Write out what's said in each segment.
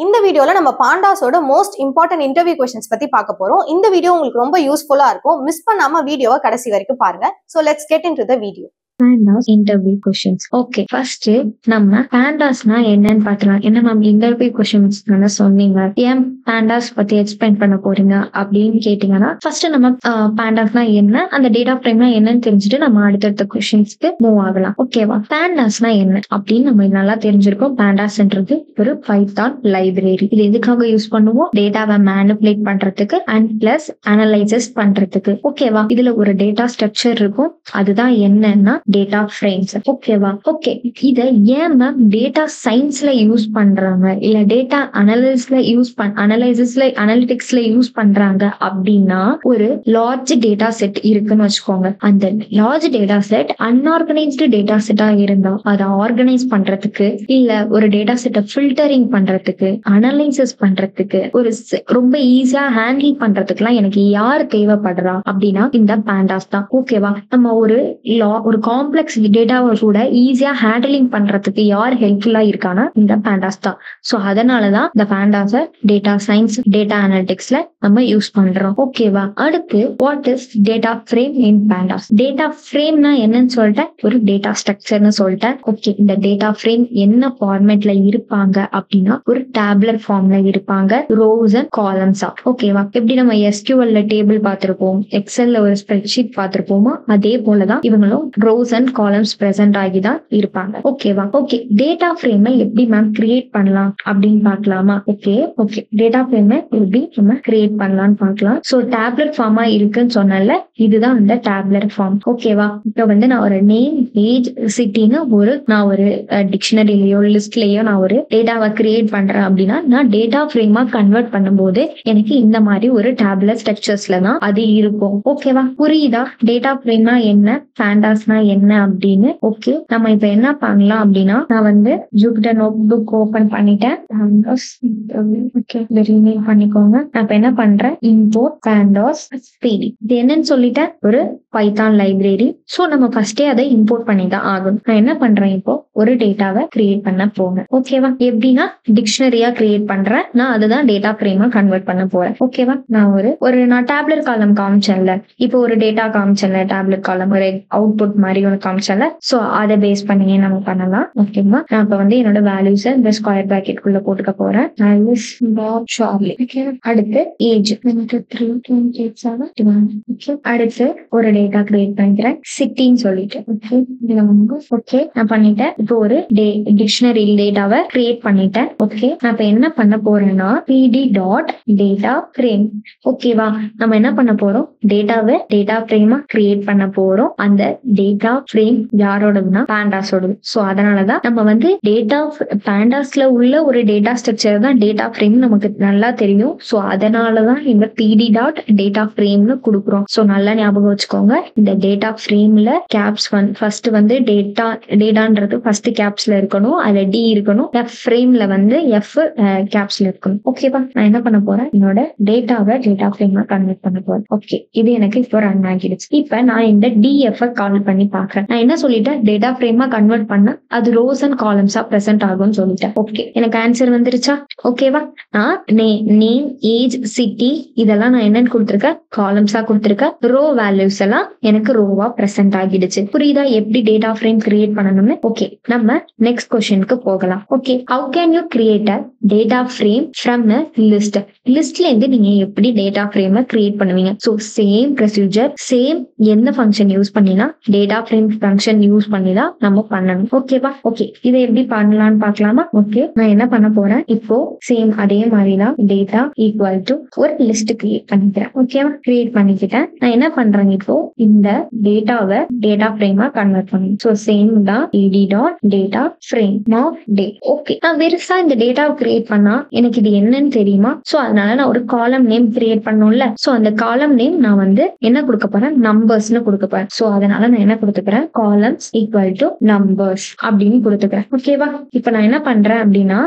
இந்த வீடியோல நம்ம பாண்டாஸோட மோஸ்ட் இம்பார்ட்டன்ட் இன்டர்வியூ क्वेश्चंस பத்தி பார்க்க போறோம். இந்த வீடியோ உங்களுக்கு ரொம்ப யூஸ்ஃபுல்லா இருக்கும். மிஸ் பண்ணாம வீடியோவை கடைசி வரைக்கும் பாருங்க. So let's get into the video. pandas interview questions. Okay, first நம்ம pandas-னா என்னன்னு பார்க்கலாம். என்ன மேம் interview questions சொன்னீங்க, ஏன் pandas பத்தி எக்ஸ்பிளைன் பண்ண போறீங்க அப்படின்னு கேட்டீங்கன்னா, ஃபர்ஸ்ட் நம்ம pandas-னா என்ன, அந்த டேட்டா ஃப்ரேம்னா என்னன்னு தெரிஞ்சுட்டு நம்ம அடுத்தடுத்த கொஸ்டின்ஸ்க்கு மூவ் ஆகலாம். ஓகேவா? pandas-னா என்ன அப்படின்னு நம்ம நல்லா தெரிஞ்சிருக்கோம். pandas-ன்றது ஒரு பைத்தான் லைப்ரரி. இது எதுக்காக யூஸ் பண்ணுவோம்? டேட்டாவை மேனிபுலேட் பண்றதுக்கு அண்ட் பிளஸ் அனலைசஸ் பண்றதுக்கு. ஓகேவா? இதுல ஒரு டேட்டா ஸ்ட்ரக்சர் இருக்கும், அதுதான் என்னன்னா டேட்டா ஃப்ரேம்ஸ். ஓகேவா? ஓகே, இத ஏன் மேம் டேட்டா சயின்ஸ்ல யூஸ் பண்றாங்க, இல்ல டேட்டா அனலிட்டிக்ஸ்ல யூஸ் பண்றாங்க அப்படின்னா, ஒரு லார்ஜ் டேட்டா செட் இருக்குன்னு வச்சுக்கோங்க. அந்த large data set unorganised data செட்டா இருந்தா அதை ஆர்கனைஸ் பண்றதுக்கு, இல்ல ஒரு டேட்டா செட்டை ஃபில்டரிங் பண்றதுக்கு, அனலைசஸ் பண்றதுக்கு, ஒரு ரொம்ப ஈஸியா ஹேண்டில் பண்றதுக்குலாம் எனக்கு யார் தேவைப்படுறா அப்படின்னா இந்த pandas தான். ஓகேவா? நம்ம ஒரு காம்ப்ளெக்ஸ் டேட்டாவை கூட ஈஸியா ஹேண்டிலிங் பண்றதுக்கு யார் ஹெல்ப்ஃபுல்லா இருக்கானா இந்த pandas தான். சோ அதனாலதான் இந்த pandas டேட்டா சயின்ஸ், டேட்டா அனலிட்டிக்ஸ்ல நம்ம யூஸ் பண்றோம். ஓகேவா? அடுத்து what is data frame in pandas? Data ஃப்ரேம்னா என்னன்னு சொல்லிட்டேன், ஒரு டேட்டா ஸ்ட்ரக்சர்னு சொல்லிட்டேன். ஓகே, இந்த டேட்டா ஃப்ரேம் என்ன ஃபார்மேட்ல இருப்பாங்க அப்படின்னா ஒரு டேபுலர் ஃபார்ம்ல இருப்பாங்க, ரோஸ் அண்ட் காலம்ஸா. ஓகேவா? எப்படி நம்ம SQL டேபிள் பார்த்திருப்போம், எக்ஸல்ல ஒரு ஸ்ப்ரெட்ஷீட் பார்த்திருப்போமா, அதே போலதான் இவங்களும் ரோஸ் அண்ட் காலம்ஸ் பிரசன்ட் ஆகிதான் இருப்பாங்க. ஓகேவா? ஓகே, டேட்டா ஃப்ரேம் எப்படி மேம் கிரியேட் பண்ணலாம் அப்படின்னு பார்க்கலாமா? ஓகே, டேட்டா ஃப்ரேம் எப்படி நம்ம கிரியேட் பண்ணலாம்னு பார்க்கலாம். சோ டேப்லெட் ஃபார்மா இருக்குன்னு சொன்னால இதுதான் அந்த டேப்லெட் ஃபார்ம். ஓகேவா? இப்ப நான் ஒரு நேம், ஏஜ், சிட்டின்னு நான் ஒரு டிக்ஷனரிலயோ லிஸ்ட்லயோ நான் ஒரு டேட்டாவை கிரியேட் பண்றேன் அப்படின்னா, நான் டேட்டா ஃப்ரேமா கன்வெர்ட் பண்ணும்போது எனக்கு இந்த மாதிரி ஒரு டேப்லெட் ஸ்ட்ரக்சர்ஸ்ல தான் அது இருக்கும். ஓகேவா? புரியுதா டேட்டா ஃப்ரேம்னா என்ன, pandas-னா என்ன அப்படின்னு? ஓகே, நம்ம இப்ப என்ன பண்ணலாம் அப்படின்னா, நான் ஜூபிட்டர் நோட் புக் ஓபன் பண்ணிட்டேன். ரீநேம் பண்ணிக்கோங்க. நான் இப்ப என்ன பண்றேன், இம்போர்ட் pandas pd. இது என்னன்னு சொல்லிட்டேன், ஒரு பைத்தான் லைப்ரரி. சோ நம்ம ஃபர்ஸ்டே அதை இம்போர்ட் பண்ணி தான் ஆகணும். நான் என்ன பண்றேன், இப்போ ஒரு டேட்டாவை கிரியேட் பண்ண போறேன். ஓகேவா? எப்படின்னா டிக்ஷனரியா கிரியேட் பண்றேன், நான் அதுதான் டேட்டா ஃப்ரேமா கன்வெர்ட் பண்ண போறேன். ஓகேவா? நான் நான் டேப்லெட் காலம் காமிச்சேன்ல, இப்போ ஒரு டேட்டா காமிச்சேன்ல, டேப்லெட் காலம் ஒரு அவுட்புட் மாதிரி ஒன்று காமிச்சேன்ல, சோ அதை பேஸ் பண்ணி நம்ம பண்ணலாம். ஓகேவா? நான் இப்ப என்னோட வேல்யூஸ் இந்த ஸ்கொயர் பிராக்கெட் குள்ள போட்டுக்க போறேன். Values dot Charlie. அடுத்து ஏஜ் 3 அடுத்து ஒரு டேட்டா கிரியேட் பண்ணிக்கிறேன், சிட்டின்னு சொல்லிட்டு. ஓகே, நான் பண்ணிட்டேன். இப்போ ஒரு டிக்ஷனரி டேட்டாவை கிரியேட் பண்ணிட்டேன். ஓகே, நான் இப்ப என்ன பண்ண போறேன்னா pd டாட் டேட்டா ஃப்ரேம். ஓகேவா? நம்ம என்ன பண்ண போறோம், டேட்டாவை டேட்டா ஃப்ரேமா கிரியேட் பண்ண போறோம். அந்த டேட்டா ஃப்ரேம் யாரோடதுன்னா pandas-ஓடது. சோ அதனாலதான் நம்ம டேட்டா pandas-ல உள்ள ஒரு டேட்டா ஸ்ட்ரக்சர் தான் டேட்டா ஃப்ரேம், நமக்கு நல்லா தெரியும். சோ அதனாலதான் இந்த pd டாட் டேட்டா ஃப்ரேம்னு கொடுக்குறோம். சோ நல்லா ஞாபகம் வச்சுக்கோங்க, இந்த டேட்டா ஃப்ரேம்ல கேப்ஸ் ஃபர்ஸ்ட் டேட்டான்றது ஃபர்ஸ்ட் கேப்ஸ்ல இருக்கணும், அதுல டி இருக்கணும், ஃப்ரேம்ல f கேப்ஸ்ல இருக்கணும். ஓகேவா? நான் என்ன பண்ண போறேன், என்னோட டேட்டாவை டேட்டா ஃப்ரேமா கன்வெர்ட் பண்ண போறேன். ஓகே, இது எனக்கு இப்போ ரன் ஆகிடுச்சு. இப்ப நான் இந்த df கால் பண்ணி பாக்குறேன். நான் என்ன சொல்லிட்டேன், டேட்டா ஃப்ரேமா கன்வெர்ட் பண்ண அது ரோஸ் அண்ட் காலம்ஸா பிரசன்ட் ஆகும்னு சொல்லிட்டேன். ஓகே, எனக்கு ஆன்சர் வந்துருச்சா? ஓகேவா? நான் நேம், ஏஜ், சிட்டி இதெல்லாம் நான் என்னன்னு கொடுத்திருக்கேன், காலம்ஸா கொடுத்திருக்கேன். ரோ வேல்யூஸ் எல்லாம் எனக்கு ரோவா பிரசன்ட் ஆகிடுச்சு. புரியுதா எப்படி டேட்டா ஃப்ரேம் கிரியேட் பண்ணணும்னு? ஓகே, நம்ம நெக்ஸ்ட் क्वेश्चनக்கு போகலாம். Okay, how can you create a data frame from a list? லிஸ்ட்ல இருந்து நீங்க எப்படி டேட்டா ஃப்ரேமை கிரியேட் பண்ணுவீங்க? சோ சேம் ப்ரொசீஜர், சேம் என்ன ஃபங்க்ஷன் யூஸ் பண்ணினா டேட்டா ஃப்ரேம் ஃபங்க்ஷன் யூஸ் பண்ணி தான் நம்ம பண்ணணும். ஓகேவா? ஓகே, இதை எப்படி பண்ணலாம்னு பார்க்கலாமா? ஓகே, நான் என்ன பண்ண போறேன், இப்போ சேம் அதே மாதிரிதான் டேட்டா ஈக்குவல் டு ஒரு லிஸ்ட் கிரியேட் பண்ணிக்கிறேன். ஓகேவா? கிரியேட் பண்ணிக்கிட்டேன். நான் என்ன பண்றேன், இப்போ இந்த டேட்டாவை டேட்டா ஃப்ரேமா கன்வெர்ட் பண்ணணும். சோ சேம் தான் pd dot data frame of டே. ஓகே, நான் வெறுசா இந்த டேட்டாவை கிரியேட் பண்ணா எனக்கு இது என்னன்னு தெரியுமா? சோ அதனால நான் ஒரு காலம் நேம் கிரியேட் பண்ணணும்ல. சோ அந்த காலம் நேம் நான் என்ன கொடுக்க போறேன், நம்பர்ஸ்னு கொடுக்க போறேன். சோ அதனால நான் என்ன கொடுக்க கொடுத்துக்கிறேன், காலம்ஸ் ஈக்குவல் டு நம்பர்ஸ் அப்படின்னு கொடுத்துக்கிறேன். ஓகேவா? இப்ப நான் என்ன பண்றேன் அப்படின்னா,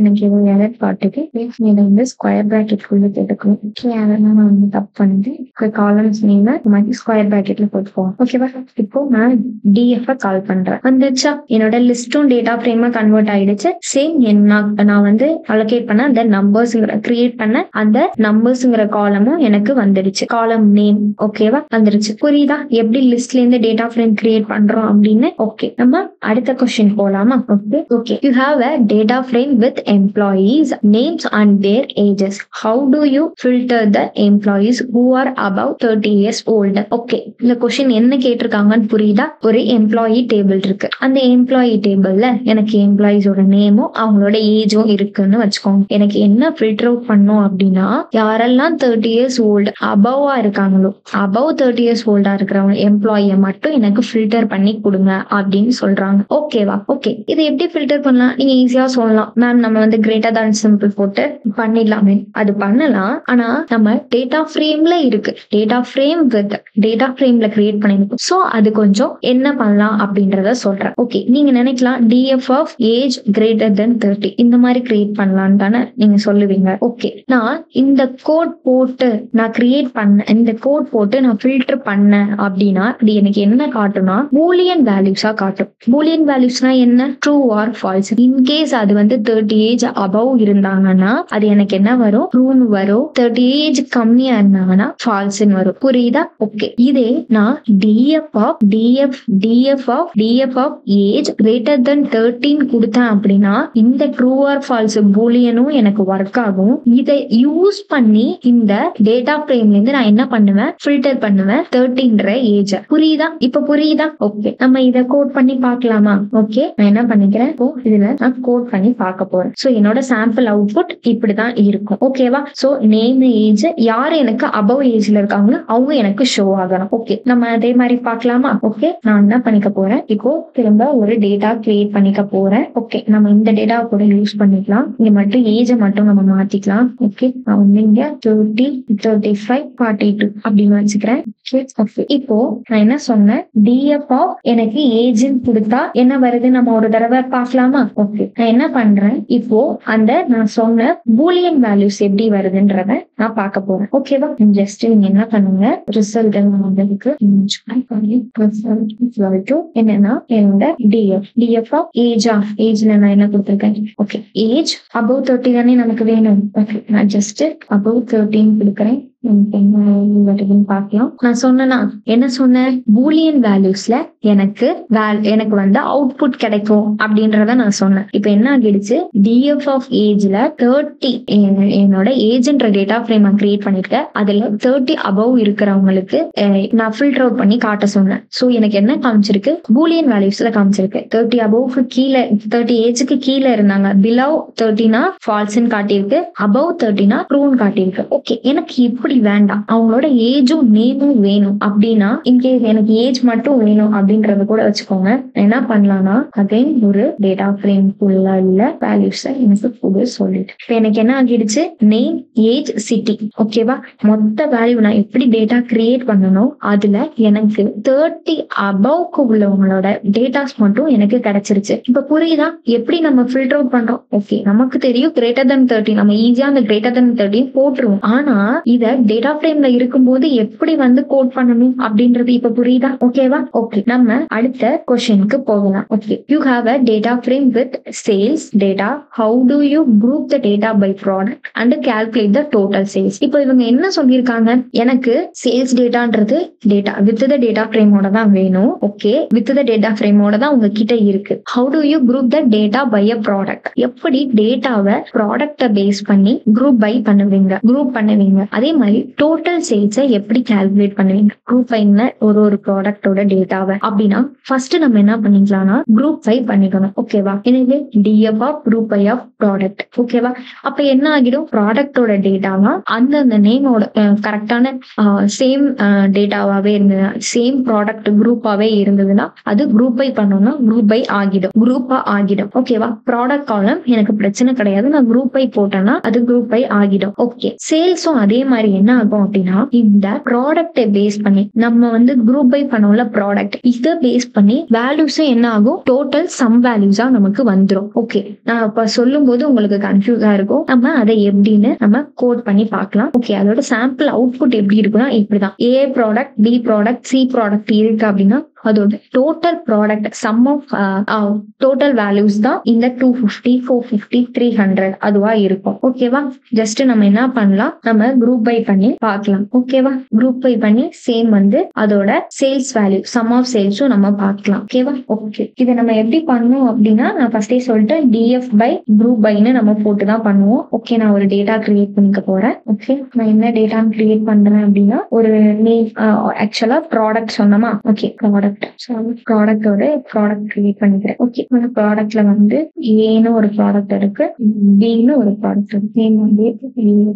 எனக்கு ஏதோ எரர் காட்டுது, இதை வந்து ஸ்கொயர் பிராக்கெட் குள்ள போட்டுக்கணும். அதெல்லாம் நான் வந்து தப்பு பண்ணிட்டு காலம்ஸ் நேம் மாதிரி ஸ்கொயர் பிராக்கெட்ல போட்டுக்கோங்க. ஓகேவா? இப்போ நான் டிஎஃப் கால் பண்றேன். வந்துச்சா? என்னோட லிஸ்டும் டேட்டா ஃப்ரேமா கன்வெர்ட் ஆயிடுச்சு. சேம் நான் வந்து அலோகேட் பண்ண அந்த நம்பர்ஸ் கிரியேட் பண்ண அந்த நம்பர்ஸ்ங்கிற காலமும் எனக்கு வந்துடுச்சு. காலம் நேம் ஓகேவா வந்துருச்சு. புரியுதா எப்படி லிஸ்ட்ல இருந்து டேட்டா ஃப்ரேம் கிரியேட் பண்றோம் அப்படின்னு? ஓகே, நம்ம அடுத்த क्वेश्चन போலாமா? Okay okay you have a data frame with employees names and their ages. How do you filter the employees who are above 30 years old? Okay, இந்த क्वेश्चन என்ன கேட்டிருக்காங்கன்னு புரியுதா? ஒரு employee table இருக்கு. அந்த எம்ப்ளாயி டேபிள்ல எனக்கு எம்ப்ளாயிஸோட நேமும் அவங்களோட ஏஜும் இருக்குன்னு வச்சுக்கோங்க. எனக்கு என்ன ஃபில்டர் அவுட் பண்ணும் அப்படின்னா, யாரெல்லாம் 30 years old அபவா இருக்காங்களோ, above 30 years old இருக்கிறவங்க எம்ப்ளாயியை மட்டும் எனக்கு ஃபில்டர் பண்ணி கொடுங்க அப்படின்னு சொல்றாங்க. ஓகேவா? ஓகே, இது எப்படி ஃபில்டர் பண்ணலாம்? நீங்க ஈஸியா சொல்லலாம், மேம் நம்ம வந்து கிரேட்டர் than சிம்பிள் போட்டு பண்ணிடலாமே. அது பண்ணலாம், ஆனா நம்ம டேட்டா ஃப்ரேம்ல இருக்கு, டேட்டா ஃப்ரேம் வித் டேட்டா ஃப்ரேம்ல கிரியேட் பண்ணிருக்கோம். சோ அது கொஞ்சம் என்ன பண்ணலாம் அப்படின்றத சொல்றேன். ஓகே, நீங்க நினைக்கலாம் DF of age greater than 30 இந்த மாதிரி கிரியேட் பண்ணலாம் தானே நீங்க சொல்லுவீங்க. ஓகே, நான் இந்த கோட் போட்டு நான் கிரியேட் பண்ண, இந்த கோட் போட்டு நான் ஃபில்டர் பண்ணேன் அப்படின்னா அது எனக்கு என்ன காட்டும்னா பூலியன் வேல்யூஸா காட்டும். பூலியன் வேல்யூஸ்னா என்ன? True or false. இன்கேஸ் அது வந்து 30 ஏஜ் அபவ் இருந்தாங்கன்னா அது எனக்கு என்ன வரும்? ட்ரூன்னு வரும். 30 ஏஜ் கம்மியா இருந்தாங்கன்னா ஃபால்ஸ்ன்னு வரும். புரியுதா? ஓகே, இதே நான் DF of age greater than 13 கொடுத்தேன் அப்படின்னா இந்த ட்ரூ ஆர் ஃபால்ஸ் பூலியனும் எனக்கு ஒர்க் ஆகும். இதை யூஸ் பண்ணி இந்த டேட்டா ஃப்ரேம்ல இருந்து நான் என்ன பண்ணுவேன்? ஃபில்டர் பண்ணுவேன் 13ன்ற ஏஜ். புரியுதா? இப்ப புரியுதா? ஓகே, நம்ம இதை கோட் பண்ணி பார்க்கலாமா? ஓகே, நான் என்ன பண்ணிக்கிறேன், இப்போ இதுல நான் கோட் பண்ணி பார்க்க போறேன். சோ என்னோட சாம்பிள் அவுட்புட் இப்படிதான் இருக்கும். ஓகேவா? சோ நேம் ஏஜ் யாரு எனக்கு அபவ் ஏஜ்ல இருக்காங்களோ அவங்க எனக்கு ஷோ ஆகணும். ஓகே, நம்ம அதே மாதிரி பார்க்கலாமா? ஓகே, நான் என்ன பண்ணிக்க போறேன், இப்போ திரும்ப ஒரு டேட்டா கிரியேட் பண்ணிக்க போறேன். ஓகே, நம்ம இந்த டேட்டா கூட யூஸ் பண்ணிக்கலாம். இங்க மட்டும் ஏஜை மட்டும் நம்ம மாத்திக்கலாம். ஓகே, நான் வந்து இங்க 30, 35, 42 அப்படின்னு வச்சுக்கிறேன். இப்போ நான் என்ன சொன்னேன், டிஎஃப் ஆஃப் எனக்கு ஏஜ்ன்னு கொடுத்தா என்ன வருது நம்ம ஒரு தடவை பார்க்கலாமா? ஓகே, நான் என்ன பண்றேன், இப்போ அந்த நான் சொன்ன பூலியன் வேல்யூஸ் எப்படி வருதுன்றத நான் பார்க்க போறேன். ஓகேவா? ஜஸ்ட் நீங்க என்ன பண்ணுங்க, ரிசல்ட் வந்ததுக்கு என்னன்னா என்னோட டிஎஃப் ஆஃப் ஏஜ்ல நான் என்ன கொடுத்துருக்கேன். ஓகே, ஏஜ் above 30 தானே நமக்கு வேணும். ஓகே, நான் ஜஸ்ட் above 13 கொடுக்குறேன். பார்க்கலாம். நான் சொன்னா என்ன சொன்னேன், பூலியன் வேல்யூஸ்ல எனக்கு வந்து அவுட்புட் கிடைக்கும் அப்படின்றத நான் சொன்னேன். இப்ப என்ன ஆகிடுச்சு, டிஎஃப் ஆஃப் ஏஜ்ல 30 என்னோட ஏஜ்ன்ற டேட்டா ஃப்ரேம் நான் கிரியேட் பண்ணிருக்கேன். அதுல 30 அபவ் இருக்கிறவங்களுக்கு நான் ஃபில்டர் அவுட் பண்ணி காட்ட சொன்னேன். சோ எனக்கு என்ன காமிச்சிருக்கு, பூலியன் வேல்யூஸ்ல காமிச்சிருக்கு. 30 அபவ்க்கு கீழே, 30 ஏஜுக்கு கீழே இருந்தாங்க, பிலவ் 30னா ஃபால்ஸ்ன்னு காட்டியிருக்கு, அபவ் 30னா ட்ரூன்னு காட்டியிருக்கு. ஓகே, எனக்கு இப்படி வேண்டாம், அவங்களோட ஏஜும் நேமும் வேணும் அப்படின்னா, இன்கேஸ் எனக்கு ஏஜ் மட்டும் வேணும் அப்படின்றத கூட வச்சுக்கோங்க. என்ன பண்ணலாம்னா, அகைன் ஒரு டேட்டா ஃப்ரேம் உள்ள வேல்யூஸ் எனக்கு புது சொல்லிட்டு இப்ப எனக்கு என்ன ஆகிடுச்சு, நேம் ஏஜ் சிட்டி. ஓகேவா? மொத்த வேல்யூ நான் எப்படி டேட்டா கிரியேட் பண்ணணும், அதுல எனக்கு 30 அபவ்க்கு உள்ளவங்களோட டேட்டாஸ் மட்டும் எனக்கு கிடைச்சிருச்சு. இப்ப புரியுதா எப்படி நம்ம ஃபில்டர் அவுட் பண்றோம்? ஓகே, நமக்கு தெரியும் கிரேட்டர் than 30, நம்ம ஈஸியா அந்த கிரேட்டர் than 30 போட்டுருவோம். ஆனா இத டேட்டா ஃப்ரேம்ல இருக்கும்போது எப்படி வந்து கோட் பண்ணணும் அப்படின்றது இப்ப புரியுதா? ஓகேவா? ஓகே, நம்ம அடுத்த क्वेश्चनக்கு போகலாம். Okay, you have a data frame with sales data. How do you group the data by product and calculate the total sales? இப்போ இவங்க என்ன சொல்லியிருக்காங்க, எனக்கு சேல்ஸ் டேட்டான்றது டேட்டா வித் த டேட்டா ஃப்ரேமோட தான் வேணும். ஓகே, வித் த டேட்டா ஃப்ரேமோட தான் உங்ககிட்ட இருக்கு. How do you group the data by a product? எப்படி டேட்டாவை ப்ராடக்ட பேஸ் பண்ணி குரூப் பை பண்ணுவீங்க, குரூப் பண்ணுவீங்க. அதே மாதிரி டோட்டல் சேல்ஸை எப்படி கால்குலேட் பண்ணுவீங்க, குரூப் பைன ஒரு ப்ராடக்டோட டேட்டாவை அப்படின்னா ஃபர்ஸ்ட் நம்ம என்ன பண்ணிக்கலாம்னா குரூப் பை பண்ணிக்கணும். ஓகேவா? எனவே DF of group by of product. ஓகேவா? அப்ப என்ன ஆகிடும், ப்ராடக்டோட டேட்டாவா அந்தந்த நேமோட கரெக்டான சேம் டேட்டாவாவே இருந்ததுன்னா, சேம் ப்ராடக்ட் குரூப்பாவே இருந்ததுன்னா அது குரூப் பை பண்ணோம்னா குரூப் பை ஆகிடும், குரூப்பா ஆகிடும். ஓகேவா? ப்ராடக்ட் காலம் எனக்கு பிரச்சனை கிடையாது, நான் குரூப் பை போட்டேன்னா அது குரூப் பை ஆகிடும். ஓகே, சேல்ஸும் அதே மாதிரி என்ன ஆகும் அப்படின்னா, இந்த ப்ராடக்டை பேஸ் பண்ணி நம்ம வந்து குரூப் பை பண்ணோம்ல ப்ராடக்ட், இதை பேஸ் பண்ணி வேல்யூஸும் என்ன ஆகும், டோட்டல் சம் வேல்யூஸா நமக்கு வந்துடும். ஓகே, நான் இப்ப சொல்லும் போது உங்களுக்கு கன்ஃபியூஸா இருக்கும். நம்ம அதை எப்படின்னு நம்ம கோட் பண்ணி பார்க்கலாம். ஓகே, அதோட சாம்பிள் அவுட்புட் எப்படி இருக்குன்னா இப்படிதான். A product, B product, C product இருக்கு அப்படின்னா அதோட total product sum of total values தான் இந்த 250, 450, 300 அதுவா இருக்கும். ஓகேவா? ஜஸ்ட் நம்ம என்ன பண்ணலாம், நம்ம குரூப் பை பண்ணி பார்க்கலாம். ஓகேவா? குரூப் பை பண்ணி சேம் வந்து அதோட சேல்ஸ் வேல்யூ சம் ஆஃப் சேல்ஸும் நம்ம பார்க்கலாம். ஓகேவா? ஓகே, இதை நம்ம எப்படி பண்ணணும் அப்படின்னா நான் ஃபர்ஸ்டே சொல்லிட்டேன், டிஎஃப் பை குரூப் பைன்னு நம்ம போட்டு தான் பண்ணுவோம். ஓகே, நான் ஒரு டேட்டா கிரியேட் பண்ணிக்க போறேன். ஓகே, நான் என்ன டேட்டா கிரியேட் பண்றேன் அப்படின்னா ஒரு நேம், ஆக்சுவலா ப்ராடக்ட் சொன்னோமா. ஓகே, ப்ராடக்டோட ப்ராடக்ட் கிரியேட் பண்ணிக்கிறேன். ஓகே, ப்ராடக்ட்ல வந்து ஏன்னு ஒரு ப்ராடக்ட் இருக்கு, பின்னு ஒரு ப்ராடக்ட் இருக்கு. நேம் வந்து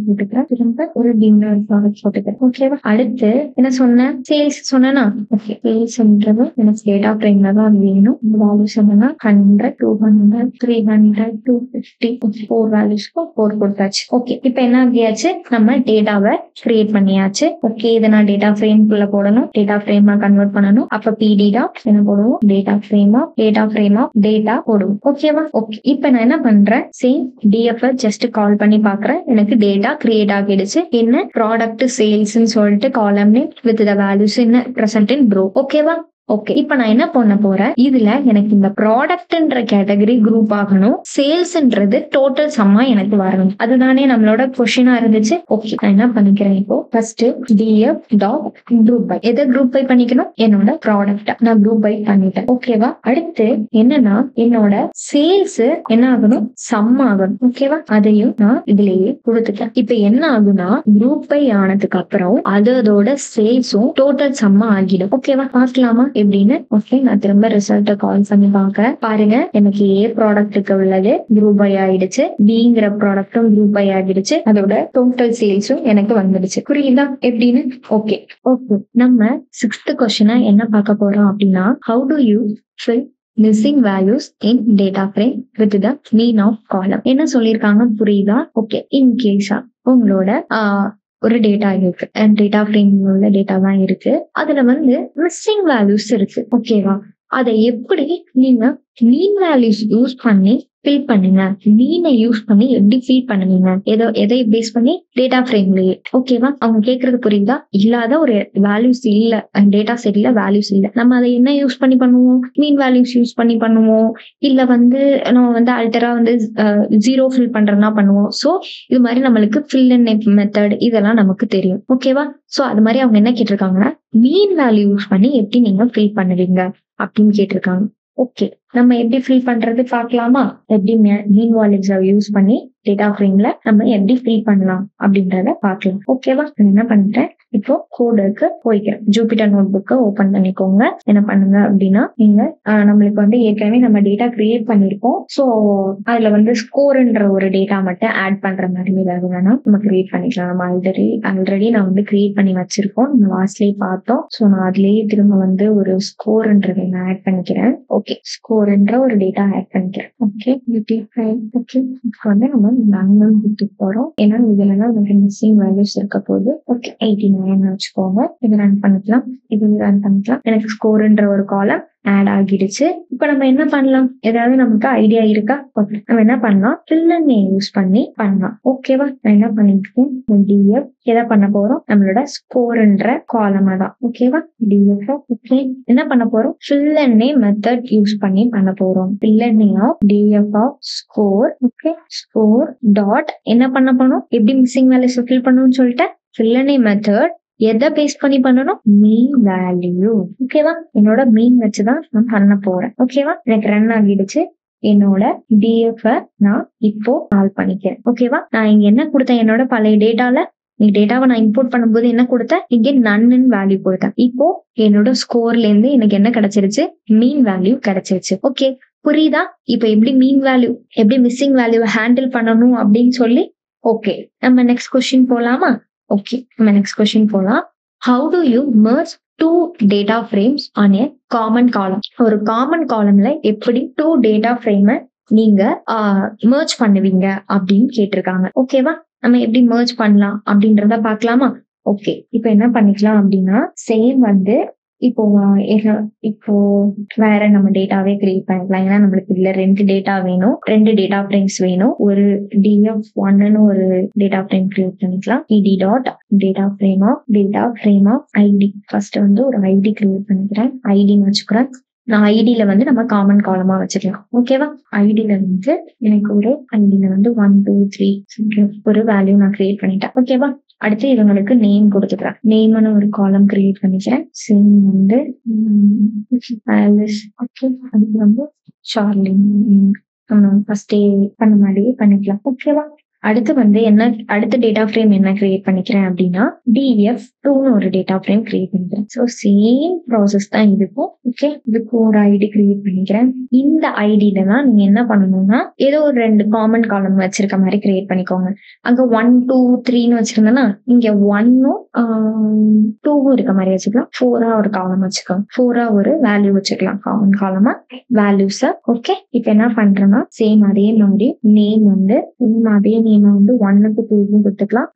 போட்டுக்கிறேன், திரும்ப ஒரு பின்னு ஒரு ப்ராடக்ட் போட்டுக்கிறேன். ஓகேவா? அடுத்து என்ன சொன்னேன், சேல்ஸ் சொன்னா. ஓகே, சேல்ஸ்ன்றது எனக்கு டேட்டா ஃப்ரேம்ல தான் வேணும். வேல்யூ சொன்னா 100, 200, 300, 250, 4 வேல்யூஸ்க்கு 4 கொடுத்தாச்சு. ஓகே, இப்ப என்ன ஆகியாச்சு, நம்ம டேட்டாவை கிரியேட் பண்ணியாச்சு. ஓகே, இதை நான் டேட்டா ஃப்ரேம்குள்ள போடணும், டேட்டா ஃப்ரேமா கன்வெர்ட் பண்ணணும். அப்ப பிடி டாட் என்ன போடுவோம், டேட்டா ஃப்ரேம் ஆஃப் டேட்டா போடுவோம். ஓகேவா? ஓகே, இப்ப நான் என்ன பண்றேன், சேம் டிஎஃப் ஜஸ்ட் கால் பண்ணி பாக்குறேன். எனக்கு டேட்டா கிரியேட் ஆகிடுச்சு. என்ன ப்ராடக்ட் சேல்ஸ்ன்னு சொல்லிட்டு காலம் நேம் வித் த வேல்யூஸ் என்ன பிரசன்ட் இன் ப்ரோ. ஓகேவா? ஓகே, இப்ப நான் என்ன பண்ண போறேன், இதுல எனக்கு இந்த ப்ராடக்ட்ன்ற கேட்டகரி குரூப் ஆகணும், சேல்ஸ்ன்றது டோட்டல் சம்மா எனக்கு வரணும். அதுதானே நம்மளோட கொஸ்டினா இருந்துச்சு. ஓகே, நான் என்ன பண்ணிக்கிறேன், இப்போ first DF dot group by. எதை குரூப் பை பண்ணிக்கணும், என்னோட ப்ராடக்ட் நான் குரூப் பை பண்ணிட்டேன். ஓகேவா? அடுத்து என்னன்னா என்னோட சேல்ஸ் என்ன ஆகணும், சம் ஆகணும். ஓகேவா? அதையும் நான் இதுலயே கொடுத்துட்டேன். இப்ப என்ன ஆகுனா குரூப் பை ஆனதுக்கு அப்புறம் அதோட சேல்ஸும் டோட்டல் சம்மா ஆகிடும். ஓகேவா? பார்க்கலாமா எப்படின்னு? ஓகே, நான் திரும்ப ரிசல்ட்ட கால் பண்ணி பார்க்க பாருங்க, எனக்கு ஏ ப்ராடக்ட்டுக்கு உள்ளது குரூப் பை ஆயிடுச்சு, பிங்கிற ப்ராடக்டும் குரூப் பை ஆகிடுச்சு, அதோட டோட்டல் சேல்ஸும் எனக்கு வந்துடுச்சு. புரியுதா எப்படின்னு? ஓகே ஓகே, நம்ம 6th கொஸ்டினா என்ன பார்க்க போறோம் அப்படின்னா, how do you fill missing values in data frame with the mean of column. என்ன சொல்லியிருக்காங்க புரியுதா? ஓகே, இன் கேஸா உங்களோட ஒரு டேட்டா இருக்கு, டேட்டா ஃப்ரேம் உள்ள டேட்டா தான் இருக்கு, அதுல வந்து மிஸ்ஸிங் வேல்யூஸ் இருக்கு. ஓகேவா? அதை எப்படி நீங்க மீன் வேல்யூஸ் யூஸ் பண்ணி ஃபில் பண்ணுங்க. மீனை யூஸ் பண்ணி எப்படி ஃபில் பண்ணுவீங்க, எதை பேஸ் பண்ணி, டேட்டா ஃப்ரேம்லயே. ஓகேவா? அவங்க கேட்கறது புரியுதா? இல்லாத ஒரு வேல்யூஸ் இல்ல, டேட்டா செட்ல வேல்யூஸ் இல்ல, நம்ம அதை என்ன யூஸ் பண்ணி பண்ணுவோம், மீன் வேல்யூஸ் யூஸ் பண்ணி பண்ணுவோம். இல்ல வந்து நம்ம வந்து அல்டரா வந்து 0 ஃபில் பண்றதுனா பண்ணுவோம். சோ இது மாதிரி நம்மளுக்கு ஃபில் அண்ட் மெத்தட் இதெல்லாம் நமக்கு தெரியும். ஓகேவா? சோ அது மாதிரி அவங்க என்ன கேட்டிருக்காங்கன்னா, மீன் வேல்யூ யூஸ் பண்ணி எப்படி நீங்க ஃபில் பண்ணுவீங்க அப்படின்னு கேட்டிருக்காங்க. ஓகே, நம்ம எப்படி ஃபில் பண்றது பார்க்கலாமா? எப்படி மீன் வேல்யூஸ் யூஸ் பண்ணி டேட்டா ஃப்ரேம்ல நம்ம எப்படி ஃபில் பண்ணலாம் அப்படின்றத பார்க்கலாம். ஓகேவா? நான் என்ன பண்ணிட்டேன், இப்போ கோடுக்கு போய்க்கிறேன். ஜூபிட்டர் நோட் புக்கை ஓபன் பண்ணிக்கோங்க. என்ன பண்ணுங்க அப்படின்னா, நீங்க நம்மளுக்கு வந்து ஏற்கனவே நம்ம டேட்டா கிரியேட் பண்ணிருக்கோம். சோ அதுல வந்து ஸ்கோர்ன்ற ஒரு டேட்டா மட்டும் ஆட் பண்ற மாதிரி ஏதாவது வேணா நம்ம கிரியேட் பண்ணிக்கலாம். நம்ம ஆல்ரெடி நான் வந்து கிரியேட் பண்ணி வச்சிருக்கோம், நம்ம லாஸ்ட்லயே பார்த்தோம். சோ நான் அதுலயே திரும்ப வந்து ஒரு ஸ்கோர்ன்றதை நான் ஆட் பண்ணிக்கிறேன். ஓகே, ஸ்கோர்ன்ற ஒரு டேட்டா ஆட் பண்ணிக்கிறேன். ஓகே, ஓகே, இப்போ வந்து நம்ம நாங்களும் கொடுத்து போறோம். ஏன்னா இதுல நமக்கு மிஸ்ஸிங் வேல்யூஸ் இருக்க போது. ஓகே, 89 வச்சுக்கோங்க. இது ரன் பண்ணிக்கலாம், இது ரன் பண்ணிக்கலாம். எனக்கு ஸ்கோர்ன்ற ஒரு காலம் ஆட் ஆகிடுச்சு. இப்ப நம்ம என்ன பண்ணலாம், ஏதாவது நமக்கு ஐடியா இருக்கா? ஓகே, நம்ம என்ன பண்ணலாம், fill and name யூஸ் பண்ணி பண்ணலாம். ஓகேவா? நான் என்ன பண்ணிருக்கேன், டிஎஃப் எதை பண்ண போறோம், நம்மளோட ஸ்கோர்ன்ற காலம் தான். ஓகேவா? டிஎஃப் ஓகே, என்ன பண்ண போறோம், fill and name method use பண்ணி பண்ண போறோம். fill and name of DF of score. Okay, score dot என்ன பண்ண போறோம், எப்படி மிஸ்ஸிங் வேல்யூஸ் ஃபில் பண்ணணும்னு சொல்லிட்டு fill and name மெத்தட் எதை பேஸ் பண்ணி பண்ணணும், மீன் வேல்யூ. ஓகேவா? என்னோட மீன் வச்சுதான் நான் பண்ண போறேன். ஓகேவா? எனக்கு ரன் ஆகிடுச்சு. என்னோட டிஎஃப் நான் இப்போ கால் பண்ணிக்கிறேன். ஓகேவா? நான் இங்க என்ன கொடுத்தேன், என்னோட பழைய டேட்டால டேட்டாவை நான் இம்போர்ட் பண்ணும்போது என்ன கொடுத்தேன், இங்க நன்னு வேல்யூ கொடுத்தேன். இப்போ என்னோட ஸ்கோர்ல இருந்து எனக்கு என்ன கிடைச்சிருச்சு, மீன் வேல்யூ கிடைச்சிருச்சு. ஓகே, புரியுதா? இப்ப எப்படி மீன் வேல்யூ, எப்படி மிஸ்ஸிங் வேல்யூவை ஹேண்டில் பண்ணணும் அப்படின்னு சொல்லி. ஓகே, நம்ம நெக்ஸ்ட் கொஸ்டின் போலாமா? ஓகே, நம்ம நெக்ஸ்ட் கொஸ்டின் போலாம். How do you merge 2 data frames on a common column? ஒரு காமன் காலம்ல எப்படி 2 டேட்டா ஃப்ரேமை நீங்க merge பண்ணுவீங்க அப்படின்னு கேட்டிருக்காங்க. ஓகேவா? நம்ம எப்படி merge பண்ணலாம் அப்படின்றத பார்க்கலாமா? ஓகே, இப்போ என்ன பண்ணிக்கலாம் அப்படின்னா, சேம் வந்து இப்போ வேற நம்ம டேட்டாவே கிரியேட் பண்ணிக்கலாம். ஏன்னா நம்மளுக்கு இதுல 2 டேட்டா வேணும், 2 டேட்டா ஃப்ரேம்ஸ் வேணும். ஒரு df1 ஒரு டேட்டா ஃப்ரேம் கிரியேட் பண்ணிக்கலாம். ed dot data frame of ID. First வந்து ஒரு ஐடி கிரியேட் பண்ணிக்கிறேன், ஐடின்னு வச்சுக்கிறேன். நான் ஐடியில வந்து நம்ம காமன் காலமா வச்சுக்கலாம். ஓகேவா? ஐடியில வந்து எனக்கு ஒரு ஐடியில வந்து 1 2 3 ஒரு வேல்யூ நான் கிரியேட் பண்ணிட்டேன். ஓகேவா? அடுத்து இவங்களுக்கு நேம் கொடுத்துக்கிறேன். நேம்னு ஒரு காலம் கிரியேட் பண்ணிக்கிறேன். சேம் வந்து ஓகே, அதுக்கு வந்து சார்லி ஃபர்ஸ்டே பண்ண மாதிரியே பண்ணிக்கலாம். ஓகேவா? அடுத்து வந்து அடுத்த டேட்டா ஃப்ரேம் என்ன கிரியேட் பண்ணிக்கிறேன் அப்படின்னா df2 ஒரு டேட்டா ஃப்ரேம் கிரியேட் பண்ணிக்கிறேன். ஸோ சேம் ப்ராசஸ் தான் இதுக்கும். ஓகே, இதுக்கு ஒரு ஐடி கிரியேட் பண்ணிக்கிறேன். இந்த ஐடியில தான் நீங்க என்ன பண்ணணும்னா ஏதோ ஒரு 2 காமன் காலம் வச்சிருக்க மாதிரி கிரியேட் பண்ணிக்கோங்க. அங்க 1 2 3ன்னு வச்சிருந்தேன்னா இங்க 1ம் 2வும் இருக்க மாதிரி வச்சுக்கலாம். 4 ஒரு காலம் வச்சுக்கலாம், 4 ஒரு வேல்யூ வச்சுக்கலாம் காமன் காலமா வேல்யூஸ. ஓகே, இப்ப என்ன பண்றேன்னா சேம் அதே மாதிரி நேம் வந்து அதே நேம் வந்து 1க்கு 2க்கும் கொடுத்துக்கலாம்.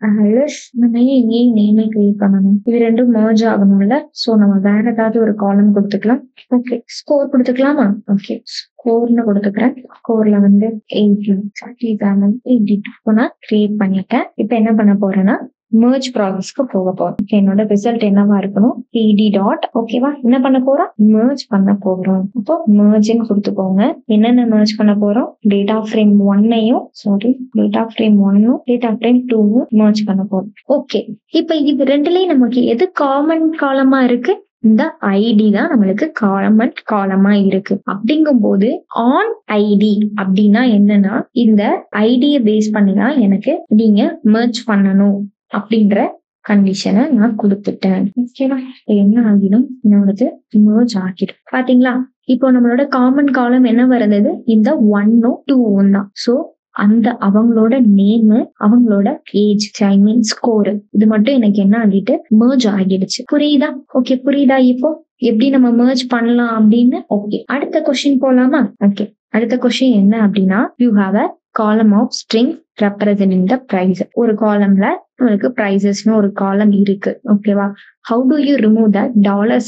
நேமை கிரியேட் பண்ணணும். இது 2 மர்ஜ் ஆகணும்ல. சோ நம்ம வேற ஏதாவது ஒரு காலம் கொடுத்துக்கலாம். ஓகே, ஸ்கோர் கொடுத்துக்கலாமா? ஓகே, ஸ்கோர்னு கொடுத்துக்கிறேன். ஸ்கோர்ல வந்து 82 நான் கிரியேட் பண்ணிட்டேன். இப்ப என்ன பண்ண போறேன்னா merge ப்ராசஸ்க்கு போக போறோம். என்னோட ரிசல்ட் என்னவா இருக்கணும்? ed டாட் ஓகேவா, என்ன பண்ண போறோம்? merge பண்ண போறோம். அப்போ mergeன்னு கொடுத்துக்கோங்க. என்னென்ன merge பண்ண போறோம்? டேட்டா ஃப்ரேம் 1யும் டேட்டா ஃப்ரேம் 2வும் merge பண்ண போறோம். ஓகே, இப்ப இது ரெண்டுலயும் நமக்கு எது காமன் காலமா இருக்கு? இந்த ஐடி தான் நம்மளுக்கு காமன் காலமா இருக்கு. அப்படிங்கும் போது ஆன் ஐடி அப்படின்னா என்னன்னா இந்த ஐடியை பேஸ் பண்ணிதான் எனக்கு நீங்க merge பண்ணணும் அப்படின்ற கண்டிஷனை நான் கொடுத்துட்டேன். ஓகேவா? என்ன ஆகிடும்? என்னோடது merge ஆகிடும். பாத்தீங்களா? இப்போ நம்மளோட காமன் காலம் என்ன வருது? இந்த 1ம் 2ம் தான். சோ அந்த அவங்களோட நேம், அவங்களோட ஏஜ், ஐ மீன் ஸ்கோர், இது மட்டும் எனக்கு என்ன ஆகிட்டு merge ஆகிடுச்சு. புரியுதா? ஓகே, புரியுதா இப்போ எப்படி நம்ம merge பண்ணலாம் அப்படின்னு? ஓகே, அடுத்த கொஸ்டின் போலாமா? ஓகே, அடுத்த கொஸ்டின் என்ன அப்படின்னா you have a column of string representing the price. ஒரு காலம்ல உங்களுக்கு prices-னு ஒரு காலம் இருக்கு. ஓகேவா? how do you remove the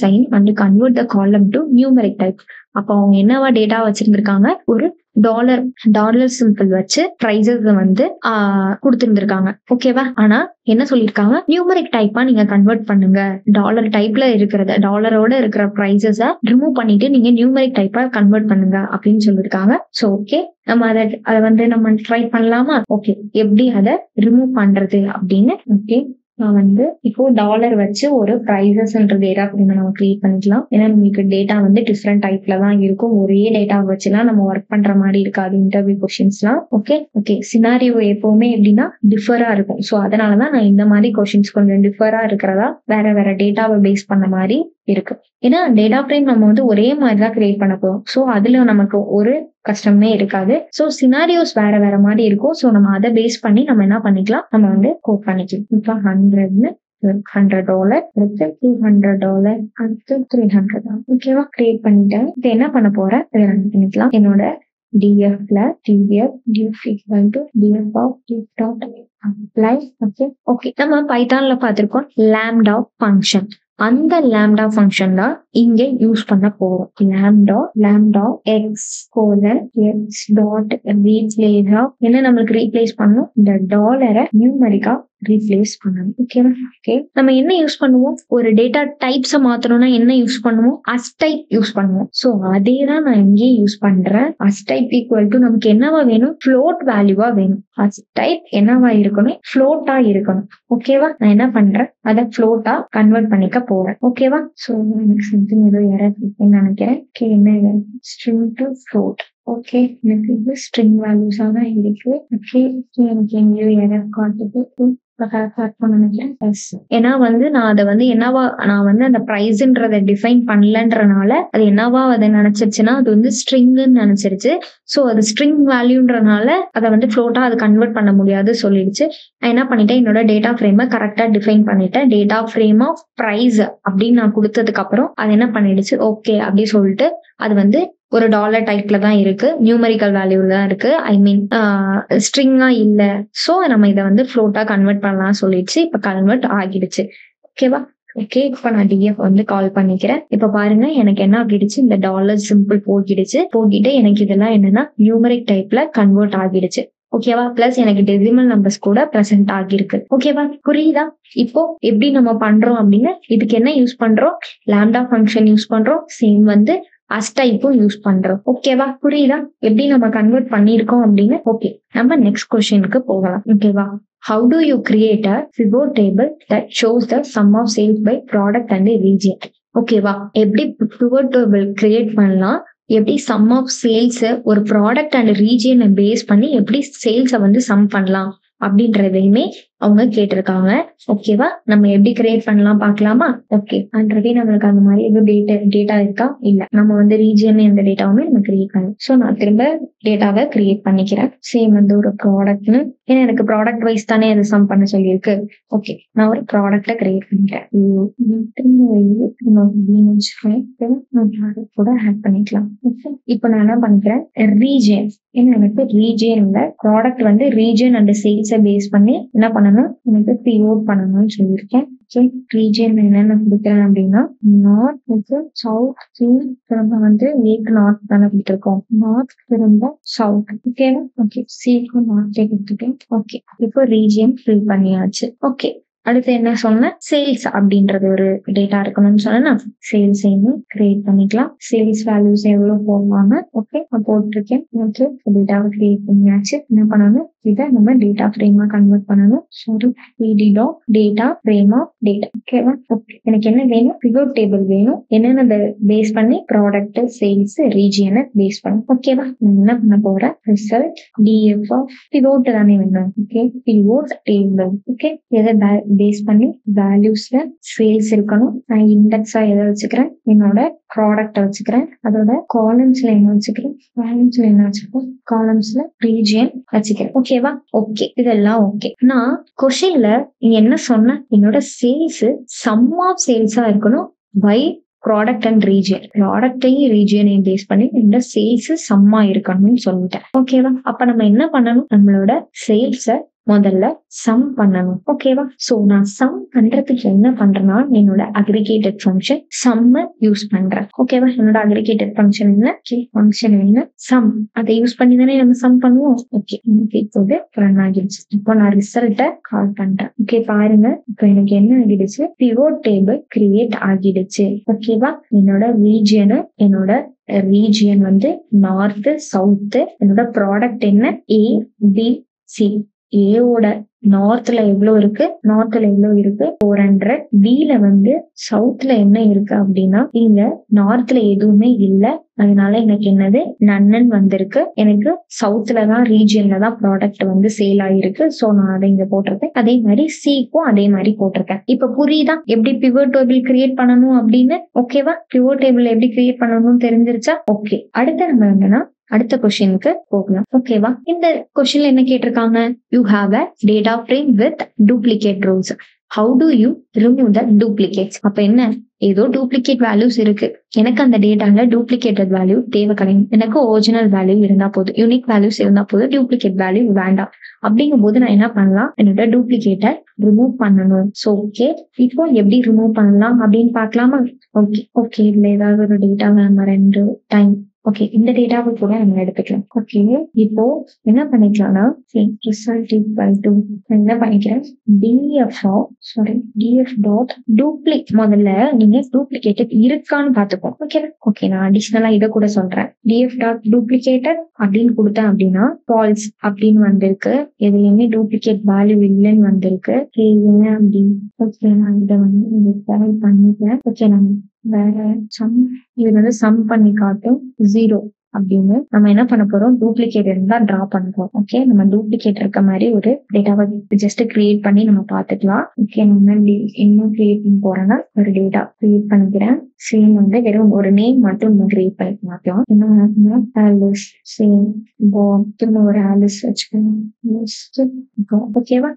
$sign and convert the column to numeric type? அப்ப அவங்க என்னவா டேட்டா வச்சிருந்திருக்காங்க? ஒரு டாலர் சிம்பிள் வச்சு prices வந்து கொடுத்திருந்திருக்காங்க. ஓகேவா? ஆனா என்ன சொல்லிருக்காங்க? நியூமரிக் டைப்பா நீங்க கன்வெர்ட் பண்ணுங்க. டாலர் டைப்ல இருக்கிறத, டாலரோட இருக்கிற prices ரிமூவ் பண்ணிட்டு நீங்க நியூமரிக் டைப்பா கன்வெர்ட் பண்ணுங்க அப்படின்னு சொல்லிருக்காங்க. சோ ஓகே, நம்ம அதை வந்து நம்ம ட்ரை பண்ணலாமா? ஓகே, எப்படி அதை ரிமூவ் பண்றது அப்படின்னு. ஓகே, நான் வந்து இப்போ டாலர் வச்சு ஒரு பிரைசஸ்ன்ற டேட்டா நம்ம கிரியேட் பண்ணிக்கலாம். ஏன்னா உங்களுக்கு டேட்டா வந்து டிஃப்ரெண்ட் டைப்ல தான் இருக்கும். ஒரே டேட்டா வச்சுலாம் நம்ம ஒர்க் பண்ற மாதிரி இருக்காது இன்டர்வியூ கொஸ்டின்ஸ்லாம். ஓகே, சினாரியோ எப்பவுமே எப்படின்னா டிஃபரா இருக்கும். ஸோ அதனாலதான் நான் இந்த மாதிரி கொஸ்டின்ஸ் கொஞ்சம் டிஃபரா இருக்கிறதா வேற டேட்டாவை பேஸ் பண்ண மாதிரி இருக்கு. ஏன்னா டேட்டா ஃப்ரேம் நம்ம வந்து ஒரே மாதிரி தான் கிரியேட் பண்ண போறோம். ஸோ அதுல நமக்கு ஒரு கஷ்டமே இருக்காது. ஸோ சினாரியோஸ் வேற மாதிரி இருக்கும். ஸோ நம்ம அதை பேஸ் பண்ணி நம்ம என்ன பண்ணிக்கலாம்? நம்ம வந்து கோட் பண்ணிக்கலாம். இப்போ $100 $200 அடுத்து $300. ஓகேவா? கிரியேட் பண்ணிட்டேன். இப்போ என்ன பண்ண போறேன்? இதை ரன் பண்ணிக்கலாம். என்னோட dfல df equal to df of df dot apply. Okay, நம்ம பைத்தான்ல பார்த்திருக்கோம் lambda ஃபங்க்ஷன். அந்த lambda ஃபங்க்ஷன் தான் இங்க யூஸ் பண்ண போறோம். lambda x x dot replace என்ன நம்மளுக்கு ரீப்ளேஸ் பண்ணணும்? இந்த டாலரை நியூமரிக்கா ரீப்ளேஸ் பண்ணணும். ஓகே, நம்ம என்ன யூஸ் பண்ணுவோம்? ஒரு டேட்டா டைப்ஸை மாத்தணும்னா என்ன யூஸ் பண்ணுவோம்? அஸ்டைப் யூஸ் பண்ணுவோம். சோ அதே தான் நான் இங்கே யூஸ் பண்றேன். அஸ்டைப் ஈக்குவல் டு நமக்கு என்னவா வேணும்? ஃப்ளோட் வேல்யூவா வேணும். அஸ்டைப் என்னவா இருக்கணும்? ஃப்ளோட்டா இருக்கணும். ஓகேவா? நான் என்ன பண்றேன்? அதை ஃப்ளோட்டா கன்வெர்ட் பண்ணிக்க போறேன். ஓகேவா? சோ எனக்கு சம்திங் ஏதோ எரர் இருக்குன்னு நினைக்கிறேன். ஓகே, என்ன ஸ்ட்ரிங் டு ஃப்ளோட். ஓகே, எனக்கு இது ஸ்ட்ரிங் வேல்யூஸா தான் இருக்கு. ஓகே, எனக்கு எங்கேயோ எரர் காட்டுது. ஏன்னா வந்து நான் அதை வந்து நான் வந்து அந்த பிரைஸ்ன்றத டிஃபைன் பண்ணலன்றனால அது என்னவா அதை நினைச்சிருச்சுன்னா அது வந்து ஸ்ட்ரிங்னு நினைச்சிருச்சு. சோ அது ஸ்ட்ரிங் வேல்யூன்றனால அதை வந்து ஃப்ளோட்டா அது கன்வெர்ட் பண்ண முடியாது சொல்லிடுச்சு. நான் என்ன பண்ணிட்டேன்? என்னோட டேட்டா ஃப்ரேமை கரெக்டா டிஃபைன் பண்ணிட்டேன். டேட்டா ஃப்ரேம் ஆஃப் பிரைஸ் அப்படின்னு நான் கொடுத்ததுக்கு அப்புறம் அது என்ன பண்ணிடுச்சு? ஓகே அப்படி சொல்லிட்டு அது வந்து ஒரு டாலர் டைப்ல தான் இருக்கு, நியூமரிக்கல் வேல்யூல தான் இருக்கு, ஐ மீன் ஸ்ட்ரிங்கா இல்ல. சோ நம்ம இதை வந்து ஃப்ளோட்டா கன்வெர்ட் பண்ணலாம் சொல்லிடுச்சு. இப்ப கன்வெர்ட் ஆகிடுச்சு. ஓகேவா? ஓகே, இப்ப நான் டிஎஃப் வந்து கால் பண்ணிக்கிறேன். இப்ப பாருங்க எனக்கு என்ன ஆகிடுச்சு, இந்த டாலர் சிம்பிள் போகிட்டு எனக்கு இதெல்லாம் என்னன்னா நியூமரிக் டைப்ல கன்வெர்ட் ஆகிடுச்சு. ஓகேவா? பிளஸ் எனக்கு டெசிமல் நம்பர்ஸ் கூட பிரசன்ட் ஆகிருக்கு. ஓகேவா? புரியுதா? இப்போ எப்படி நம்ம பண்றோம் அப்படின்னு, இதுக்கு என்ன யூஸ் பண்றோம், லாம்டா ஃபங்க்ஷன் யூஸ் பண்றோம், சேம் வந்து அஸ் டைப்பும் யூஸ் பண்றோம். ஓகேவா? புரியுதா எப்படி நம்ம கன்வெர்ட் பண்ணிருக்கோம் அப்படின்னு? ஓகே, நம்ம நெக்ஸ்ட் கொஸ்டினுக்கு போகலாம். ஓகேவா? How do you create a pivot table that shows the sum of sales by product and region? ஓகேவா? எப்படி pivot table கிரியேட் பண்ணலாம், எப்படி சம் ஆஃப் சேல்ஸ் ஒரு ப்ராடக்ட் அண்ட் ரீஜியனை பேஸ் பண்ணி எப்படி சேல்ஸை வந்து சம் பண்ணலாம் அப்படின்றதையுமே அவங்க கேட்டிருக்காங்க. ஓகேவா? நம்ம எப்படி கிரியேட் பண்ணலாம் பார்க்கலாமா? ஓகே, ஆல்ரெடி நம்மளுக்கு அந்த மாதிரி எதுவும் டேட்டா இருக்கா? இல்ல, நம்ம வந்து ரீஜியன் எந்த டேட்டாவுமே நம்ம கிரியேட் பண்ணலாம். ஸோ நான் திரும்ப டேட்டாவை கிரியேட் பண்ணிக்கிறேன். சேம் வந்து ஒரு ப்ராடக்ட்னு, ஏன்னா எனக்கு ப்ராடக்ட் வைஸ் தானே அது சம் பண்ண சொல்லியிருக்கு. ஓகே, நான் ஒரு ப்ராடக்டை கிரியேட் பண்ணிக்கிறேன். கூட ஆட் பண்ணிக்கலாம். இப்போ நான் என்ன பண்ணிக்கிறேன், ரீஜியன், ஏன்னா எனக்கு ரீஜியன்ல ப்ராடக்ட் வந்து ரீஜியன் அண்ட் சேல்ஸை பேஸ் பண்ணி என்ன பண்ணணும், எனக்கு பிவோட் பண்ணணும்னு சொல்லியிருக்கேன். ரீஜியன் என்னென்ன கொடுக்குறேன் அப்படின்னா, நார்த், சவுத், திரும்ப வந்து நார்த் தானே கொடுத்துருக்கோம், நார்த் திரும்ப சவுத். ஓகேவா? ஓகே, சீக்கும் நார்த்தே கொடுத்துருக்கேன். ஓகே, இப்போ ரீஜியன் ஃபில் பண்ணியாச்சு. ஓகே, அடுத்து என்ன சொன்னேன், சேல்ஸ் அப்படின்றது ஒரு டேட்டா இருக்கணும்னு சொன்னா சேல்ஸ் கிரியேட் பண்ணிக்கலாம். சேல்ஸ் வேல்யூஸ் எவ்வளவு போடலாம்னு ஓகே நான் போட்டிருக்கேன். ஓகே, டேட்டாவை கிரியேட் பண்ணியாச்சு. என்ன பண்ணணும், இதை நம்ம டேட்டா ஃப்ரேமா கன்வெர்ட் பண்ணணும். Sorry, data frame of data. ஓகேவா? ஓகே, எனக்கு என்ன வேணும், பிவோட் டேபிள் வேணும். என்னென்ன பேஸ் பண்ணி, ப்ராடக்ட், சேல்ஸ், ரீஜியனை பேஸ் பண்ணி. ஓகேவா? நான் என்ன பண்ண போறேன், ரிசல்ட் டிஎஃப் ஆஃப் பிவோட் தானே வேணும். Okay, pivot table. ஓகே, எதை பேஸ் பண்ணி, வேல்யூஸ்ல சேல்ஸ் இருக்கணும். நான் இண்டெக்ஸா எதை வச்சுக்கிறேன், என்னோட ப்ராடக்ட வச்சுக்கிறேன். அதோட காலம்ஸ்ல என்ன வச்சுக்கிறேன், வேல்யூஸ்ல என்ன வச்சுக்கிறேன், காலம்ஸ்ல ரீஜியன் வச்சுக்கிறேன். ஓகேவா? ஓகே, இதெல்லாம் ஓகே. நான் கொஸ்டின்ல நீங்க என்ன சொன்ன, என்னோட சேல்ஸ் சம் ஆஃப் சேல்ஸா இருக்கணும் பை ப்ராடக்ட் அண்ட் ரீஜியன், ப்ராடக்டையும் ரீஜியனையும் பேஸ் பண்ணி இந்த சேல்ஸ் சம்மா இருக்கணும்னு சொல்லிட்டேன். ஓகேவா? அப்ப நம்ம என்ன பண்ணணும், நம்மளோட சேல்ஸ முதல்ல சம் பண்ணணும். ஓகேவா? சோ நான் சம் பண்றதுக்கு என்ன பண்றேன்னா, என்னோட அக்ரிகேட்டட் ஃபங்க்ஷன் சம்ம யூஸ் பண்றேன். ஓகேவா? என்னோட அக்ரிகேட்டட் ஃபங்க்ஷன் என்ன, ஃபங்க்ஷன் என்ன, சம். அதை யூஸ் பண்ணி தானே நம்ம சம் பண்ணுவோம். ஓகே, இப்போது ரன் ஆகிடுச்சு. இப்போ நான் ரிசல்ட்டை கால் பண்றேன். ஓகே, பாருங்க இப்போ எனக்கு என்ன ஆகிடுச்சு, பிவோட் டேபிள் கிரியேட் ஆகிடுச்சு. ஓகேவா? என்னோட ரீஜியன் வந்து நார்த், சவுத். என்னோட ப்ராடக்ட் என்ன, ஏ பி சி. ஏவோட நார்த்ல எவ்வளவு இருக்கு, 400. பில வந்து சவுத்ல என்ன இருக்கு அப்படின்னா, இங்க நார்த்ல எதுவுமே இல்ல, அதனால எனக்கு என்னது நன்னன் வந்திருக்கு. எனக்கு சவுத்ல தான், ரீஜியன்ல தான் ப்ராடக்ட் வந்து சேல் ஆயிருக்கு. சோ நான் அதை இங்க போட்டிருக்கேன். அதே மாதிரி சிக்கும் அதே மாதிரி போட்டிருக்கேன். இப்ப புரியுதா எப்படி பிவோட் டேபிள் கிரியேட் பண்ணணும் அப்படின்னு? ஓகேவா? பிவோட் டேபிள் எப்படி கிரியேட் பண்ணணும்னு தெரிஞ்சிருச்சா? ஓகே, அடுத்து நம்ம என்னன்னா அடுத்த கொஸ்டினுக்கு போகலாம். ஓகேவா? இந்த கொஸ்டின்ல என்ன கேட்டிருக்காங்க, you have a data frame with duplicate rose, how do you remove the duplicates? அப்ப என்ன, ஏதோ டூப்ளிகேட் வேல்யூஸ் இருக்கு, எனக்கு அந்த டேட்டால டூப்ளிகேட்டட் வேல்யூ தேவை கிடையாது. எனக்கு ஒரிஜினல் வேல்யூ இருந்தா போதும், யூனிக் வேல்யூஸ் இருந்தா போதும், டூப்ளிகேட் வேல்யூ வேண்டாம். அப்படிங்கும் போது நான் என்ன பண்ணலாம், என்னோட டூப்ளிகேட்டை ரிமூவ் பண்ணணும். சோ ஓகே, இப்போ எப்படி ரிமூவ் பண்ணலாம் அப்படின்னு பாக்கலாமா? ஓகே, இதுல ஏதாவது ஒரு டேட்டா நம்ம 2 டைம். ஓகே, இந்த டேட்டாவை கூட நம்ம எடுத்துக்கலாம். ஓகே, இப்போ என்ன பண்ணிக்கலாம்னா, ரிசல்ட் ஈக்குவல் டு என்ன பண்ணிக்கிறேன், டிஎஃப் டாட் டூப்ளிகேட். முதல்ல நீங்க டூப்ளிகேட்டட் இருக்கான்னு பாத்துக்கோம். ஓகே, நான் அடிஷனலா இதை கூட சொல்றேன். டிஎஃப் டாட் டூப்ளிகேட்டட் அப்படின்னு கொடுத்தேன் அப்படின்னா ஃபால்ஸ் அப்படின்னு வந்திருக்கு, எதுலையுமே டூப்ளிகேட் வேல்யூ இல்லைன்னு வந்திருக்கு. ஏன் அப்படின்னு ஓகே, நான் இதை வந்து பண்ணிக்கிறேன். ஓகே, நான் வேற சம், இது வந்து சம் பண்ணி காட்டும் 0 அப்படின்னு. நம்ம என்ன பண்ண போறோம், டூப்ளிகேட் இருந்தா டிரா பண்ணுவோம். ஓகே, நம்ம டூப்ளிகேட் இருக்க மாதிரி ஒரு டேட்டாவை ஜஸ்ட் கிரியேட் பண்ணி நம்ம பாத்துக்கலாம். ஓகே, நம்ம என்ன கிரியேட் பண்ண போறோம்னா, ஒரு டேட்டா கிரியேட் பண்ணிக்கிறேன். சேம் வந்து வெறும் ஒரு நேம் மட்டும் நம்ம கிரியேட் பண்ணி மாட்டோம். என்ன ஆலிஸ், சேம் திரும்ப ஒரு ஆலிஸ் வச்சுக்கணும். ஓகேவா?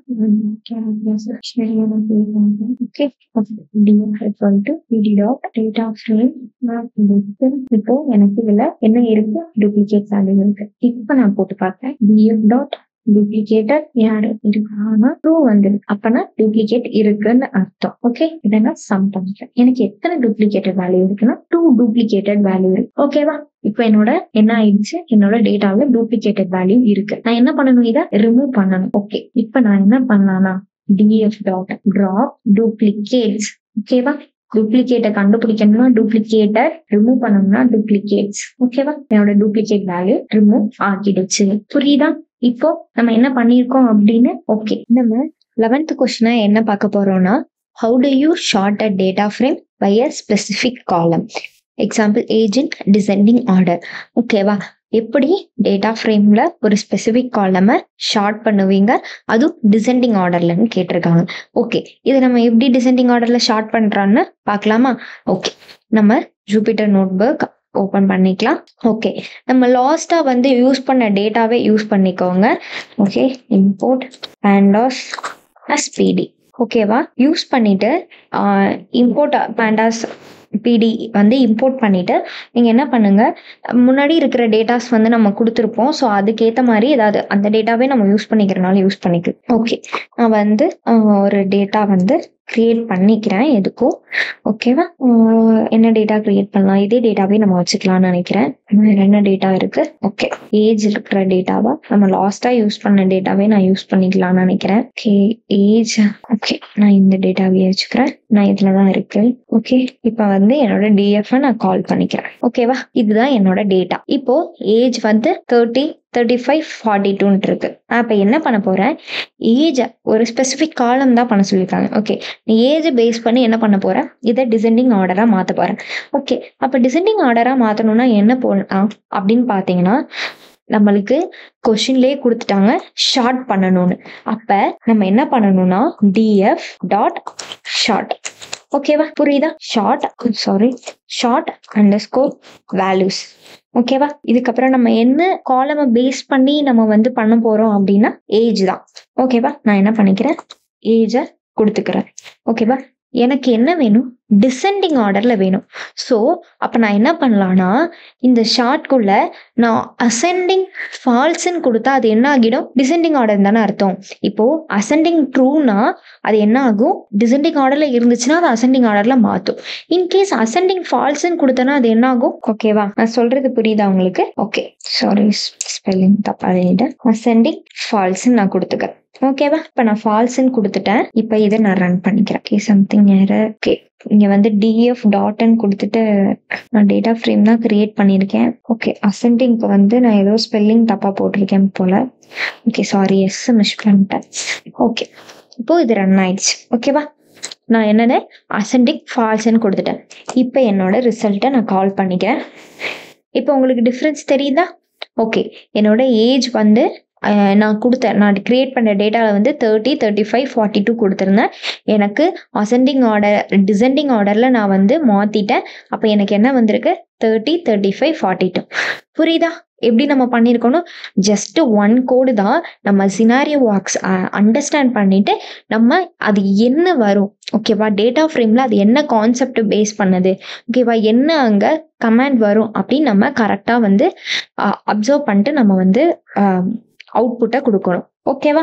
இப்போ எனக்கு இதுல என்ன இருக்கு, டூப்ளிகேட் வேல்யூ இருக்கு. இப்ப நான் போட்டு பார்த்தேன், df டாட் டூப்ளிகேட்டட் யாரு இருக்கானா ட்ரூ வந்துருக்கு. அப்பனா டூப்ளிகேட் இருக்குன்னு அர்த்தம். ஓகே, இதை நான் சம் பண்ணிக்கிறேன். எனக்கு எத்தனை டூப்ளிகேட்டட் வேல்யூ இருக்குன்னா 2 டூப்ளிகேட்டட் வேல்யூ இருக்கு. ஓகேவா, இப்ப என்னோட என்ன ஆயிடுச்சு, என்னோட டேட்டாவில் டூப்ளிகேட்டட் வேல்யூ இருக்கு. நான் என்ன பண்ணணும், இதை ரிமூவ் பண்ணணும். ஓகே, இப்ப நான் என்ன பண்ணலாம்னா df டாட் drop duplicates. ஓகேவா, டூப்ளிகேட்டை கண்டுபிடிக்கணும்னா டூப்ளிகேட்டை ரிமூவ் பண்ணணும்னா டூப்ளிகேட்ஸ். ஓகேவா, என்னோட டூப்ளிகேட் வேல்யூ ரிமூவ் ஆகிடுச்சு. புரியுதா? இப்போ நம்ம என்ன பண்ணிருக்கோம் அப்படின்னு. ஓகே, நம்ம 11th கொஸ்டினா என்ன பார்க்க போறோம்னா, how do you sort a data frame by a specific column? Example age in descending order. ஓகேவா, எப்படி டேட்டா ஃப்ரேம்ல ஒரு ஸ்பெசிபிக் காலமை ஷார்ட் பண்ணுவீங்க, அதுவும் டிசெண்டிங் ஆர்டர்லன்னு கேட்டிருக்காங்க. ஓகே, இதை நம்ம எப்படி டிசெண்டிங் ஆர்டர்ல ஷார்ட் பண்றான்னு பார்க்கலாமா? ஓகே, நம்ம ஜூபிட்டர் நோட்புக் ஓப்பன் பண்ணிக்கலாம். ஓகே, நம்ம லாஸ்டா வந்து யூஸ் பண்ண டேட்டாவே யூஸ் பண்ணிக்கோங்க. Okay, import pandas as pd. ஓகேவா, யூஸ் பண்ணிட்டு இம்போர்ட் pandas பிடி வந்து இம்போர்ட் பண்ணிட்டு நீங்க என்ன பண்ணுங்க, முன்னாடி இருக்கிற டேட்டாஸ் வந்து நம்ம கொடுத்துருப்போம். ஸோ அதுக்கேற்ற மாதிரி ஏதாவது அந்த டேட்டாவே நம்ம யூஸ் பண்ணிக்கிறனால யூஸ் பண்ணிக்கலாம். ஓகே, நான் வந்து ஒரு டேட்டா வந்து கிரியேட் பண்ணிக்கிறேன் எதுக்கும். ஓகேவா, என்ன டேட்டா கிரியேட் பண்ணலாம், இதே டேட்டாவே நம்ம வச்சுக்கலாம்னு நினைக்கிறேன். என்ன டேட்டா இருக்கு, ஓகே, ஏஜ் இருக்கிற டேட்டாவா நம்ம லாஸ்டா யூஸ் பண்ண டேட்டாவே நான் யூஸ் பண்ணிக்கலாம்னு நினைக்கிறேன். Okay, age. ஓகே, நான் இந்த டேட்டாவே வச்சுக்கிறேன், நான் இதுலதான் இருக்கு. ஓகே, இப்ப வந்து என்னோட டிஎஃப் நான் கால் பண்ணிக்கிறேன். ஓகேவா, இதுதான் என்னோட டேட்டா. இப்போ ஏஜ் வந்து 30, 35, 42 இருக்கு. நான் இப்ப என்ன பண்ண போறேன், ஏஜ் ஒரு ஸ்பெசிபிக் காலம் தான் பண்ண சொல்லியிருக்காங்க. ஓகே, நீ ஏஜ் பேஸ் பண்ணி என்ன பண்ண போறேன், இதை டிசெண்டிங் ஆர்டரா மாத்த போறேன். ஓகே, அப்ப டிசெண்டிங் ஆர்டரா மாத்தணும்னா என்ன போடலாம் அப்படின்னு பாத்தீங்கன்னா, நம்மளுக்கு கொஸ்டின்லயே கொடுத்துட்டாங்க ஷார்ட் பண்ணணும்னு. அப்ப நம்ம என்ன பண்ணணும்னா டிஎஃப் டாட் ஷார்ட். ஓகேவா, புரியுதா? Short underscore values. ஓகேவா, இதுக்கப்புறம் நம்ம என்ன காலமை பேஸ் பண்ணி நம்ம வந்து பண்ண போறோம் அப்படின்னா ஏஜ் தான். ஓகேவா, நான் என்ன பண்ணிக்கிறேன், ஏஜை கொடுத்துக்கிறேன். ஓகேவா, எனக்கு என்ன வேணும், டிசெண்டிங் ஆர்டர்ல வேணும். ஸோ அப்ப நான் என்ன பண்ணலாம்னா, இந்த ஷார்ட்குள்ள நான் அசெண்டிங் ஃபால்ஸ்ன்னு கொடுத்தா அது என்ன ஆகிடும், டிசெண்டிங் ஆர்டர் தானே அர்த்தம். இப்போ அசெண்டிங் ட்ரூனா அது என்ன ஆகும், டிசெண்டிங் ஆர்டர்ல இருந்துச்சுன்னா அது அசெண்டிங் ஆர்டர்ல மாத்தும். இன்கேஸ் அசெண்டிங் ஃபால்ஸ்ன்னு கொடுத்தனா அது என்ன ஆகும். ஓகேவா, நான் சொல்றது புரியுதா உங்களுக்கு? ஓகே, சாரி ஸ்பெல்லிங் தப்பா எழுதிட்டேன். அசெண்டிங் ஃபால்ஸ்ன்னு நான் கொடுத்துக்கிறேன். ஓகேவா, இப்ப நான் ஃபால்ஸ்ன்னு கொடுத்துட்டேன். இப்ப இதை நான் ரன் பண்ணிக்கிறேன். Okay, something error. ஓகே, இங்க வந்து டிஎஃப் டாட்னு கொடுத்துட்டு நான் டேட்டா ஃப்ரேம் தான் கிரியேட் பண்ணியிருக்கேன். ஓகே, அசெண்டிங்க்கு வந்து நான் ஏதோ ஸ்பெல்லிங் தப்பா போட்டிருக்கேன் போல. ஓகே, சாரி, எஸ் மிஸ் பண்ணிட்டேன். ஓகே, இப்போ இது ரன் ஆயிடுச்சு. ஓகேவா, நான் என்னன்னு அசெண்டிங் ஃபால்ஸ்ன்னு கொடுத்துட்டேன். இப்போ என்னோட ரிசல்ட்டை நான் கால் பண்ணிக்கிறேன். இப்போ உங்களுக்கு டிஃப்ரென்ஸ் தெரியுதா? ஓகே, என்னோட ஏஜ் வந்து நான் கிரியேட் பண்ண டேட்டாவில் வந்து 30, 35, 42 கொடுத்துருந்தேன். எனக்கு டிசெண்டிங் ஆர்டரில் நான் வந்து மாற்றிட்டேன். அப்போ எனக்கு என்ன வந்திருக்கு, 30, 35, 42. புரியுதா எப்படி நம்ம பண்ணியிருக்கணும்? ஜஸ்ட் ஒன் கோடு தான். நம்ம சினாரியோ வாக்ஸ் அண்டர்ஸ்டாண்ட் பண்ணிட்டு நம்ம அது என்ன வரும், ஓகேவா, டேட்டா ஃப்ரேமில் அது என்ன கான்செப்ட் பேஸ் பண்ணது, ஓகேவா, என்ன அங்கே கமாண்ட் வரும் அப்படின்னு நம்ம கரெக்டாக வந்து அப்சர்வ் பண்ணிட்டு நம்ம வந்து அவுட்புட்டை கொடுக்கணும். ஓகேவா,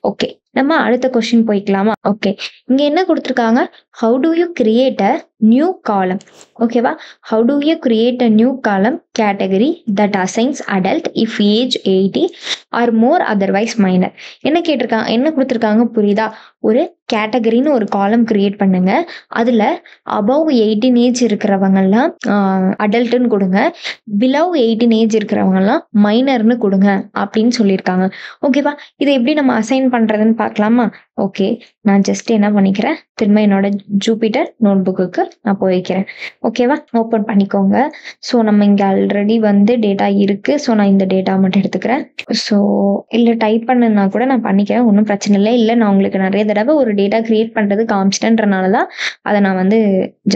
ஓகே, நம்ம அடுத்த கொஸ்டின் போய்க்கலாமா? ஓகே, இங்க என்ன கொடுத்துருக்காங்க, how do you create a new column. ஓகேவா, how do you create a new column category that assigns adult if age 80 or more otherwise minor. என்ன கேட்டிருக்காங்க, என்ன கொடுத்துருக்காங்க புரியுதா? ஒரு கேட்டகரின்னு ஒரு காலம் கிரியேட் பண்ணுங்க. அதுல அபவ் 18 ஏஜ் இருக்கிறவங்கலாம் அடல்ட்னு கொடுங்க, பிலவ் 18 ஏஜ் இருக்கிறவங்கலாம் மைனர்னு கொடுங்க அப்படின்னு சொல்லியிருக்காங்க. ஓகேவா, இதை எப்படி நம்ம அசைன் பண்றதுன்னு பார்க்கலாமா? ஓகே, நான் ஜஸ்ட் என்ன பண்ணிக்கிறேன், திரும்ப என்னோட ஜூபிட்டர் நோட்புக்கு நான் போய்க்கிறேன். ஓகேவா, ஓப்பன் பண்ணிக்கோங்க. ஸோ நம்ம இங்கே ஆல்ரெடி வந்து டேட்டா இருக்கு. ஸோ நான் இந்த டேட்டா மட்டும் எடுத்துக்கிறேன். ஸோ இல்லை டைப் பண்ணுன்னா கூட நான் பண்ணிக்கிறேன், ஒன்றும் பிரச்சனை இல்லை. நான் உங்களுக்கு நிறைய தடவை ஒரு டேட்டா கிரியேட் பண்ணுறது காமிச்சிட்டேன்றனால தான் அதை நான் வந்து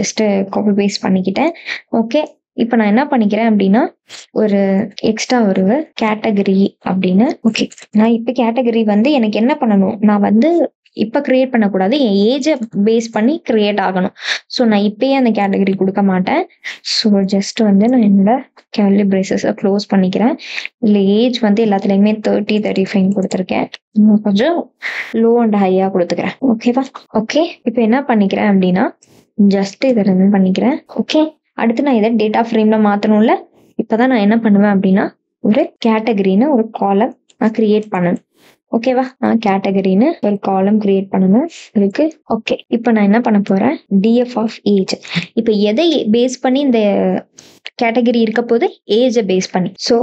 ஜஸ்ட் காப்பி பேஸ்ட் பண்ணிக்கிட்டேன். ஓகே, இப்போ நான் என்ன பண்ணிக்கிறேன் அப்படின்னா, ஒரு எக்ஸ்ட்ரா ஒரு கேட்டகரி அப்படின்னு. ஓகே, நான் இப்போ கேட்டகரி வந்து எனக்கு என்ன பண்ணணும், நான் வந்து இப்போ கிரியேட் பண்ணக்கூடாது, என் ஏஜை பேஸ் பண்ணி கிரியேட் ஆகணும். ஸோ நான் இப்பயே அந்த கேட்டகரி கொடுக்க மாட்டேன். ஸோ ஜஸ்ட் வந்து நான் என்னோட கேர்லி பிரேசஸை க்ளோஸ் பண்ணிக்கிறேன். இல்லை ஏஜ் வந்து எல்லாத்துலேயுமே 30-35 கொடுத்துருக்கேன். கொஞ்சம் லோ அண்ட் ஹையாக கொடுத்துக்கிறேன். ஓகேவா? ஓகே, இப்போ என்ன பண்ணிக்கிறேன் அப்படின்னா ஜஸ்ட் இதை ரன் பண்ணிக்கிறேன். ஓகே, அடுத்து நான் இதை டேட்டா ஃப்ரேமில் மாற்றணும்ல. இப்போதான் நான் என்ன பண்ணுவேன் அப்படின்னா ஒரு கேட்டகரின்னு ஒரு காலம் நான் கிரியேட் பண்ணணும். ஓகேவா? நான் கேட்டகரின்னு ஒரு காலம் கிரியேட் பண்ணணும் இருக்கு. ஓகே, இப்போ நான் என்ன பண்ண போறேன், டிஎஃப் ஆஃப் ஏஜ். இப்போ எதை பேஸ் பண்ணி இந்த கேட்டகரி இருக்க போது, ஏஜை பேஸ் பண்ணி. ஸோ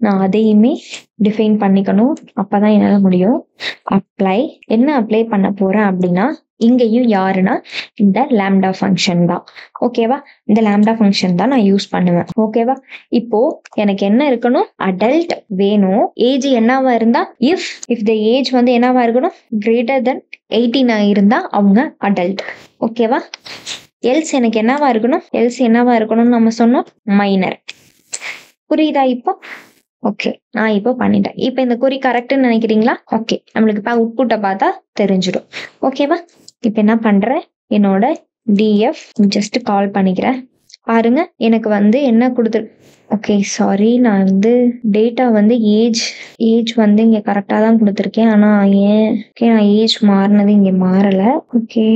நான் அதையுமே டிஃபைன் பண்ணிக்கணும், அப்பதான் என்னால முடியும். அப்ளை என்ன அப்ளை பண்ண போறேன் அப்படின்னா இங்கேயும் யாருன்னா இந்த லாம்டா ஃபங்க்ஷன் தான். ஓகேவா? இந்த லாம்டா ஃபங்க்ஷன் தான் நான் யூஸ் பண்ணுவேன். ஓகேவா? இப்போ எனக்கு என்ன இருக்கணும், அடல்ட் வேணும். ஏஜ் என்னவா இருந்தா இஃப் த ஏஜ் வந்து என்னவா இருக்கணும், கிரேட்டர் தென் 18 இருந்தா அவங்க அடல்ட். ஓகேவா? எல்ஸ் எனக்கு என்னவா இருக்கணும்னு நம்ம சொன்னோம், மைனர். புரியுதா இப்போ? ஓகே, நான் இப்போ பண்ணிட்டேன். இப்போ இந்த குறி கரெக்ட்னு நினைக்கிறீங்களா? ஓகே, நம்மளுக்கு இப்போ அவுட்புட்டை பார்த்தா தெரிஞ்சிடும். ஓகேவா? இப்போ என்ன பண்றேன், என்னோட டிஎஃப் ஜஸ்ட் கால் பண்ணிக்கிறேன். பாருங்க எனக்கு வந்து என்ன கொடுத்துரு. ஓகே சாரி, நான் வந்து டேட்டா வந்து ஏஜ் வந்து இங்க கரெக்டா தான் கொடுத்துருக்கேன். ஆனா ஏன் நான் ஏஜ் மாறினது இங்க மாறல. ஓகே,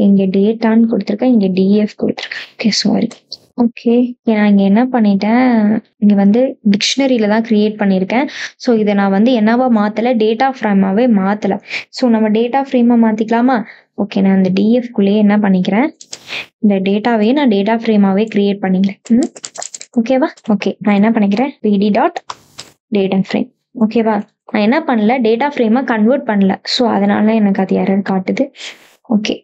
இங்க டேட்டான்னு கொடுத்துருக்கேன், இங்க டிஎஃப் கொடுத்துருக்கேன். Okay sorry. ஓகே, நான் இங்க என்ன பண்ணிட்டேன், இங்க வந்து டிக்ஷனரியில தான் கிரியேட் பண்ணியிருக்கேன். ஸோ இதை நான் வந்து என்னவா மாத்தல, டேட்டா ஃப்ரேமாவே மாத்தல. ஸோ நம்ம டேட்டா ஃப்ரேமா மாத்திக்கலாமா? ஓகே, நான் இந்த டிஎஃப்குள்ளேயே என்ன பண்ணிக்கிறேன், இந்த டேட்டாவே நான் டேட்டா ஃப்ரேமாவே கிரியேட் பண்ணிக்கிறேன். ஓகேவா? ஓகே, நான் என்ன பண்ணிக்கிறேன், பிடி டாட் டேட்டா ஃப்ரேம். ஓகேவா? நான் என்ன பண்ணல, டேட்டா ஃப்ரேமா கன்வெர்ட் பண்ணல. ஸோ அதனால எனக்கு அது எரர் காட்டுது. ஓகே,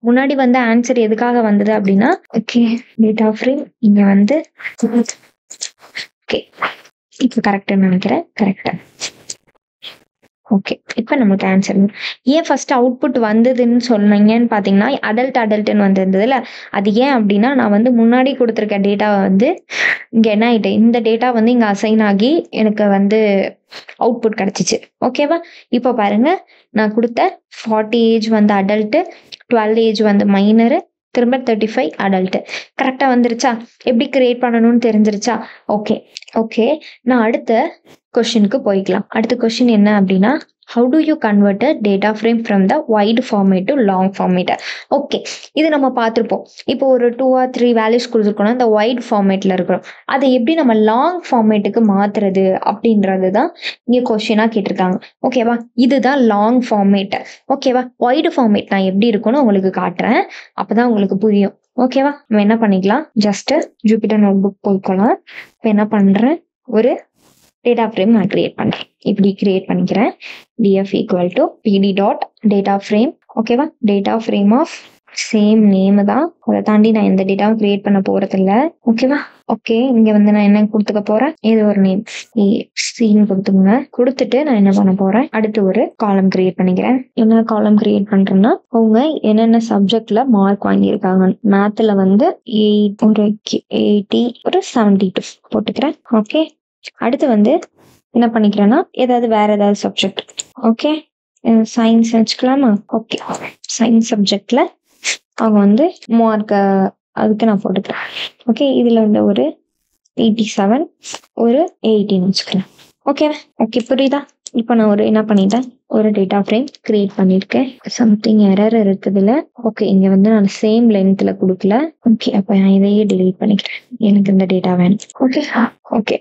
முன்னாடி வந்து ஆன்சர் எதுக்காக வந்தது அப்படின்னா, ஓகே டேட்டா ஃப்ரேம் இங்க வந்து ஓகே இப்போ கரெக்ட்னு நினைக்கிறேன். கரெக்டா? ஓகே, இப்போ நமக்கு ஆன்சர். ஏன் ஃபர்ஸ்ட் அவுட்புட் வந்ததுன்னு சொன்னீங்கன்னு பார்த்தீங்கன்னா, அடல்ட்னு வந்திருந்ததுல, அது ஏன் அப்படின்னா நான் வந்து முன்னாடி கொடுத்துருக்க டேட்டா வந்து இங்கே என்ன ஆகிட்டு, இந்த டேட்டா வந்து இங்கே அசைன் ஆகி எனக்கு வந்து அவுட்புட் கிடைச்சிச்சு. ஓகேவா? இப்போ பாருங்க, நான் கொடுத்த 40 ஏஜ் வந்து அடல்ட்டு, 12 ஏஜ் வந்து மைனரு, திரும்ப 35 அடல்ட்டு. கரெக்டாக வந்துருச்சா? எப்படி கிரியேட் பண்ணணும்னு தெரிஞ்சிருச்சா? ஓகே, நான் அடுத்த கொஸ்டினுக்கு போய்க்கலாம். அடுத்த கொஸ்டின் என்ன அப்படின்னா, how do you convert a data frame from the wide format to long format? Okay, இது நம்ம பார்த்துருப்போம். இப்போ ஒரு 2 or 3 வேல்யூஸ் கொடுத்துருக்கோம்னா இந்த வைட் ஃபார்மேட்ல இருக்கிறோம். அதை எப்படி நம்ம லாங் ஃபார்மேட்டுக்கு மாத்துறது அப்படின்றது தான் இங்கே கொஸ்டினாக கேட்டிருக்காங்க. ஓகேவா? இதுதான் லாங் ஃபார்மேட். ஓகேவா? வைடு ஃபார்மேட் நான் எப்படி இருக்குன்னு உங்களுக்கு காட்டுறேன், அப்போதான் உங்களுக்கு புரியும். ஓகேவா? நம்ம என்ன பண்ணிக்கலாம், ஜஸ்ட் ஜூபிட்டர் நோட் புக் போய்க்கலாம். இப்போ என்ன பண்ணுறேன், ஒரு டேட்டா ஃப்ரேம் நான் கிரியேட் பண்ணுறேன். இப்படி கிரியேட் பண்ணிக்கிறேன். df equal to PD dot data frame. ஓகேவா? Data frame of same name தான், அதை தாண்டி நான் எந்த டேட்டாவும் கிரியேட் பண்ண போறது இல்லை. ஓகேவா? ஓகே, இங்க வந்து நான் என்ன கொடுத்துக்க போறேன், ஏதோ ஒரு நேம் சின்னு கொடுத்துங்க. கொடுத்துட்டு நான் என்ன பண்ண போறேன், அடுத்து ஒரு காலம் கிரியேட் பண்ணிக்கிறேன். என்ன காலம் கிரியேட் பண்றேன்னா, அவங்க என்னென்ன சப்ஜெக்ட்ல மார்க் வாங்கியிருக்காங்க. மேத்ல வந்து 80 ஒரு 72 போட்டுக்கிறேன். ஓகே, அடுத்து வந்து என்ன பண்ணிக்கிறேன்னா, வேற ஏதாவது சப்ஜெக்ட். ஓகே, சயின்ஸ் வச்சுக்கலாமா? ஓகே, சயின்ஸ் சப்ஜெக்ட்ல அவங்க வந்து மார்க் அதுக்கு நான் போட்டுக்கிறேன். ஓகே, இதுல வந்து ஒரு 87 ஒரு 18 வச்சுக்கிறேன். ஓகேவா? ஓகே, புரியுதா? இப்போ நான் என்ன பண்ணிட்டேன், ஒரு டேட்டா ஃப்ரேம் கிரியேட் பண்ணியிருக்கேன். சம்திங் எரர் இருக்குதுல. ஓகே, இங்க வந்து நான் சேம் லென்த்ல கொடுக்கல. ஓகே, அப்போ நான் இதையே டிலீட் பண்ணிக்கிறேன், எனக்கு இந்த டேட்டா வேணும். ஓகே,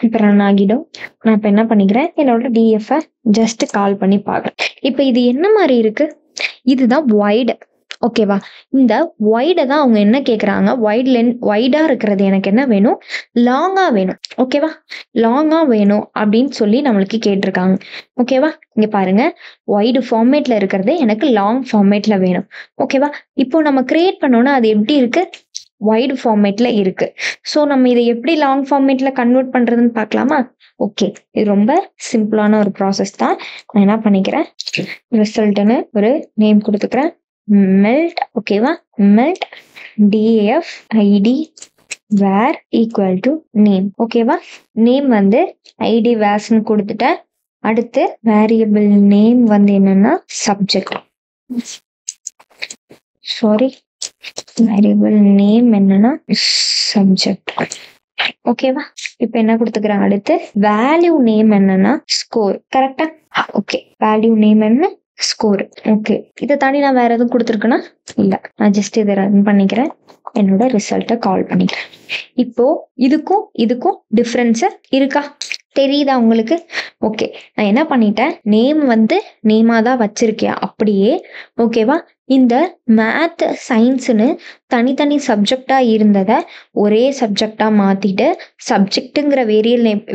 இப்போ ரன் ஆகிடும். நான் இப்போ என்ன பண்ணிக்கிறேன், என்னோட டிஎஃப் ஜஸ்ட் கால் பண்ணி பார்க்குறேன். இப்போ இது என்ன மாதிரி இருக்கு, இதுதான் வைடு. ஓகேவா? இந்த வைடை தான் அவங்க என்ன கேட்குறாங்க, வைடா இருக்கிறது எனக்கு என்ன வேணும், லாங்கா வேணும். ஓகேவா? லாங்கா வேணும் அப்படின்னு சொல்லி நம்மளுக்கு கேட்டிருக்காங்க. ஓகேவா? இங்க பாருங்க, வைடு ஃபார்மேட்ல இருக்கிறது எனக்கு லாங் ஃபார்மேட்ல வேணும். ஓகேவா? இப்போ நம்ம கிரியேட் பண்ணோம்னா அது எப்படி இருக்கு, வைடு ஃபார்மேட்ல இருக்கு. ஸோ நம்ம இதை எப்படி லாங் ஃபார்மேட்ல கன்வெர்ட் பண்றதுன்னு பார்க்கலாமா? ஓகே, இது ரொம்ப சிம்பிளான ஒரு ப்ராசஸ் தான். நான் என்ன பண்ணிக்கிறேன், ரிசல்ட்னு ஒரு நேம் கொடுத்துக்கிறேன், மெல்ட். ஓகேவா? Melt df id var equal to name. ஓகேவா? நேம் வந்து id varsன்னு கொடுத்துட்டேன். அடுத்து வேரியபிள் நேம் வந்து என்னன்னா சப்ஜெக்ட். சாரி, வேரியபிள் நேம் என்னன்னா சப்ஜெக்ட். ஓகேவா? இப்ப என்ன கொடுத்துக்கிறேன், அடுத்து வேல்யூ நேம் என்னன்னா ஸ்கோர். கரெக்டா? ஓகே, வேல்யூ நேம் என்ன ஸ்கோர். ஓகே, இதை தாண்டி நான் வேற எதுவும் கொடுத்துருக்கேன்னா இல்ல, நான் ஜஸ்ட் இதை ரன் பண்ணிக்கிறேன், என்னோட ரிசல்ட்டை கால் பண்ணிக்கிறேன். இப்போ இதுக்கும் டிஃப்ரென்ஸ் இருக்கா, தெரியுதா உங்களுக்கு? ஓகே, நான் என்ன பண்ணிட்டேன், நேம் வந்து நேமா தான் வச்சிருக்கேன் அப்படியே. ஓகேவா? இந்த மேத் சயின்ஸ்னு தனித்தனி சப்ஜெக்டா இருந்ததை ஒரே சப்ஜெக்டா மாத்திட்டு சப்ஜெக்ட்டுங்கிற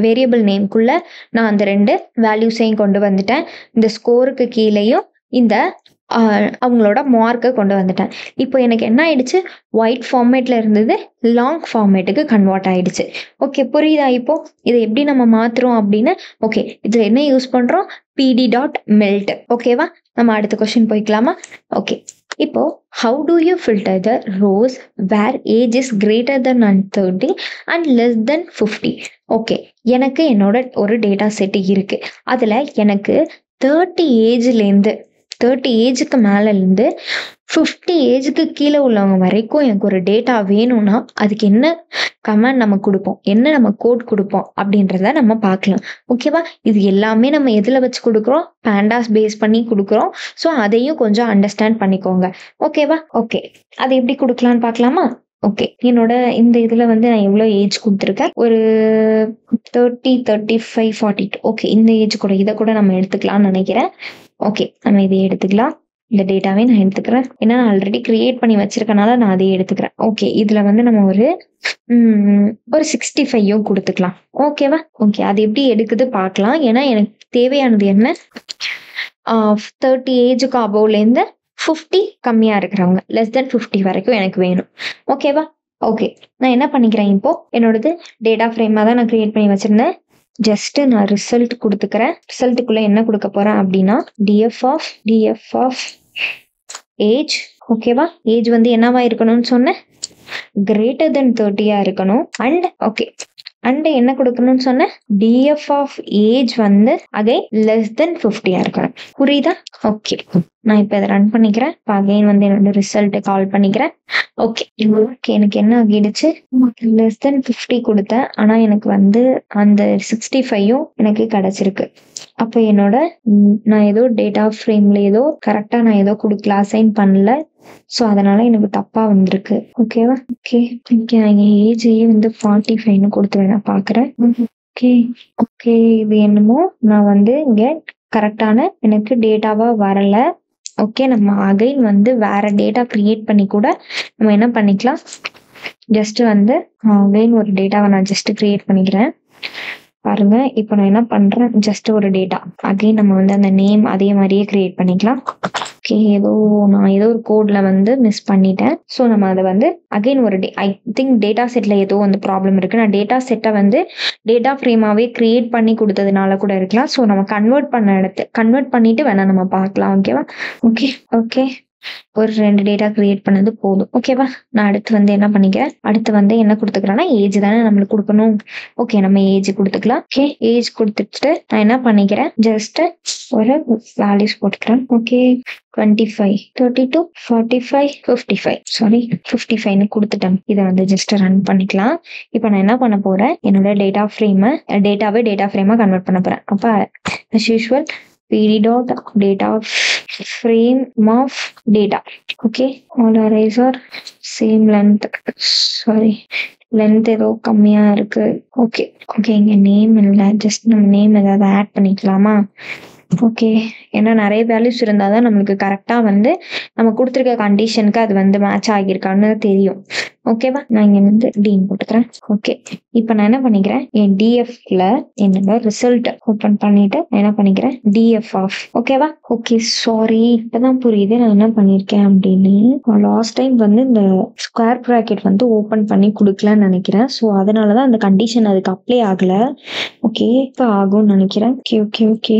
வேரியபிள் நேம்குள்ள நான் அந்த 2 வேல்யூஸையும் கொண்டு வந்துட்டேன். இந்த ஸ்கோருக்கு கீழேயும் இந்த அவங்களோட மார்க்கை கொண்டு வந்துட்டேன். இப்போ எனக்கு என்ன ஆயிடுச்சு, ஒயிட் ஃபார்மேட்ல இருந்தது லாங் ஃபார்மேட்டுக்கு கன்வெர்ட் ஆயிடுச்சு. ஓகே, புரியுதா? இப்போ இதை எப்படி நம்ம மாத்துறோம் அப்படின்னு. ஓகே, இதுல என்ன யூஸ் பண்றோம், pd.melt. ஓகேவா? நம்ம அடுத்த கொஸ்டின் போய்க்கலாமா? ஓகே, இப்போ how do you filter the rows where age is greater than 30 and less than 50? Okay, எனக்கு என்னோட ஒரு டேட்டா செட் இருக்கு. அதுல எனக்கு 30 ஏஜுக்கு மேலேருந்து 50 ஏஜுக்கு கீழே உள்ளவங்க வரைக்கும் எனக்கு ஒரு டேட்டா வேணும்னா அதுக்கு என்ன கமாண்ட் நம்ம கொடுப்போம், என்ன நம்ம கோட் கொடுப்போம் அப்படின்றத நம்ம பார்க்கலாம். ஓகேவா? இது எல்லாமே நம்ம எதில் வச்சு கொடுக்குறோம், பேண்டாஸ் பேஸ் பண்ணி கொடுக்குறோம். ஸோ அதையும் கொஞ்சம் அண்டர்ஸ்டாண்ட் பண்ணிக்கோங்க. ஓகேவா? ஓகே, அதை எப்படி கொடுக்கலான்னு பார்க்கலாமா? ஓகே, என்னோட இந்த இதுல வந்து நான் எவ்வளோ ஏஜ் கொடுத்துருக்கேன், ஒரு 30, 35, 42. ஓகே, இந்த ஏஜ் கூட இதை கூட நம்ம எடுத்துக்கலாம்னு நினைக்கிறேன். ஓகே, நம்ம இதை எடுத்துக்கலாம். இந்த டேட்டாவே நான் எடுத்துக்கிறேன், ஏன்னா நான் ஆல்ரெடி கிரியேட் பண்ணி வச்சிருக்கனால நான் அதையே எடுத்துக்கிறேன். ஓகே, இதுல வந்து நம்ம ஒரு 65 கொடுத்துக்கலாம். ஓகேவா? ஓகே, அது எப்படி எடுக்குது பார்க்கலாம். ஏன்னா எனக்கு தேவையானது என்ன, 30 ஏஜுக்கு அபோவ்லேருந்து 50 கம்மியா இருக்கிறவங்க, லெஸ் தென் 50 வரைக்கும் எனக்கு வேணும். ஓகேவா? ஓகே, நான் என்ன பண்ணிக்கிறேன், இப்போ என்னோடது டேட்டா ஃப்ரேமா தான் நான் கிரியேட் பண்ணி வச்சிருந்தேன். ஜஸ்ட் நான் ரிசல்ட் கொடுத்துக்கிறேன். ரிசல்ட்டுக்குள்ள என்ன கொடுக்க போறேன் அப்படின்னா df of ஏஜ். ஓகேவா? ஏஜ் வந்து என்னவா இருக்கணும்னு சொன்னேன், greater than 30 இருக்கணும். அண்ட் என்ன கொடுக்கணும்னு சொன்னேன், df of ஏஜ் வந்து அகைன் லெஸ் தென் 50 இருக்கணும். புரியுதா? ஓகே, நான் இப்போ இதை ரன் பண்ணிக்கிறேன். இப்போ அகைன் வந்து என்னோட ரிசல்ட்டை கால் பண்ணிக்கிறேன். ஓகே, எனக்கு என்ன ஆகிடுச்சு, லெஸ் தென் 50 கொடுத்தேன், ஆனா எனக்கு வந்து அந்த 65 எனக்கு கிடைச்சிருக்கு. அப்போ என்னோட நான் ஏதோ டேட்டா ஃப்ரேம்ல ஏதோ கரெக்டா நான் ஏதோ கொடுக்கல, அசைன் பண்ணல. ஸோ அதனால எனக்கு தப்பா வந்திருக்கு. ஓகேவா? ஓகே, நான் ஏஜையே வந்து 45 கொடுத்து வேணா பாக்குறேன். ஓகே, இது என்னமோ நான் வந்து இங்க கரெக்டான எனக்கு டேட்டாவா வரல. ஓகே, நம்ம அகைன் வந்து வேற டேட்டா கிரியேட் பண்ணி கூட நம்ம என்ன பண்ணிக்கலாம், ஜஸ்ட் வந்து அகைன் ஒரு டேட்டாவை நான் ஜஸ்ட் கிரியேட் பண்ணிக்கிறேன். பாருங்க, இப்போ நான் என்ன பண்றேன், ஜஸ்ட் ஒரு டேட்டா அகைன் நம்ம வந்து அந்த நேம் அதே மாதிரியே கிரியேட் பண்ணிக்கலாம். ஓகே, நான் ஏதோ ஒரு கோட்ல வந்து மிஸ் பண்ணிட்டேன். ஸோ நம்ம அதை வந்து அகைன் ஒரு ஐ திங்க் டேட்டா செட்ல ஏதோ வந்து ப்ராப்ளம் இருக்கு. நான் டேட்டா செட்டை வந்து டேட்டா ஃப்ரேமாவே கிரியேட் பண்ணி கொடுத்ததுனால கூட இருக்கலாம். ஸோ நம்ம கன்வெர்ட் பண்ணிட்டு வேணா நம்ம பார்க்கலாம். ஓகேவா? ஓகே, ஒரு 2 டேட்டா கிரியேட் பண்ணது போதும். ஓகேவா? நான் அடுத்து வந்து என்ன பண்ணிக்கிறேன், அடுத்து வந்து என்ன கொடுத்துக்கிறேன்னா ஏஜ் தானே நம்மளுக்கு கொடுக்கணும். ஓகே, நம்ம ஏஜ் கொடுத்துக்கலாம். ஓகே, ஏஜ் கொடுத்துட்டு நான் என்ன பண்ணிக்கிறேன், ஜஸ்ட் ஒரு வேல்யூஸ் போட்டுக்கிறேன். ஓகே, 25, 32, 45, 55. சாரி, 55 கொடுத்துட்டேன். இதை வந்து ஜஸ்ட் ரன் பண்ணிக்கலாம். இப்போ நான் என்ன பண்ண போறேன், என்னோட டேட்டா ஃப்ரேமா கன்வெர்ட் பண்ண போறேன். அப்ப as usual pd.data frame of data. Okay, all arrays are same length. Sorry, length ஏதோ கம்மியா இருக்கு. ஓகே, இங்க நேம் இல்லை, ஜஸ்ட் நம்ம நேம் ஏதாவது ஆட் பண்ணிக்கலாமா? ஓகே, ஏன்னா நிறைய வேல்யூஸ் இருந்தாதான் நம்மளுக்கு கரெக்டா வந்து நம்ம கொடுத்துருக்க கண்டிஷனுக்கு அது வந்து மேட்ச் ஆகியிருக்கான்னு தெரியும். ஓகேவா? நான் இங்க வந்து டீன் போட்டுக்கிறேன். ஓகே, இப்போ நான் என்ன பண்ணிக்கிறேன், என் டிஎஃப்ல என்னோட ரிசல்ட் ஓப்பன் பண்ணிட்டு நான் என்ன பண்ணிக்கிறேன், டிஎஃப் ஆஃப். ஓகேவா? ஓகே, சாரி, இப்பதான் புரியுது நான் என்ன பண்ணிருக்கேன் அப்படின்னு. லாஸ்ட் டைம் வந்து இந்த ஸ்கொயர் ப்ராக்கெட் வந்து ஓப்பன் பண்ணி கொடுக்கலன்னு நினைக்கிறேன். ஸோ அதனாலதான் அந்த கண்டிஷன் அதுக்கு அப்ளை ஆகல. ஓகே, இப்போ ஆகும்னு நினைக்கிறேன். ஓகே,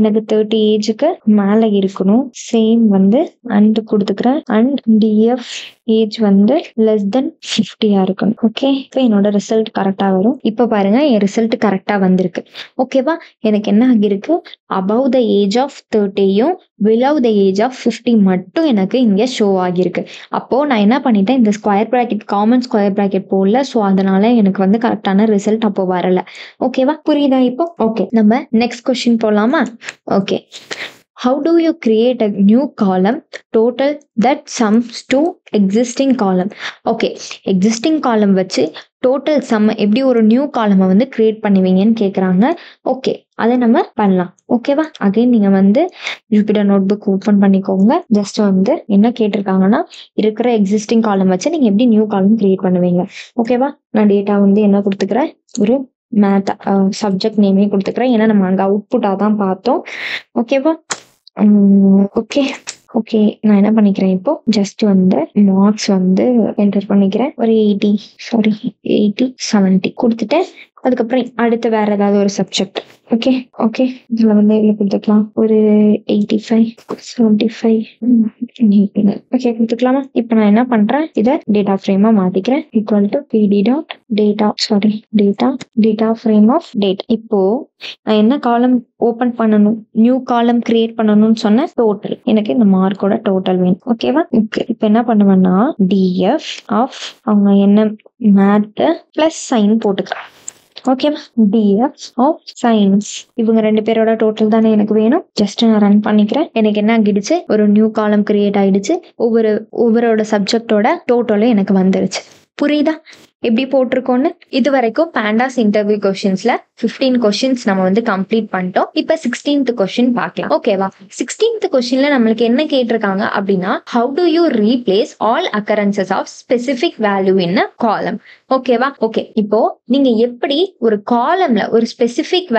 எனக்கு 30 ஏஜுக்கு மேல இருக்கணும். சேம் வந்து அண்ட் கொடுத்துக்கிறேன். அண்ட் டிஎஃப் ஏஜ் வந்து லெஸ் தென் 50 இருக்கணும். ஓகே, இப்போ என்னோட ரிசல்ட் கரெக்டா வரும். இப்போ பாருங்க என் ரிசல்ட் கரெக்டா வந்திருக்கு. ஓகேவா, எனக்கு என்ன ஆகிருக்கு, அபவ் த ஏஜ் ஆஃப் 30யும் பிலவ் த ஏஜ் ஆஃப் 50 மட்டும் எனக்கு இங்க ஷோ ஆகிருக்கு. அப்போ நான் என்ன பண்ணிட்டேன், இந்த square bracket common square bracket போடல. ஸோ அதனால எனக்கு வந்து கரெக்டான ரிசல்ட் அப்போ வரல. ஓகேவா, புரியுதா இப்போ? ஓகே, நம்ம நெக்ஸ்ட் கொஸ்டின் போலாமா? Okay, how do you create a new column total that sums to existing column? Okay, existing காலம் வச்சு டோட்டல் சம் எப்படி ஒரு நியூ காலமை வந்து கிரியேட் பண்ணுவீங்கன்னு கேட்குறாங்க. ஓகே, அதை நம்ம பண்ணலாம். ஓகேவா, அகைன் நீங்கள் வந்து ஜூபிட்டர் நோட் புக் ஓப்பன் பண்ணிக்கோங்க. ஜஸ்ட் வந்து என்ன கேட்டிருக்காங்கன்னா, இருக்கிற எக்ஸிஸ்டிங் காலம் வச்சு நீங்கள் எப்படி நியூ காலம் கிரியேட் பண்ணுவீங்க. ஓகேவா, நான் டேட்டா வந்து என்ன கொடுத்துக்கிறேன், ஒரு மேத் சப்ஜெக்ட் நேமே கொடுத்துக்கிறேன். ஏன்னா நம்ம அங்கே அவுட்புட்டாக தான் பார்த்தோம். ஓகேவா, ஓகே ஓகே, நான் என்ன பண்ணிக்கிறேன், இப்போ ஜஸ்ட் வந்து மார்க்ஸ் வந்து என்டர் பண்ணிக்கிறேன். ஒரு 80 70 கொடுத்துட்டேன். அதுக்கப்புறம் அடுத்து வேற ஏதாவது ஒரு சப்ஜெக்ட். ஓகே ஓகே, இதுல வந்து எவ்வளவு கொடுத்துக்கலாம், ஒரு 85 75 ஓகே கொடுத்துக்கலாமா? இப்போ நான் என்ன பண்றேன், இதை டேட்டா ஃப்ரேமா மாத்திக்கிறேன். Equal to pd dot data frame of date. இப்போ நான் என்ன காலம் ஓபன் பண்ணணும், நியூ காலம் கிரியேட் பண்ணணும்னு சொன்ன டோட்டல். எனக்கு இந்த மார்க்கோட டோட்டல் வேணும். ஓகேவா, இப்போ என்ன பண்ணுவேன்னா, df ஆஃப் அவங்க என்ன மேத் பிளஸ் சைன் போட்டுக்கிறேன். ஓகேவா, df ஆஃப் சயின்ஸ், இவங்க 2 பேரோட டோட்டல் தானே எனக்கு வேணும். ஜஸ்ட் நான் ரன் பண்ணிக்கிறேன். எனக்கு என்ன ஆகிடுச்சு, ஒரு நியூ காலம் கிரியேட் ஆயிடுச்சு. ஒவ்வொருவரோட சப்ஜெக்டோட டோட்டலும் எனக்கு வந்துருச்சு. புரியுதா எப்படி போட்டிருக்கோன்னு? இது வரைக்கும் பேண்டாஸ் இன்டர்வியூ கொஸ்டின்ஸ்ல 15 கொஸ்டின்ஸ் நம்ம வந்து கம்ப்ளீட் பண்ணிட்டோம். இப்ப 16th கொஸ்டின் பார்க்கலாம். ஓகேவா, 16th கொஸ்டின்ல நம்மளுக்கு என்ன கேட்டிருக்காங்க அப்படின்னா, how do you replace all occurrences of specific value in a column? ஓகேவா, ஓகே, இப்போ நீங்க எப்படி ஒரு காலம்ல ஒரு ஸ்பெசிபிக்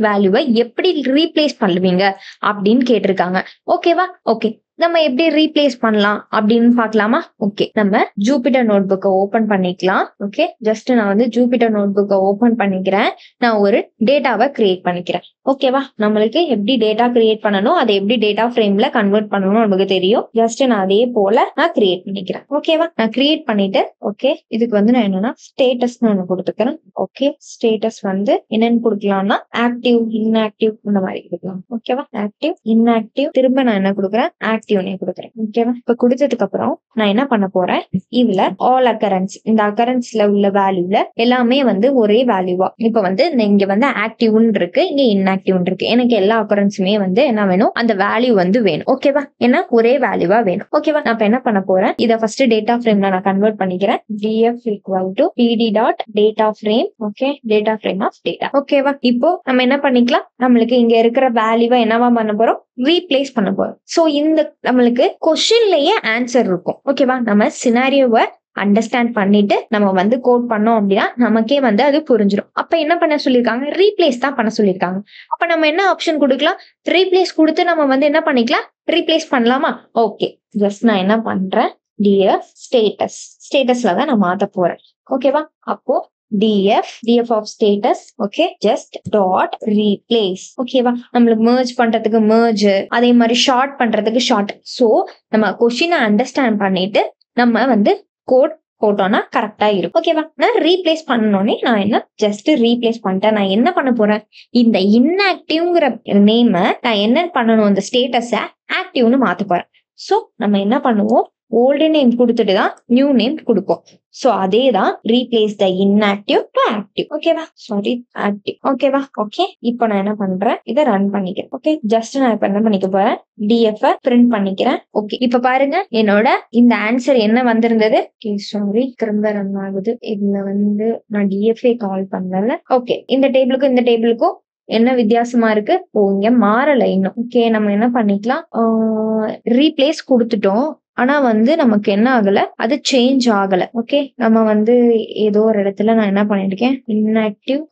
வேல்யூவை எப்படி ரீப்ளேஸ் பண்ணுவீங்க அப்படின்னு கேட்டிருக்காங்க. ஓகேவா, ஓகே, நம்ம எப்படி ரீப்ளேஸ் பண்ணலாம் அப்படின்னு பார்க்கலாமா? ஓகே, நம்ம ஜூபிட்டர் நோட் புக்கை ஓபன் பண்ணிக்கலாம். ஓகே, ஜஸ்ட் நான் வந்து ஜூபிட்டர் நோட் புக்கை ஓபன் பண்ணிக்கிறேன். நான் ஒரு டேட்டாவை கிரியேட் பண்ணிக்கிறேன். ஓகேவா, நம்மளுக்கு எப்படி டேட்டா கிரியேட் பண்ணணும், அதை எப்படி டேட்டா ஃப்ரேம்ல கன்வெர்ட் பண்ணணும் நமக்கு தெரியும். ஜஸ்ட் நான் அதே போல நான் கிரியேட் பண்ணிக்கிறேன். ஓகேவா, நான் கிரியேட் பண்ணிட்டு, ஓகே, இதுக்கு வந்து நான் என்னன்னா ஸ்டேட்டஸ்னு ஒண்ணு கொடுத்துக்கிறேன். ஓகே, ஸ்டேட்டஸ் வந்து என்னன்னு கொடுக்கலாம்னா ஆக்டிவ், இன்ஆக்டிவ் இந்த மாதிரி கொடுக்கலாம். ஓகேவா, ஆக்டிவ், இன்ஆக்டிவ், திரும்ப நான் என்ன கொடுக்குறேன், ஆக்டிவ்னே கொடுக்குறேன். ஓகேவா, இப்ப கொடுத்ததுக்கு அப்புறம் நான் என்ன பண்ண போறேன், இதுல ஆல் அக்கரன்ஸ், இந்த அக்கரன்ஸ்ல உள்ள வேல்யூல எல்லாமே வந்து ஒரே வேல்யூவா, இப்ப வந்து இங்க வந்து ஆக்டிவ்னு இருக்கு, இங்க இன்ஆக்டிவ்னு இருக்கு. எனக்கு எல்லா அக்கரன்ஸுமே வந்து என்ன வேணும், அந்த வேல்யூ வந்து வேணும். ஓகேவா, ஏன்னா ஒரே வேல்யூவா வேணும். ஓகேவா, நான் இப்ப என்ன பண்ண போறேன், இதை ஃபர்ஸ்ட் டேட்டா ஃப்ரேம்ல நான் கன்வெர்ட் பண்ணிக்கிறேன். df equal to pd dot data frame. Okay, data frame of data. ஓகேவா, இப்போ நம்ம என்ன பண்ணிக்கலாம், நம்மளுக்கு இங்க இருக்கிற வேல்யூவை என்னவா பண்ண போறோம், ரீப்ளேஸ் பண்ண போறோம். சோ இந்த நம்மளுக்கு கொஸ்டின்லயே ஆன்சர் இருக்கும். ஓகேவா, நம்ம சினாரியோவை அண்டர்ஸ்டாண்ட் பண்ணிட்டு நம்ம வந்து கோட் பண்ணோம் அப்படின்னா நமக்கே வந்து அது புரிஞ்சிடும். அப்ப என்ன பண்ண சொல்லியிருக்காங்க, ரீப்ளேஸ் தான் பண்ண சொல்லியிருக்காங்க. அப்ப நம்ம என்ன ஆப்ஷன் கொடுக்கலாம், ரீப்ளேஸ் கொடுத்து நம்ம வந்து என்ன பண்ணிக்கலாம், ரீப்ளேஸ் பண்ணலாமா? ஓகே, ஜஸ்ட் நான் என்ன பண்றேன், df ஸ்டேட்டஸ்ல தான் நான் மாத்த போறேன். ஓகேவா, அப்போ df of status. Okay, just dot replace. ஓகேவா, நம்மளுக்கு merge பண்றதுக்கு merge, அதே மாதிரி ஷார்ட் பண்றதுக்கு ஷார்ட். சோ நம்ம கொஸ்டினை அண்டர்ஸ்டாண்ட் பண்ணிட்டு நம்ம வந்து கோட் போட்டோம்னா கரெக்டா இருக்கும். ஓகேவா, நான் ரீப்ளேஸ் பண்ணனோடனே நான் என்ன ஜஸ்ட் ரீப்ளேஸ் பண்ணிட்டேன். நான் என்ன பண்ண போறேன், இந்த இன்ஆக்டிவ்ங்கிற நேம நான் என்ன பண்ணணும், இந்த ஸ்டேட்டஸ ஆக்டிவ்னு மாத்த போறேன். சோ நம்ம என்ன பண்ணுவோம், ஓல்டு நேம் கொடுத்துட்டு தான் நியூ நேம் கொடுப்போம். சோ அதே தான் replace the inactive to active. ஓகேவா, சாரி ஆக்டிவ். ஓகேவா, ஓகே, இப்போ நான் என்ன பண்றேன், இதை ரன் பண்ணிக்கிறேன். ஓகே, ஜஸ்ட் நான் இப்ப என்ன பண்ணிக்க போறேன், df பிரிண்ட் பண்ணிக்கிறேன். ஓகே, இப்ப பாருங்க என்னோட இந்த ஆன்சர் என்ன வந்திருந்தது. சாரி, திரும்ப ரன் ஆகுது. இதுல வந்து நான் df கால் பண்ணல. ஓகே, இந்த டேபிளுக்கும் என்ன வித்தியாசமா இருக்கு, இங்க மாறல இன்னும். ஓகே, நம்ம என்ன பண்ணிக்கலாம், ரீப்ளேஸ் கொடுத்துட்டோம், ஆனா வந்து நமக்கு என்ன ஆகல, அது சேஞ்ச் ஆகல. ஓகே, நம்ம வந்து ஏதோ ஒரு இடத்துல நான் என்ன பண்ணிருக்கேன், இன்ஆக்டிவ்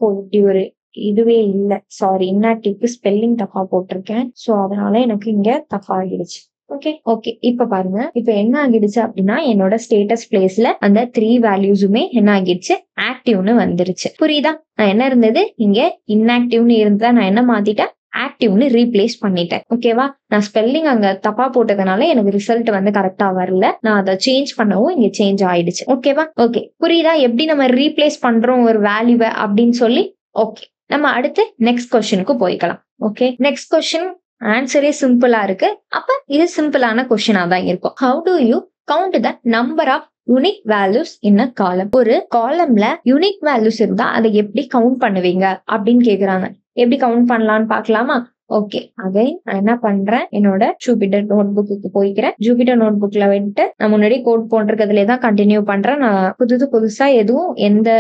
ஒரு இதுவே இல்ல, சாரி, இன்ஆக்டிவ்க்கு ஸ்பெல்லிங் தப்பா போட்டிருக்கேன். சோ அதனால எனக்கு இங்க தப்பா ஆகிடுச்சு. ஓகே ஓகே, இப்ப பாருங்க, இப்ப என்ன ஆகிடுச்சு அப்படின்னா என்னோட ஸ்டேட்டஸ் பிளேஸ்ல அந்த 3 வேல்யூஸுமே என்ன ஆகிடுச்சு, ஆக்டிவ்னு வந்துருச்சு. புரியுதா, நான் என்ன இருந்தது இங்க இன்ஆக்டிவ்னு இருந்தா நான் என்ன மாத்திட்டேன், ஆக்டிவ்னு ரீப்ளேஸ் பண்ணிட்டேன். ஓகேவா? நான் ஸ்பெல்லிங் அங்க தப்பா போட்டதுனால எனக்கு ரிசல்ட் வந்து கரெக்டா வரல. நான் அதை சேஞ்ச் பண்ணவும் இங்க சேஞ்ச் ஆயிடுச்சு. ஓகேவா? ஓகே, புரியுதா எப்படி நம்ம ரீப்ளேஸ் பண்றோம் ஒரு வேல்யூவை அப்படின்னு சொல்லி? ஓகே, நம்ம அடுத்து நெக்ஸ்ட் கொஸ்டினுக்கு போய்க்கலாம். ஓகே, நெக்ஸ்ட் கொஸ்டின் ஆன்சரே சிம்பிளா இருக்கு. அப்ப இது சிம்பிளான கொஸ்டினா தான் இருக்கும். How do you count the number of unique values in a column? ஒரு காலம்ல யூனிக் வேல்யூஸ் இருந்தா அதை எப்படி கவுண்ட் பண்ணுவீங்க அப்படின்னு கேக்குறாங்க. எப்படி கவுண்ட் பண்ணலாம்னு பாக்கலாமா? ஓகே, அகைன் நான் என்ன பண்றேன், என்னோட ஜூபிட்டர் நோட் புக்கு போய்க்கிறேன். ஜூபிட்டர் நோட் புக்ல வந்துட்டு நான் முன்னாடி கோட் போட்டிருக்கிறதுலே தான் கண்டினியூ பண்றேன். நான் புதுசா எதுவும் எந்த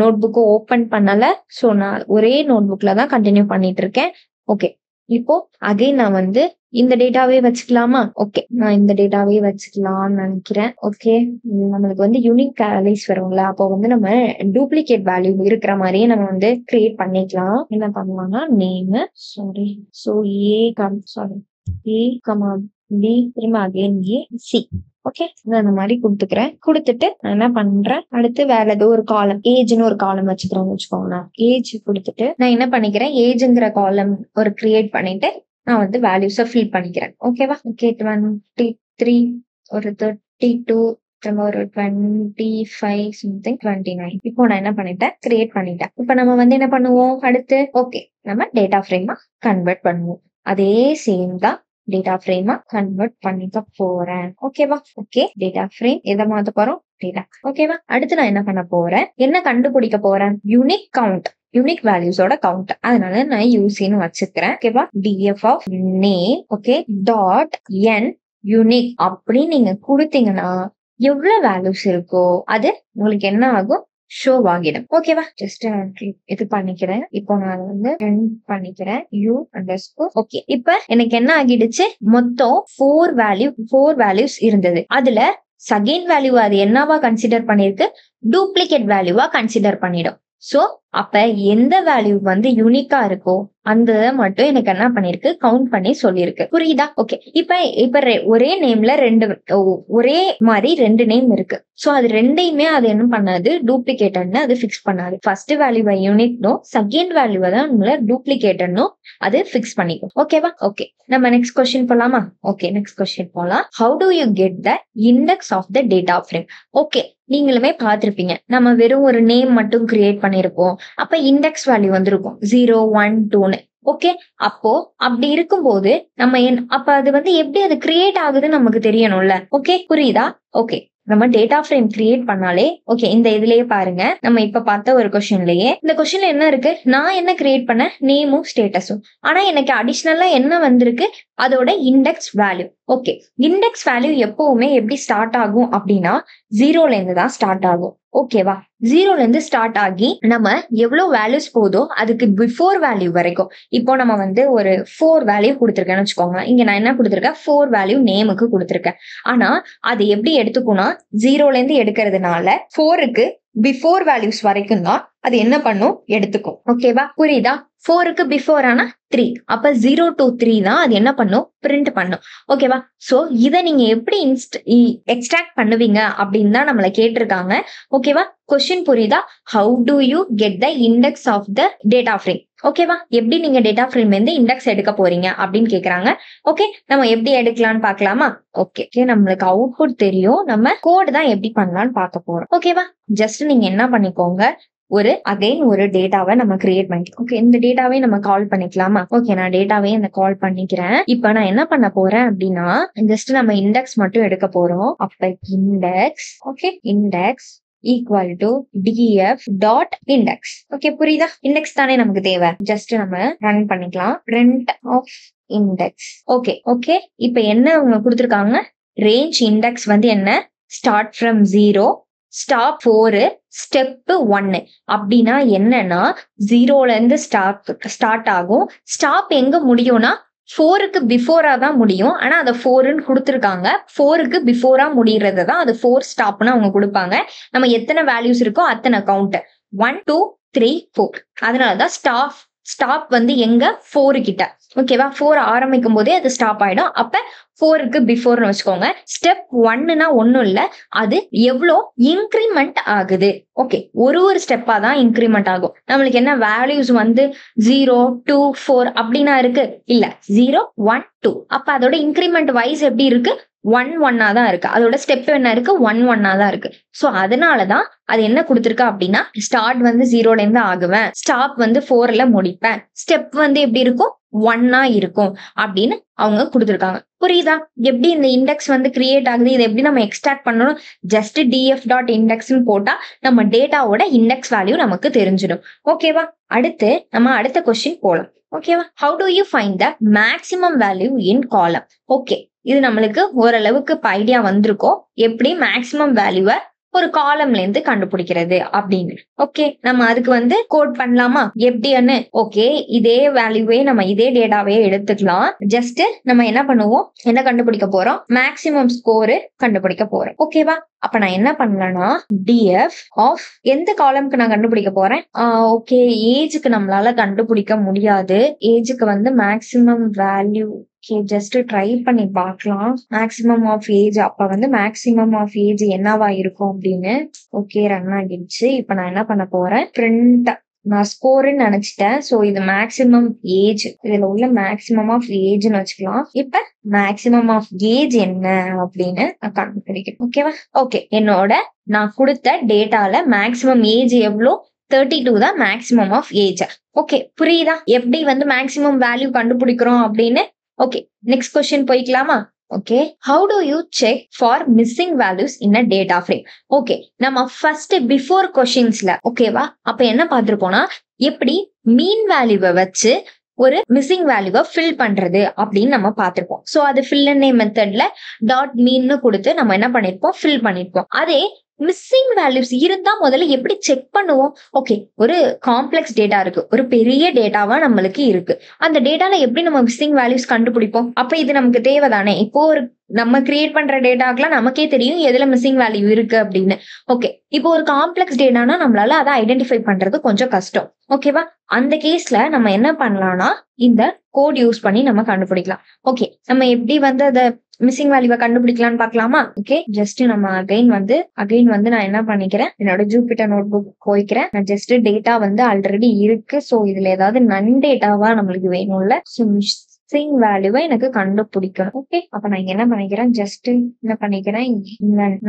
நோட் புக்கும் ஓபன் பண்ணல. ஸோ நான் ஒரே நோட் புக்ல தான் கண்டினியூ பண்ணிட்டு இருக்கேன். ஓகே, இப்போ அகைன் நான் வந்து இந்த டேட்டாவே வச்சுக்கலாமா? ஓகே, நான் இந்த டேட்டாவே வச்சுக்கலாம்னு நினைக்கிறேன். ஓகே, நம்மளுக்கு வந்து யூனிக் வேல்யூஸ் வரும்ல, அப்போ வந்து நம்ம டூப்ளிகேட் வேல்யூ இருக்கிற மாதிரியே நம்ம வந்து கிரியேட் பண்ணிக்கலாம். என்ன பண்ணலாம்னா நேம் ஏ கமா பி திரும்ப அகைன் ஏ சி. ஓகே, நான் அந்த மாதிரி கொடுத்துட்டு நான் என்ன பண்றேன், அடுத்து வேற ஏதோ ஒரு காலம் ஏஜ்னு ஒரு காலம் வச்சுக்கிறேன்னு வச்சுக்கோங்க. ஏஜ் கொடுத்துட்டு நான் என்ன பண்ணிக்கிறேன், ஏஜ்ங்கிற காலம் ஒரு கிரியேட் பண்ணிட்டு நான் வந்து வேல்யூஸை ஃபில் பண்ணிக்கிறேன். ஓகேவா? ஓகே, 23 ஒரு 32 ஒரு 25 சம்திங் 29. இப்போ நான் என்ன பண்ணிட்டேன், கிரியேட் பண்ணிட்டேன். இப்போ நம்ம வந்து என்ன பண்ணுவோம் அடுத்து? ஓகே, நம்ம டேட்டா ஃப்ரேமா கன்வெர்ட் பண்ணுவோம். அதே சேம் தான் டேட்டா ஃப்ரேமா கன்வெர்ட் பண்ணிக்க போறேன். ஓகேவா? ஓகே, டேட்டா ஃப்ரேம் எதை மாத்த போறோம், டேட்டா. ஓகேவா? அடுத்து நான் என்ன பண்ண போறேன், என்ன கண்டுபிடிக்க போறேன், யூனிக் கவுண்ட், யூனிக் வேல்யூஸோட கவுண்ட். அதனால நான் யூசின்னு வச்சுக்கிறேன். ஓகேவா? DF of name okay dot N unique அப்படின்னு நீங்க கொடுத்தீங்கன்னா எவ்வளவு வேல்யூஸ் இருக்கோ அது உங்களுக்கு என்ன ஆகும், ஷோ ஆகிடும். ஓகேவா? ஜஸ்ட் இது பண்ணிக்கிறேன். இப்போ நான் வந்து பண்ணிக்கிறேன் யூ அண்டர்ஸ்கோர். ஓகே, இப்ப எனக்கு என்ன ஆகிடுச்சு, மொத்தம் 4 வேல்யூஸ் இருந்தது. அதுல செகண்ட் வேல்யூ அது என்னவா கன்சிடர் பண்ணிருக்கு, டூப்ளிகேட் வேல்யூவா கன்சிடர் பண்ணிடும். சோ அப்ப எந்த வேல்யூ வந்து யூனிக்கா இருக்கோ அந்த மட்டும் எனக்கு என்ன பண்ணிருக்கு, கவுண்ட் பண்ணி சொல்லியிருக்கு. புரியுதா? ஓகே, இப்ப ஒரே நேம்ல ஒரே மாதிரி 2 நேம் இருக்கு. சோ அது ரெண்டையுமே அது என்ன பண்ணாது, டூப்ளிகேட்னு அது பிக்ஸ் பண்ணாது. ஃபர்ஸ்ட் வேல்யூவை யூனிக்னோ செகண்ட் வேல்யூவை தான் நம்மள டூப்ளிகேட்னோ அது பிக்ஸ் பண்ணிக்கும். ஓகேவா? ஓகே, நம்ம நெக்ஸ்ட் கொஸ்டின் போலாமா? ஓகே, நெக்ஸ்ட் கொஸ்டின் போலாம். How do you get the index of the data frame? Okay, நீங்களுமே பார்த்திருப்பீங்க, நம்ம வெறும் ஒரு நேம் மட்டும் கிரியேட் பண்ணிருப்போம். அப்ப இண்டெக்ஸ் வேல்யூ வந்திருக்கும் 0 1 2ன்னு. ஓகே, அப்போ அப்படி இருக்கும்போது நம்ம அப்ப அது வந்து எப்படி அது கிரியேட் ஆகுதுன்னு நமக்கு தெரியணும்ல. ஓகே, புரியுதா? ஓகே, நம்ம டேட்டா ஃப்ரேம் கிரியேட் பண்ணாலே ஓகே, இந்த இதுலயே பாருங்க, நம்ம இப்ப பார்த்த ஒரு கொஸ்டின்லயே இந்த கொஸ்டின்ல என்ன இருக்கு, நான் என்ன கிரியேட் பண்ண, நேமும் ஸ்டேட்டஸும். ஆனா எனக்கு அடிஷனலா என்ன வந்திருக்கு, அதோட index value. Okay, index value எப்பவுமே எப்படி ஸ்டார்ட் ஆகும் அப்படின்னா 0ல இருந்து தான் ஸ்டார்ட் ஆகும். ஓகேவா? 0ல இருந்து ஸ்டார்ட் ஆகி நம்ம எவ்வளவு வேல்யூஸ் போதோ அதுக்கு பிஃபோர் வேல்யூ வரைக்கும். இப்போ நம்ம வந்து ஒரு 4 வேல்யூ கொடுத்துருக்கேன்னு வச்சுக்கோங்க. இங்க நான் என்ன கொடுத்துருக்கேன், 4 வேல்யூ நேமுக்கு கொடுத்துருக்கேன். ஆனா அது எப்படி எடுத்துக்கும்னா 0ல இருந்து எடுக்கிறதுனால 4க்கு பிஃபோர் வேல்யூஸ் வரைக்கும் தான் அது என்ன பண்ணும், எடுத்துக்கும். ஓகேவா? புரியுதா? 4க்கு பிஃபோர் ஆனா 3, அப்ப 0 to 3 தான் அது என்ன பண்ணும், பிரிண்ட் பண்ணும். ஓகேவா? சோ இதை நீங்க எப்படி எக்ஸ்ட்ராக்ட் பண்ணுவீங்க அப்படின்னு தான் நம்மள கேட்டிருக்காங்க. ஓகேவா? கொஸ்டின் புரியுதா? How do you get the index of the data frame? ஓகேவா? எப்படி நீங்க டேட்டா ஃப்ரேம் இருந்து இண்டெக்ஸ் எடுக்க போறீங்க அப்படின்னு கேக்குறாங்க. ஓகே, நம்ம எப்படி எடுக்கலாம்னு பாக்கலாமா? ஓகே, நம்மளுக்கு அவுட்புட் தெரியும், நம்ம கோட் தான் எப்படி பண்ணலாம்னு பார்க்க போறோம். ஓகேவா? ஜஸ்ட் நீங்க என்ன பண்ணிக்கோங்க, ஒரு டேட்டாவை நம்ம கிரியேட் பண்ணிக்கலாம். ஓகே, இந்த டேட்டாவே நம்ம கால் பண்ணிக்கலாமா? ஓகே, நான் டேட்டாவே இந்த கால் பண்ணிக்கிறேன். இப்ப நான் என்ன பண்ண போறேன் அப்படின்னா ஜஸ்ட் நம்ம இண்டெக்ஸ் மட்டும் எடுக்க போறோம். அப்ப index okay index equal to DF dot index. Okay, புரியுதா? இண்டெக்ஸ் தானே நமக்கு தேவை. ஜஸ்ட் நம்ம ரன் பண்ணிக்கலாம். print of index. Okay okay, இப்ப என்ன அவங்க கொடுத்துருக்காங்க, ரேஞ்ச் இண்டெக்ஸ் வந்து என்ன, ஸ்டார்ட் ஃப்ரம் 0 ஸ்டாப் 4 ஸ்டெப் 1 அப்படின்னா என்னன்னா 0ல இருந்து ஸ்டார்ட் ஆகும். ஸ்டாப் எங்க முடியும்னா 4க்கு பிஃபோரா தான் முடியும். ஆனா அதை 4ன்னு கொடுத்துருக்காங்க. 4க்கு பிஃபோரா முடியறது தான் அது 4 ஸ்டாப்னு அவங்க கொடுப்பாங்க. நம்ம எத்தனை வேல்யூஸ் இருக்கோ அத்தனை கவுண்ட் 1 2 3 4. அதனாலதான் ஸ்டாப் ஸ்டாப் வந்து எங்க 4 கிட்ட. ஓகேவா, 4 ஆரம்பிக்கும் போதே அது ஸ்டாப் ஆயிடும். அப்ப 4க்கு பிஃபோர்னு வச்சுக்கோங்க. ஸ்டெப் 1னா ஒன்னும் இல்ல, அது எவ்வளோ இன்க்ரிமெண்ட் ஆகுது. ஓகே, ஒரு ஸ்டெப்பா தான் இன்க்ரிமெண்ட் ஆகும். நம்மளுக்கு என்ன வேல்யூஸ் வந்து 0, 2, 4 அப்படின்னா இருக்கு இல்ல, 0, 1, 2. அப்ப அதோட இன்க்ரிமெண்ட் வைஸ் எப்படி இருக்கு, 1, 1 தான் இருக்கு. அதோட ஸ்டெப் என்ன இருக்கு, 1, 1 தான் இருக்கு. சோ அதனாலதான் அது என்ன கொடுத்திருக்கா அப்படின்னா, ஸ்டார்ட் வந்து 0ல இருந்து ஆகுவேன், ஸ்டாப் வந்து 4ல முடிப்பேன், ஸ்டெப் வந்து எப்படி இருக்கும், 1 இருக்கும் அப்படின்னு அவங்க கொடுத்திருக்காங்க. புரியுதா எப்படி இந்த இண்டெக்ஸ் வந்து கிரியேட் ஆகுது, இதை எப்படி நம்ம எக்ஸ்ட்ராக்ட் பண்ணணும். ஜஸ்ட் df.index போட்டா நம்ம டேட்டாவோட இண்டெக்ஸ் வேல்யூ நமக்கு தெரிஞ்சிடும். ஓகேவா, அடுத்து நம்ம அடுத்த கொஸ்டின் போலாம். ஓகேவா, how do you find the maximum value in column? Okay, இது நம்மளுக்கு ஓரளவுக்கு ஐடியா வந்திருக்கும் எப்படி மேக்சிமம் வேல்யூவை ஒரு காலம்ல இருந்து கண்டுபிடிக்கிறது அப்படின்னு. ஓகே, நம்ம அதுக்கு வந்து கோட் பண்ணலாமா எப்படின்னு. ஓகே, இதே வேல்யூவே நம்ம இதே டேட்டாவே எடுத்துக்கலாம். ஜஸ்ட் நம்ம என்ன பண்ணுவோம், என்ன கண்டுபிடிக்க போறோம், மேக்சிமம் ஸ்கோர் கண்டுபிடிக்க போறோம். ஓகேவா, அப்ப நான் என்ன பண்ணலன்னா df ஆஃப் எந்த காலம்க்கு நான் கண்டுபிடிக்க போறேன். ஓகே, ஏஜுக்கு நம்மளால கண்டுபிடிக்க முடியாது. ஏஜுக்கு வந்து மேக்சிமம் வேல்யூ ஜஸ்ட் ட்ரை பண்ணி பார்க்கலாம். மேக்சிமம் ஆஃப் ஏஜ், அப்ப வந்து மேக்சிமம் ஆஃப் ஏஜ் என்னவா இருக்கும் அப்படின்னு. ஓகே, ரன் ஆகிடுச்சு. இப்ப நான் என்ன பண்ண போறேன், பிரிண்ட், நான் ஸ்கோர்ன்னு நினைச்சிட்டேன். சோ இது மேக்சிமம் ஏஜ், இதுல உள்ள மேக்சிமம் ஆஃப் ஏஜ்னு வச்சுக்கலாம். இப்ப மேக்சிமம் ஆஃப் ஏஜ் என்ன அப்படின்னு நான் கண்டுபிடிக்கிறேன். ஓகேவா, ஓகே, என்னோட நான் கொடுத்த டேட்டால மேக்சிமம் ஏஜ் எவ்வளோ, 32 தான் மேக்சிமம் ஆஃப் ஏஜ். ஓகே, புரியுதா எப்படி வந்து மேக்சிமம் வேல்யூ கண்டுபிடிக்கிறோம் அப்படின்னு. ஓகே, நெக்ஸ்ட் கொஸ்டின் போய்க்கலாமா. Okay, how do you check for missing values in a data frame? Okay, நம்ம ஃபர்ஸ்ட் பிஃபோர் கொஸ்டின்ஸ்ல ஓகேவா, அப்ப என்ன பார்த்திருப்போம்னா எப்படி மீன் வேல்யூவை வச்சு ஒரு மிஸ்ஸிங் வேல்யூவை ஃபில் பண்றது அப்படின்னு நம்ம பார்த்திருப்போம். சோ அது fill and name மெத்தட்ல டாட் மீன்னு கொடுத்து நம்ம என்ன பண்ணிருப்போம், ஃபில் பண்ணிருப்போம். அதே மிஸ்ஸிங் வேல்யூஸ் இருந்தா முதல்ல எப்படி செக் பண்ணுவோம். ஓகே, ஒரு காம்ப்ளெக்ஸ் டேட்டா இருக்கு, ஒரு பெரிய டேட்டாவா நம்மளுக்கு இருக்கு. அந்த டேட்டால எப்படி நம்ம மிஸ்ஸிங் வேல்யூஸ் கண்டுபிடிப்போம். அப்ப இது நமக்கு தேவைதானே. இப்போ ஒரு நம்ம கிரியேட் பண்ற டேட்டாக்கெல்லாம் நமக்கே தெரியும் எதுல மிஸ்ஸிங் வேல்யூ இருக்கு அப்படின்னு. ஓகே, இப்போ ஒரு காம்ப்ளெக்ஸ் டேட்டானா நம்மளால அதை ஐடென்டிஃபை பண்றது கொஞ்சம் கஷ்டம். ஓகேவா, அந்த கேஸ்ல நம்ம என்ன பண்ணலாம்னா இந்த கோட் யூஸ் பண்ணி நம்ம கண்டுபிடிக்கலாம். ஓகே, நம்ம எப்படி வந்து அதை மிஸ்ஸிங் வேல்யூவை கண்டுபிடிக்கலாம்னு பார்க்கலாமா. ஓகே, ஜஸ்ட் நம்ம அகைன் வந்து நான் என்ன பண்ணிக்கிறேன், என்னோட ஜூபிட்டர் நோட் புக் போய்க்கிறேன். நான் ஜஸ்ட் டேட்டா வந்து ஆல்ரெடி இருக்கு. சோ இதுல ஏதாவது நன் டேட்டாவா நம்மளுக்கு வேணும்ல. மிஸ்ஸிங் வேல்யூவை எனக்கு கண்டுபிடிக்கணும். ஓகே, அப்ப நான் என்ன பண்ணிக்கிறேன், ஜஸ்ட் என்ன பண்ணிக்கிறேன்,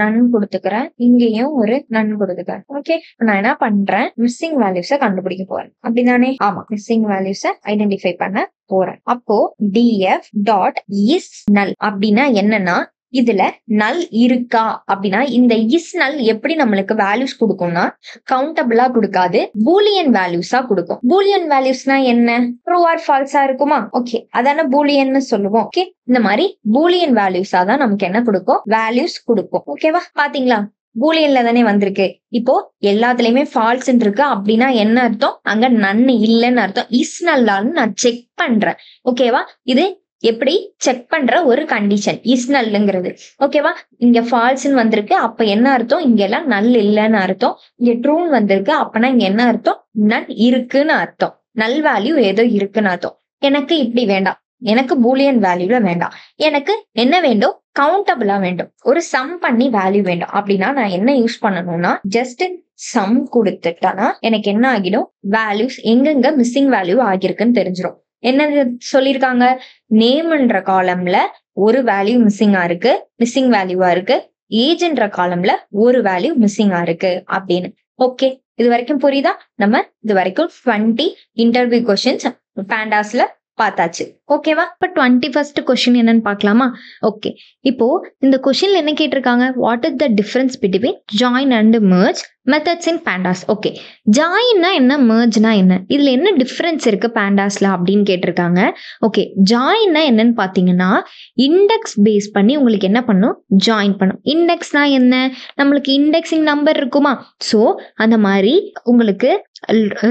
நன் கொடுத்துக்கிறேன், இங்கேயும் ஒரு நன் கொடுத்துக்கிறேன். ஓகே, நான் என்ன பண்றேன், மிஸ்ஸிங் வேல்யூஸை கண்டுபிடிக்க போறேன். அப்படிதானே. ஆமா, மிஸ்ஸிங் வேல்யூஸை ஐடென்டிஃபை பண்ண போறேன். அப்போ df டாட் is null அப்படின்னா என்னன்னா, இதுல நல் இருக்கா அப்படின்னா இந்த இஸ் நல் எப்படி நம்மளுக்கு வேல்யூஸ் கொடுக்கும்னா கவுண்டபிளா கொடுக்காது, பூலியன் வேல்யூஸா கொடுக்கும். பூலியன் வேல்யூஸ்னா என்ன, ட்ரூ ஆர் ஃபால்ஸா இருக்குமா. ஓகே, அதான பூலியன்னு சொல்லுவோம். ஓகே, இந்த மாதிரி பூலியன் வேல்யூஸா தான் நமக்கு என்ன கொடுக்கும், வேல்யூஸ் கொடுக்கும். ஓகேவா, பாத்தீங்களா பூலியன்ல தானே வந்திருக்கு. இப்போ எல்லாத்துலயுமே ஃபால்ஸ் இருக்கு அப்படின்னா என்ன அர்த்தம், அங்க நன்னு இல்லைன்னு அர்த்தம். இஸ் நல்லான்னு நான் செக் பண்றேன். ஓகேவா, இது எப்படி செக் பண்ற ஒரு கண்டிஷன் இஸ் நல்லுங்கிறது. ஓகேவா, இங்க ஃபால்ஸ்ன்னு வந்திருக்கு அப்ப என்ன அர்த்தம், இங்க எல்லாம் நல் இல்லைன்னு அர்த்தம். இங்க ட்ரூன்னு வந்திருக்கு அப்பனா இங்க என்ன அர்த்தம், நல் இருக்குன்னு அர்த்தம், நல் வேல்யூ ஏதோ இருக்குன்னு அர்த்தம். எனக்கு இப்படி வேண்டாம், எனக்கு பூலியன் வேல்யூல வேண்டாம், எனக்கு என்ன வேண்டும், கவுண்டபிளா வேண்டும், ஒரு சம் பண்ணி வேல்யூ வேண்டும். அப்படின்னா நான் என்ன யூஸ் பண்ணணும்னா ஜஸ்ட் சம் கொடுத்துட்டானா எனக்கு என்ன ஆகிடும், வேல்யூஸ் எங்கெங்க மிஸ்ஸிங் வேல்யூ ஆகிருக்குன்னு தெரிஞ்சிடும். என்ன சொல்லிருக்காங்க, நேம்ன்ற காலம்ல ஒரு வேல்யூ மிஸ்ஸிங்கா இருக்கு, மிஸ்ஸிங் வேல்யூவா இருக்கு, ஏஜ்ன்ற காலம்ல ஒரு வேல்யூ மிஸ்ஸிங்கா இருக்கு அப்படின்னு. ஓகே, இது வரைக்கும் புரியுதா. நம்ம இது வரைக்கும் 20 இன்டர்வியூ கொஸ்டின்ஸ் பாண்டாஸ்ல பார்த்தாச்சு. ஓகேவா, இப்ப 21st கொஸ்டின் என்னன்னு பார்க்கலாமா. ஓகே, இப்போ இந்த கொஸ்டின்ல என்ன கேட்டிருக்காங்க, what is the difference between join and merge methods in pandas. ஓகே, ஜாயின்னா என்ன, மெர்ஜ்னா என்ன, இதுல என்ன டிஃபரன்ஸ் இருக்கு pandas-ல அப்படின்னு கேட்டிருக்காங்க. ஓகே, ஜாயின்னா என்னன்னு பாத்தீங்கன்னா இண்டெக்ஸ் பேஸ் பண்ணி உங்களுக்கு என்ன பண்ணும், ஜாயின் பண்ணும். இண்டெக்ஸ்னா என்ன, நம்மளுக்கு இண்டெக்ஸிங் நம்பர் இருக்குமா, சோ அந்த மாதிரி உங்களுக்கு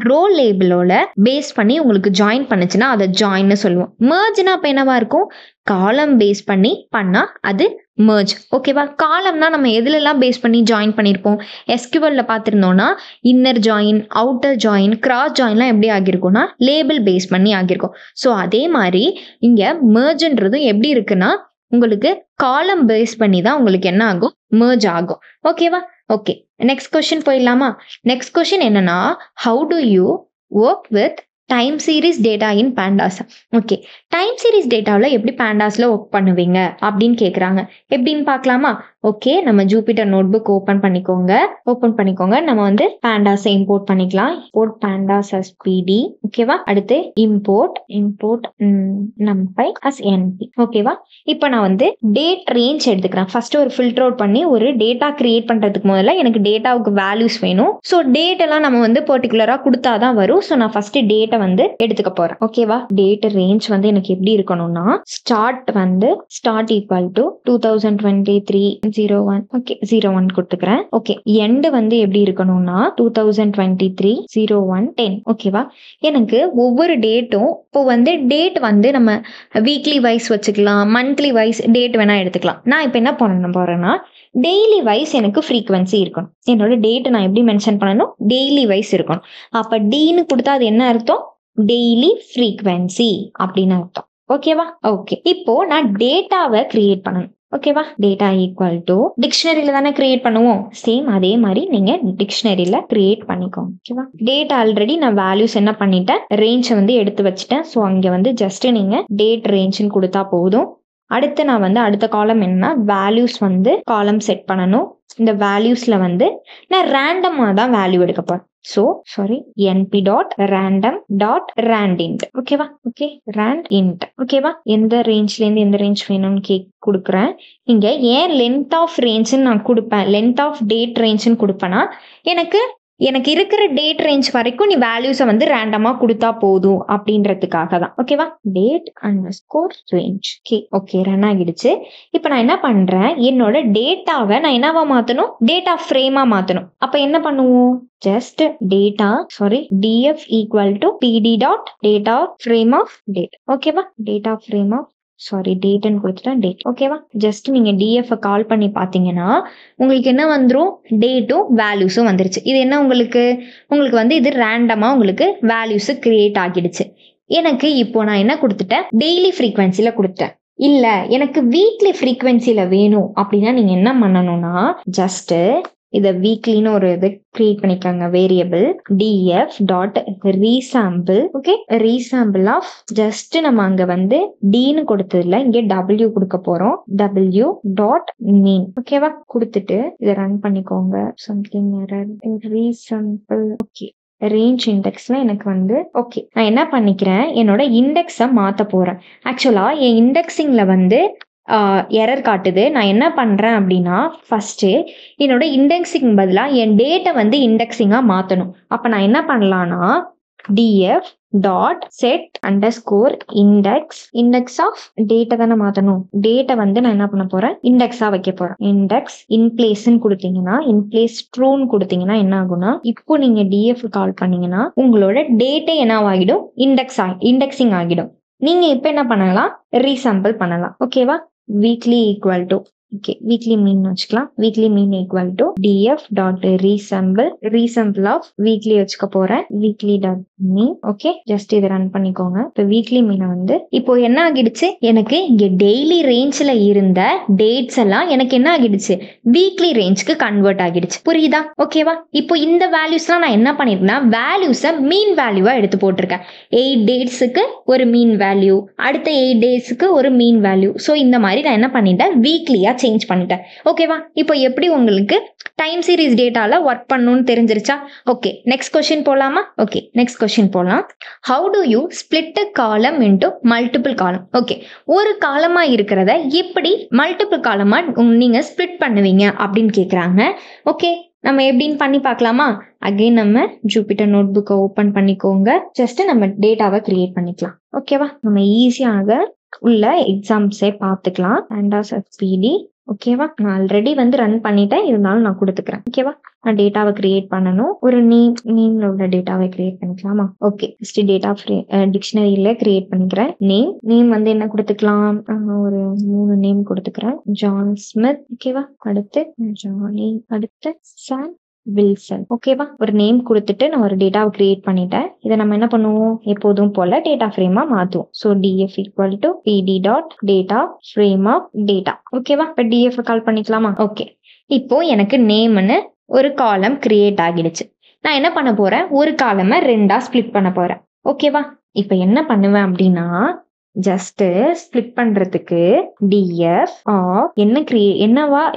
ரோ லேபிளோட பேஸ் பண்ணி உங்களுக்கு ஜாயின் பண்ணுச்சுன்னா அதை ஜாயின்னு சொல்லுவோம். மெர்ஜ்னா அப்போ என்னவா இருக்கும், காலம் பேஸ் பண்ணி பண்ணா அது மெர்ஜ். ஓகேவா, காலம்னா நம்ம எதுலெல்லாம் பேஸ் பண்ணி ஜாயின் பண்ணியிருப்போம், எஸ்கியூஎல்ல பார்த்துருந்தோம்னா inner join, outer join, cross ஜாயின்லாம் எப்படி ஆகியிருக்கும்னா லேபிள் பேஸ் பண்ணி ஆகியிருக்கும். ஸோ அதே மாதிரி இங்கே மெர்ஜ்ன்றதும் எப்படி இருக்குன்னா உங்களுக்கு காலம் பேஸ் பண்ணி தான் உங்களுக்கு என்ன ஆகும், மெர்ஜ் ஆகும். ஓகேவா, ஓகே நெக்ஸ்ட் கொஸ்டின் போயிடலாமா. நெக்ஸ்ட் கொஸ்டின் என்னன்னா, how do you work with time series data in pandas. Okay, time series டேட்டாவில் எப்படி பேண்டாஸில் ஒர்க் பண்ணுவீங்க அப்படின்னு கேட்குறாங்க. எப்படின்னு பார்க்கலாமா. ஓகே, நம்ம ஜூபிட்டர் நோட் புக் ஓப்பன் பண்ணிக்கோங்க. நம்ம வந்து பேண்டாஸை இம்போர்ட் பண்ணிக்கலாம். இம்போர்ட் பேண்டாஸ் அஸ் பிடி. ஓகேவா, அடுத்து இம்போர்ட் numpy as np. ஓகேவா, இப்போ நான் வந்து டேட் ரேஞ்ச் எடுத்துக்கிறேன். ஃபர்ஸ்ட் ஒரு ஃபில்டர் அவுட் பண்ணி ஒரு டேட்டா கிரியேட் பண்ணுறதுக்கு முதல்ல எனக்கு டேட்டாவுக்கு வேல்யூஸ் வேணும். ஸோ டேட் எல்லாம் நம்ம வந்து பர்டிகுலராக கொடுத்தாதான் வரும். ஸோ நான் ஃபர்ஸ்ட் டேட்டை வந்து எடுத்துக்க போறேன். ஓகேவா, டேட் ரேஞ்ச் வந்து எனக்கு எப்படி இருக்கணும்னா, ஸ்டார்ட் ஈக்குவல் டு 2023 01. ஓகே, 01 கொடுத்துக்கிறேன். ஓகே, எண்ட் வந்து எப்படி இருக்கணும்னா 2023 01 10. ஓகேவா, எனக்கு ஒவ்வொரு டேட்டும் இப்போ வந்து டேட் வந்து நம்ம வீக்லி வைஸ் வச்சுக்கலாம், மந்த்லி வைஸ் டேட் வேணா எடுத்துக்கலாம். நான் இப்போ என்ன பண்ண போறேன்னா டெய்லி வைஸ் எனக்கு ஃப்ரீக்வன்சி இருக்கணும். என்னோட டேட் நான் எப்படி மென்ஷன் பண்ணணும், டெய்லி வைஸ் இருக்கணும். அப்போ டீன்னு கொடுத்தா அது என்ன அர்த்தம், டெய்லி ஃப்ரீக்வன்சி அப்படின்னு அர்த்தம். ஓகேவா, ஓகே இப்போ நான் டேட்டாவை கிரியேட் பண்ணணும். ஓகேவா, டேட்டா ஈக்குவல் டு டிக்ஷனரியில தானே கிரியேட் பண்ணுவோம், சேம் அதே மாதிரி நீங்க டிக்ஷனரியில கிரியேட் பண்ணிக்கோங்க. ஓகேவா, டேட் ஆல்ரெடி நான் வேல்யூஸ் என்ன பண்ணிட்டேன், ரேஞ்சை வந்து எடுத்து வச்சுட்டேன். ஸோ அங்க வந்து ஜஸ்ட் நீங்க டேட் ரேஞ்சுன்னு கொடுத்தா போதும். அடுத்து நான் வந்து அடுத்த காலம் என்னன்னா வேல்யூஸ் வந்து காலம் செட் பண்ணணும். இந்த வேல்யூஸ்ல வந்து நான் ரேண்டமா தான் வேல்யூ எடுக்க போறேன். So sorry, np.random.randint. ஓகேவா, ஓகே randint. ஓகேவா, எந்த ரேஞ்ச்ல இருந்து எந்த ரேஞ்ச் வேணும்னு கொடுக்குறேன். இங்க ஏன் லென்த் ஆஃப் ரேஞ்சுன்னு நான் கொடுப்பேன், லென்த் ஆஃப் டேட் ரேஞ்சுன்னு கொடுப்பேன்னா எனக்கு இருக்கிற டேட் ரேஞ்ச் வரைக்கும் நீ வேல்யூஸை வந்து ரேண்டமா கொடுத்தா போதும் அப்படின்றதுக்காக தான். ஓகேவா, date underscore range. Okay run ஆகிடுச்சு. இப்போ நான் என்ன பண்றேன், என்னோட டேட்டாவை நான் என்னவா மாத்தணும், டேட்டா ஃப்ரேமா மாத்தணும். அப்ப என்ன பண்ணுவோம், just df equal to pd.data frame of date. ஓகேவா, டேட்டா ஃப்ரேம் ஆஃப் டேட்னு கொடுத்துட்டேன் டேட். ஓகேவா, ஜஸ்ட் நீங்க df கால் பண்ணி பாத்தீங்கன்னா உங்களுக்கு என்ன வந்துடும், டேட்டும் வேல்யூஸும் வந்துருச்சு. இது என்ன உங்களுக்கு வந்து இது ரேண்டமா உங்களுக்கு வேல்யூஸ் கிரியேட் ஆகிடுச்சு. எனக்கு இப்போ நான் என்ன கொடுத்துட்டேன், டெய்லி ஃப்ரீக்வன்சில கொடுத்துட்டேன். இல்ல எனக்கு வீக்லி ஃப்ரீக்வன்சில வேணும் அப்படின்னா நீங்க என்ன பண்ணணும்னா ஜஸ்ட் இதை வீக்லின்னு ஒரு இது கிரியேட் பண்ணிக்காங்க, variable df.resample. Okay, resample of just நம்ம அங்க வந்து dன்னு கொடுத்ததுல இங்க w கொடுக்க போறோம், w.mean. ஓகேவா, கொடுத்துட்டு இதை ரன் பண்ணிக்கோங்க. Something error, resample. Okay, range இண்டெக்ஸ்ல எனக்கு வந்து ஓகே, நான் என்ன பண்ணிக்கிறேன், என்னோட இண்டெக்ஸை மாத்த போறேன். ஆக்சுவலா என் இண்டெக்ஸிங்ல வந்து எரர் காட்டுது. நான் என்ன பண்றேன் அப்படின்னா ஃபர்ஸ்ட் என்னோட இண்டெக்ஸிங் பதிலா என் டேட்டை வந்து இண்டெக்ஸிங்கா மாத்தணும். அப்ப நான் என்ன பண்ணலாம்னா df.set_index ஆஃப் டேட்டை தானே மாத்தணும். டேட்டை வந்து நான் என்ன பண்ண போறேன், இண்டெக்ஸா வைக்க போறேன். இண்டெக்ஸ் இன்பிளேஸ்ன்னு கொடுத்தீங்கன்னா, இன்பிளேஸ் ட்ரூன்னு கொடுத்தீங்கன்னா என்ன ஆகும்னா, இப்போ நீங்க df கால் பண்ணீங்கன்னா உங்களோட டேட்டை என்ன ஆகிடும், இண்டெக்ஸிங் ஆகிடும். நீங்க இப்ப என்ன பண்ணலாம், ரீசாம்பிள் பண்ணலாம். ஓகேவா, weekly equal to weekly mean வச்சுக்கலாம். Weekly mean equal to df.resample of weekly வச்சுக்க போறேன், weekly.mean. ஓகே, ஜஸ்ட் இதை ரன் பண்ணிக்கோங்க. இப்போ வீக்லி மீனை வந்து இப்போ என்ன ஆகிடுச்சு, எனக்கு இங்க டெய்லி ரேஞ்ச்ல இருந்த டேட்ஸ் எல்லாம் எனக்கு என்ன ஆகிடுச்சு, வீக்லி ரேஞ்சுக்கு கன்வெர்ட் ஆகிடுச்சு. புரியுதா? ஓகேவா, இப்போ இந்த வேல்யூஸ்லாம் நான் என்ன பண்ணிருக்கேன்னா வேல்யூஸை மீன் வேல்யூவா எடுத்து போட்டிருக்கேன். 8 டேட்ஸுக்கு ஒரு மீன் வேல்யூ, அடுத்த 8 டேஸ்க்கு ஒரு மீன் வேல்யூ. ஸோ இந்த மாதிரி நான் என்ன பண்ணிட்டேன், வீக்லியா சேஞ்ச் பண்ணிட்டேன். ஓகேவா, இப்போ எப்படி உங்களுக்கு டைம் சீரீஸ் டேட்டால ஒர்க் பண்ணணும்னு தெரிஞ்சிருச்சா? ஓகே, நெக்ஸ்ட் கொஸ்டின் போலாமா? ஓகே, நெக்ஸ்ட் கொஸ்டின் போலாம். ஹவு டு யூ ஸ்பிளிட் அ காலம் இன்டு மல்டிபிள் காலம்? ஓகே, ஒரு காலமா இருக்கிறத எப்படி மல்டிபிள் காலமா நீங்க ஸ்பிளிட் பண்ணுவீங்க அப்படின்னு கேக்குறாங்க. ஓகே, நம்ம எப்படின்னு பண்ணி பார்க்கலாமா? அகைன் நம்ம ஜூபிட்டர் நோட் புக்கை ஓப்பன் பண்ணிக்கோங்க. ஜஸ்ட் நம்ம டேட்டாவை கிரியேட் பண்ணிக்கலாம். ஓகேவா, நம்ம ஈஸியாக உள்ள எக்ஸாம்ஸே பார்த்துக்கலாம். pandas.pd. ஓகேவா? நான் ஆல்ரெடி வந்து ரன் பண்ணிட்டேன், இருந்தாலும் நான் கொடுத்துக்கிறேன். ஓகேவா? நான் டேட்டாவை கிரியேட் பண்ணணும். ஒரு நேம்ல உள்ள டேட்டாவை கிரியேட் பண்ணிக்கலாமா? ஓகே, ஃபர்ஸ்ட் டேட்டா டிக்ஷனரியில கிரியேட் பண்ணிக்கிறேன். நேம் வந்து என்ன கொடுத்துக்கலாம்? ஒரு 3 நேம் கொடுத்துக்கிறேன். John Smith. ஓகேவா? அடுத்து ஜானி, அடுத்து சாம் வில்சன். ஓகேவா? ஒரு நேம் கொடுத்துட்டு நான் ஒரு டேட்டாவை கிரியேட் பண்ணிட்டேன். இதை நம்ம என்ன பண்ணுவோம்? எப்போதும் போல டேட்டா ஃப்ரேமா மாத்துவோம். So df equal to pd dot data frame of data. ஓகேவா? இப்போ df கால் பண்ணிக்கலாமா? ஓகே, இப்போ எனக்கு நேம்னு ஒரு காலம் கிரியேட் ஆகிடுச்சு. நான் என்ன பண்ண போறேன்? ஒரு காலமை 2ஆ ஸ்பிளிட் பண்ண போறேன். ஓகேவா? இப்போ என்ன பண்ணுவேன் அப்படின்னா, ஜஸ்ட் ஸ்பிளிட் பண்றதுக்கு df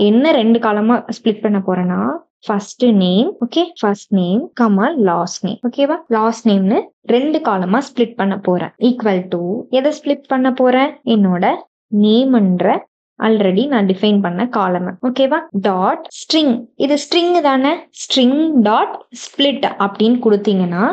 என்ன 2 காலமா ஸ்பிளிட் பண்ண போறேன்னா, first name, okay, first name comma last name. ஓகேவா? லாஸ்ட் நேம்னு 2 காலமா ஸ்பிளிட் பண்ண போறேன். ஈக்குவல் டு எதை ஸ்பிளிட் பண்ண போறேன்? என்னோட நேம்ன்ற ஆல்ரெடி நான் டிஃபைன் பண்ண காலம். ஓகேவா? Dot string. இது ஸ்ட்ரிங் தானே? ஸ்ட்ரிங் டாட் ஸ்பிளிட் அப்படின்னு கொடுத்தீங்கன்னா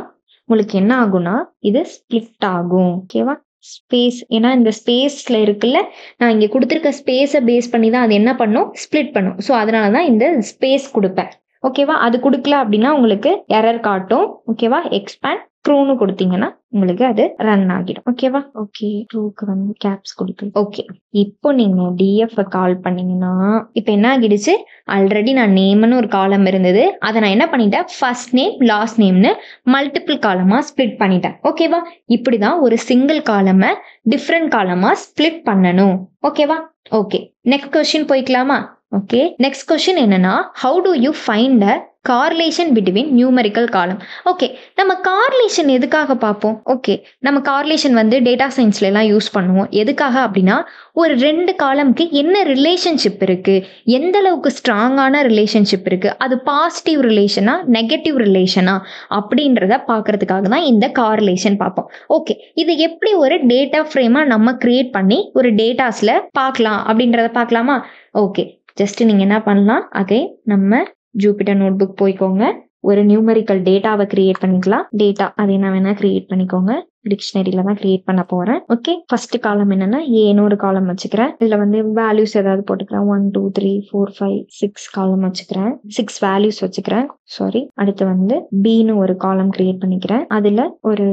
உங்களுக்கு என்ன ஆகும்னா இது ஸ்பிளிட் ஆகும். ஓகேவா? ஸ்பேஸ், ஏன்னா இந்த ஸ்பேஸ்ல இருக்குல்ல, நான் இங்க கொடுத்துருக்க ஸ்பேஸை பேஸ் பண்ணி தான் அது என்ன பண்ணும்? ஸ்பிளிட் பண்ணும். ஸோ அதனாலதான் இந்த ஸ்பேஸ் கொடுப்பேன். ஓகேவா? அது கொடுக்கல அப்படின்னா உங்களுக்கு எரர் காட்டும். ஓகேவா? எக்ஸ்பேண்ட் ட்ரூன்னு கொடுத்தீங்கன்னா உங்களுக்கு அது ரன் ஆகிடும். ஓகேவா? ஓகே, ட்ரூக்கு வந்து கேப்ஸ் கொடுக்கு. ஓகே, இப்போ நீங்க df கால் பண்ணீங்கன்னா இப்போ என்ன ஆகிடுச்சு? ஆல்ரெடி நான் நேம்னு ஒரு காலம் இருந்தது, அதை நான் என்ன பண்ணிட்டேன்? ஃபர்ஸ்ட் நேம் லாஸ்ட் நேம்னு மல்டிபிள் காலமா ஸ்பிளிட் பண்ணிட்டேன். ஓகேவா? இப்படிதான் ஒரு சிங்கிள் காலமை டிஃப்ரெண்ட் காலமா ஸ்பிளிட் பண்ணணும். ஓகேவா? ஓகே, நெக்ஸ்ட் கொஸ்டின் போய்க்கலாமா? ஓகே, நெக்ஸ்ட் கொஸ்டின் என்னன்னா, how do you find a correlation between numerical column? Okay, நம்ம கார்லேஷன் எதுக்காக பார்ப்போம்? ஓகே, நம்ம கார்லேஷன் வந்து டேட்டா சயின்ஸ்ல எல்லாம் யூஸ் பண்ணுவோம். எதுக்காக அப்படின்னா, ஒரு 2 காலம்க்கு என்ன ரிலேஷன்ஷிப் இருக்கு, எந்த அளவுக்கு ஸ்ட்ராங்கான ரிலேஷன்ஷிப் இருக்கு, அது பாசிட்டிவ் ரிலேஷனா நெகட்டிவ் ரிலேஷனா அப்படின்றத பார்க்கறதுக்காக தான் இந்த கார்லேஷன் பார்ப்போம். ஓகே, இது எப்படி ஒரு டேட்டா ஃப்ரேமா நம்ம கிரியேட் பண்ணி ஒரு டேட்டாஸ்ல பார்க்கலாம் அப்படின்றத பார்க்கலாமா? ஓகே, ஜஸ்ட் நீங்க என்ன பண்ணலாம்? அகைன் நம்ம ஜூபிட்டர் நோட் புக் போய்க்கோங்க. ஒரு நியூமரிக்கல் டேட்டாவை கிரியேட் பண்ணிக்கலாம். டேட்டா அது என்ன வேணா கிரியேட் பண்ணிக்கோங்க. டிக்ஷனரியில தான் கிரியேட் பண்ண போறேன். ஓகே, ஃபர்ஸ்ட் காலம் என்னன்னா ஏன்னு ஒரு காலம் வச்சுக்கிறேன். இதுல வந்து வேல்யூஸ் ஏதாவது போட்டுக்கிறேன். 1 2 3 4 5 6 காலம் வச்சுக்கிறேன். 6 வேல்யூஸ் வச்சுக்கிறேன். சாரி. அடுத்து வந்து பின்னு ஒரு காலம் கிரியேட் பண்ணிக்கிறேன். அதுல ஒரு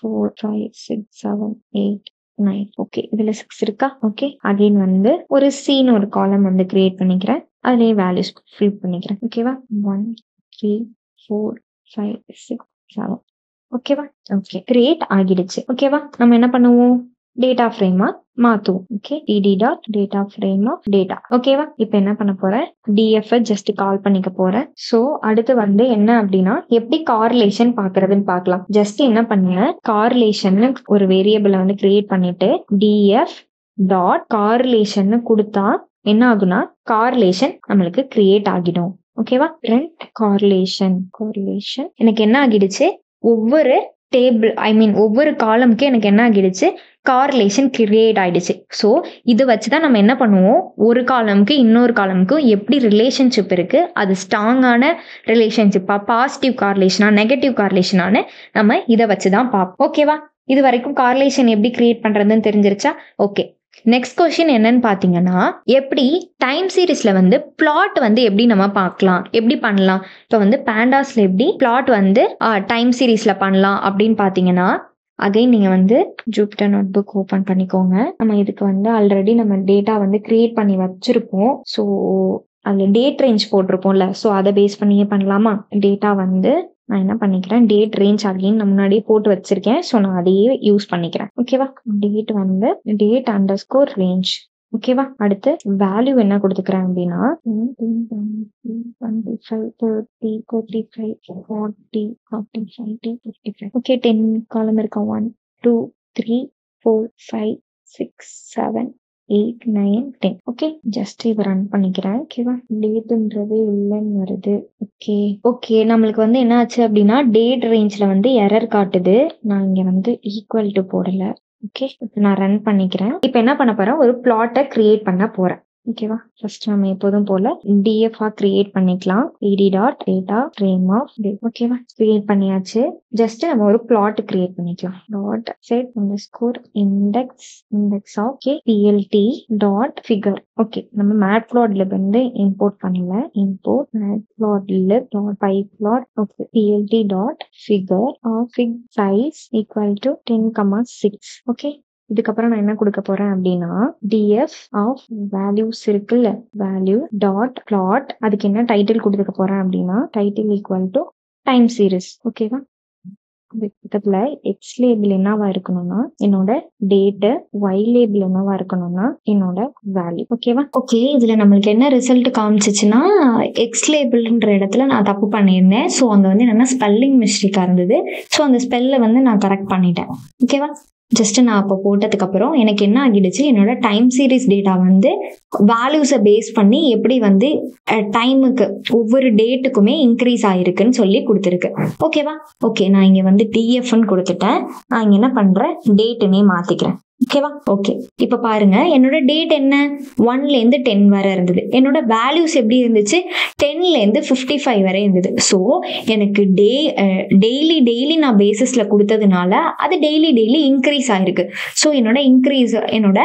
4 5 6 7 8 9. ஓகே, இதுல 6 இருக்கா? ஓகே, அகைன் வந்து ஒரு சீன்னு ஒரு காலம் வந்து கிரியேட் பண்ணிக்கிறேன். அதுலயே வேல்யூஸ் ஃபில் பண்ணிக்கிறேன். ஓகேவா? 1 3 4 5 6 7. ஓகேவா? ஓகே, கிரியேட் ஆகிடுச்சு. ஓகேவா? நம்ம என்ன பண்ணுவோம்? டேட்டா ஃப்ரேமா மாத்துவோம். Okay, pd dot data frame of data. ஓகேவா? இப்போ என்ன பண்ண போறேன்? df ஜஸ்ட் கால் பண்ணிக்க போறேன். ஸோ அடுத்து வந்து என்ன அப்படின்னா, எப்படி கார்லேஷன் பாக்குறதுன்னு பார்க்கலாம். ஜஸ்ட் என்ன பண்ணுங்க, கார்லேஷன் ஒரு வேரியபிளை வந்து கிரியேட் பண்ணிட்டு df டாட் கார்லேஷன் கொடுத்தா என்ன ஆகுனா கார்லேஷன் நம்மளுக்கு கிரியேட் ஆகிடும். ஓகேவா? கார்லேஷன் எனக்கு என்ன ஆகிடுச்சு? ஒவ்வொரு டேபிள் ஒவ்வொரு காலம்க்கு எனக்கு என்ன ஆகிடுச்சு? கார்லேஷன் கிரியேட் ஆயிடுச்சு. ஸோ இது வச்சுதான் நம்ம என்ன பண்ணுவோம்? ஒரு காலம்க்கு இன்னொரு காலம்க்கும் எப்படி ரிலேஷன்ஷிப் இருக்கு, அது ஸ்ட்ராங்கான ரிலேஷன்ஷிப்பா, பாசிட்டிவ் கார்லேஷனா நெகட்டிவ் கார்லேஷனானு நம்ம இதை வச்சுதான் பார்ப்போம். ஓகேவா? இது வரைக்கும் கார்லேஷன் எப்படி கிரியேட் பண்றதுன்னு தெரிஞ்சிருச்சா? ஓகே, நெக்ஸ்ட் கொஸ்டின் என்னன்னு பாத்தீங்கன்னா, எப்படி டைம் சீரீஸ்ல வந்து பிளாட் வந்து எப்படி நம்ம பார்க்கலாம், எப்படி பண்ணலாம்? இப்போ வந்து பேண்டாஸ்ல எப்படி பிளாட் வந்து டைம் சீரீஸ்ல பண்ணலாம் அப்படின்னு பாத்தீங்கன்னா, அகைன் நீங்க வந்து ஜூபிட்டர் நோட் புக் ஓபன் பண்ணிக்கோங்க. நம்ம இதுக்கு வந்து ஆல்ரெடி நம்ம டேட்டா வந்து கிரியேட் பண்ணி வச்சிருப்போம். ஸோ அதுல டேட் ரேஞ்ச் போட்டிருப்போம்ல, ஸோ அதை பேஸ் பண்ணியே பண்ணலாமா? டேட்டா வந்து நான் என்ன பண்ணிக்கிறேன்? டேட் ரேஞ்ச் அகைன் நான் முன்னாடியே போட்டு வச்சிருக்கேன். ஸோ நான் அதையே யூஸ் பண்ணிக்கிறேன். ஓகேவா? டேட் வந்து டேட் அண்டர்ஸ்கோர் ரேஞ்ச். ஓகேவா? அடுத்து வேல்யூ என்ன கொடுத்துக்கிறேன் அப்படின்னா 25 30 35 40 45 55. ஓகே, 10 காலம் இருக்கா? 1 2 3 4 5 6 7 8 9 10. ஓகே, ஜஸ்ட் இதை ரன் பண்ணிக்கிறேன். ஓகேவா? டேட்ன்றது இல்லைன்னு வருது. ஓகே, நம்மளுக்கு வந்து என்ன ஆச்சு அப்படின்னா, டேட் ரேஞ்ச்ல வந்து எரர் காட்டுது. நான் இங்க வந்து ஈக்குவல் டு போடல. ஓகே, இப்போ நான் ரன் பண்ணிக்கிறேன். இப்போ என்ன பண்ண போறேன்? ஒரு பிளாட்டை கிரியேட் பண்ண போறேன். ஓகேவா? ஃபர்ஸ்ட் நம்ம எப்போதும் போல df கிரியேட் பண்ணிக்கலாம். ed dot data frame of day. ஓகேவா? கிரியேட் பண்ணியாச்சு. ஜஸ்ட் நம்ம ஒரு பிளாட் கிரியேட் பண்ணிக்கலாம். Dot set underscore index of plt dot figure. Okay, நம்ம மேட்ப்ளாட்லிப் வந்து இம்போர்ட் பண்ணல. Import matplotlib dot pyplot. Okay, plt dot figure of fig size equal to 10,6. Okay, இதுக்கப்புறம் நான் என்ன கொடுக்க போறேன் அப்படின்னா df ஆஃப் வேல்யூஸ் இருக்குல்ல, வேல்யூ டாட் பிளாட். அதுக்கு என்ன டைட்டில் கொடுத்துக்க போறேன் அப்படின்னா title equal to time series. ஓகேவா? பக்கத்துல எக்ஸ் லேபிள் என்னவா இருக்கணும்னா என்னோட டேட், ஒய் லேபிள் என்னவா இருக்கணும்னா என்னோட வேல்யூ. ஓகேவா? ஓகே, இதுல நம்மளுக்கு என்ன ரிசல்ட் காமிச்சிச்சுன்னா எக்ஸ் லேபிள்ன்ற இடத்துல நான் தப்பு பண்ணியிருந்தேன். ஸோ அங்க வந்து என்னன்னா ஸ்பெல்லிங் மிஸ்டேக்கா இருந்தது. ஸோ அந்த ஸ்பெல்ல வந்து நான் கரெக்ட் பண்ணிட்டேன். ஓகேவா? ஜஸ்ட் நான் அப்போ போட்டதுக்கு அப்புறம் எனக்கு என்ன ஆகிடுச்சு, என்னோட டைம் சீரீஸ் டேட்டா வந்து வேல்யூஸை பேஸ் பண்ணி எப்படி வந்து டைமுக்கு ஒவ்வொரு டேட்டுக்குமே இன்க்ரீஸ் ஆயிருக்குன்னு சொல்லி கொடுத்துருக்கு. ஓகேவா? ஓகே, நான் இங்க வந்து டிஎஃப்னு கொடுத்துட்டேன். நான் இங்க என்ன பண்றேன், டேட்டுன்னே மாத்திக்கிறேன். ஓகேவா? ஓகே, இப்ப பாருங்க என்னோட டேட் என்ன 1ல இருந்து 10 வரை இருந்தது. என்னோட வேல்யூஸ் எப்படி இருந்துச்சு, 10ல இருந்து 55 வரை இருந்தது. ஸோ எனக்கு டெய்லி நான் பேசிஸ்ல கொடுத்ததுனால அது டெய்லி இன்க்ரீஸ் ஆயிருக்கு. ஸோ என்னோட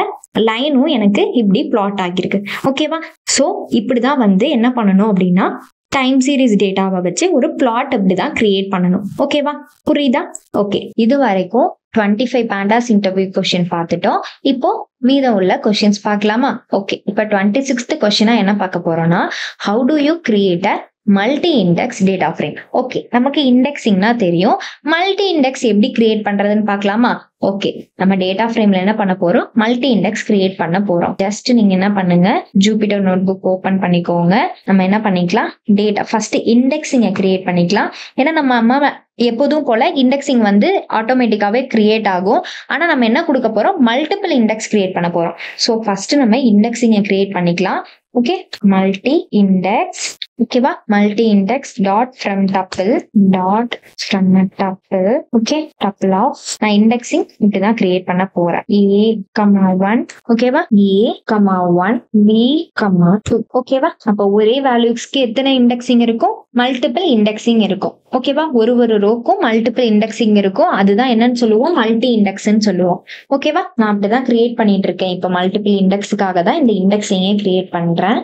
லைனும் எனக்கு இப்படி பிளாட் ஆகிருக்கு. ஓகேவா? ஸோ இப்படிதான் வந்து என்ன பண்ணணும் அப்படின்னா டைம் சீரீஸ் டேட்டாவை வச்சு ஒரு பிளாட் அப்படிதான் கிரியேட் பண்ணணும். ஓகேவா? புரியுதா? ஓகே, இது வரைக்கும் 25 pandas இன்டர்வியூ கொஸ்டின் பார்த்துட்டோம். இப்போ மீதம் உள்ள கொஸ்டின்ஸ் பார்க்கலாமா? ஓகே, இப்போ 26th கொஸ்டினா என்ன பார்க்க போறோம்னா how do you create a multi index data frame. Okay, நமக்கு இண்டெக்ஸிங்னா தெரியும். மல்டி இண்டெக்ஸ் எப்படி கிரியேட் பண்றதுன்னு பார்க்கலாமா? ஓகே, நம்ம டேட்டா ஃப்ரேம்ல என்ன பண்ண போறோம், மல்டி இண்டெக்ஸ் கிரியேட் பண்ண போறோம். ஜஸ்ட் நீங்க என்ன பண்ணுங்க, ஜூபிட்டர் நோட் புக் ஓபன் பண்ணிக்கோங்க. நம்ம என்ன பண்ணிக்கலாம், டேட்டா ஃபர்ஸ்ட் இண்டெக்ஸிங்க கிரியேட் பண்ணிக்கலாம். ஏன்னா நம்ம எப்போதும் போல இண்டெக்ஸிங் வந்து ஆட்டோமேட்டிக்காவே கிரியேட் ஆகும். ஆனா நம்ம என்ன கொடுக்க போறோம், மல்டிபிள் இண்டெக்ஸ் கிரியேட் பண்ண போறோம். ஸோ ஃபர்ஸ்ட் நம்ம இண்டெக்ஸிங்க கிரியேட் பண்ணிக்கலாம். Okay, multi index. ஓகேவா? Multi index dot from tuple dot from tuple. Okay, tuple of நான் இண்டெக்ஸிங் இப்படிதான் கிரியேட் பண்ண போறேன். A,1. ஓகேவா? A,1 B,2. ஓகேவா? அப்போ ஒரே வேல்யூஸ்க்கு எத்தனை இண்டெக்ஸிங் இருக்கும், மல்டிபிள் இண்டெக்ஸிங் இருக்கும். ஓகேவா? ஒரு ரோக்கும் மல்டிபிள் இண்டெக்ஸிங் இருக்கும். அதுதான் என்னன்னு சொல்லுவோம், மல்டி இண்டெக்ஸ்ன்னு சொல்லுவோம். ஓகேவா? நான் அப்படிதான் கிரியேட் பண்ணிட்டு இருக்கேன். இப்போ மல்டிபிள் இண்டெக்ஸுக்காக தான் இந்த இண்டெக்ஸிங்கே கிரியேட் பண்றேன்.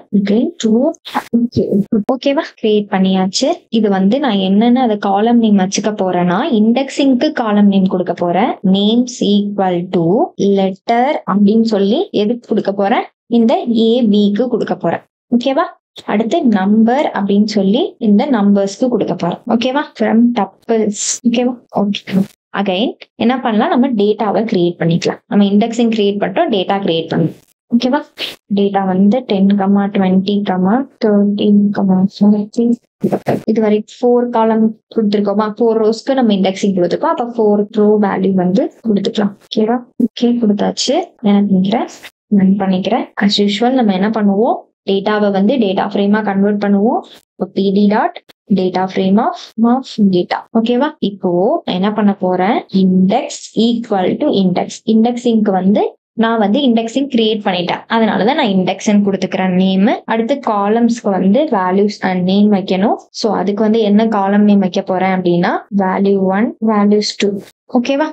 ஓகேவா? கிரியேட் பண்ணியாச்சு. இது வந்து நான் என்னன்னு அதை காலம் நேம் வச்சுக்க போறேன்னா இண்டெக்ஸிங்க்கு காலம் நேம் கொடுக்க போறேன். நேம்ஸ் ஈக்குவல் டு லெட்டர் அப்படின்னு சொல்லி எதுக்கு கொடுக்க போறேன், இந்த ஏபிக்கு கொடுக்க போறேன். ஓகேவா? அடுத்து நம்பர் அப்படின்னு சொல்லி இந்த நம்பர்ஸ்க்கு கொடுக்க போறோம். ஓகேவா? From tuples. ஓகேவா? ஓகே, அகைன் என்ன பண்ணலாம், நம்ம டேட்டாவை கிரியேட் பண்ணிக்கலாம். நம்ம இண்டெக்ஸிங் கிரியேட் பண்ணிட்டோம், டேட்டா கிரியேட் பண்ணலாம். ஓகேவா? டேட்டா வந்து 10, 20, 13, 14. இது வரைக்கும் 4 காலம் கொடுத்துருக்கோமா, 4 ரோஸ்க்கு நம்ம இண்டெக்ஸிங் கொடுத்துருக்கோம். அப்ப 4 ரோ வேல்யூ வந்து கொடுத்துக்கலாம். ஓகேவா? ஓகே, கொடுத்தாச்சு. என்ன பண்ணிக்கிறேன் அஸ் யூஷுவல் நம்ம என்ன பண்ணுவோம், டேட்டாவை வந்து டேட்டா ஃப்ரேமா கன்வெர்ட் பண்ணுவோம். pd dot data frame of data. ஓகேவா? இப்போ என்ன பண்ண போறேன், இண்டெக்ஸ் ஈக்குவல் டு இண்டெக்ஸிங்க்கு வந்து நான் வந்து இண்டெக்ஸிங் கிரியேட் பண்ணிட்டேன். அதனாலதான் நான் இண்டெக்ஸ்ன்னு கொடுத்துக்கிறேன் நேம். அடுத்து காலம்ஸ்க்கு வந்து வேல்யூஸ் அண்ட் நேம் வைக்கணும். ஸோ அதுக்கு வந்து என்ன காலம் நேம் வைக்க போறேன் அப்படின்னா value 1 values 2. ஓகேவா?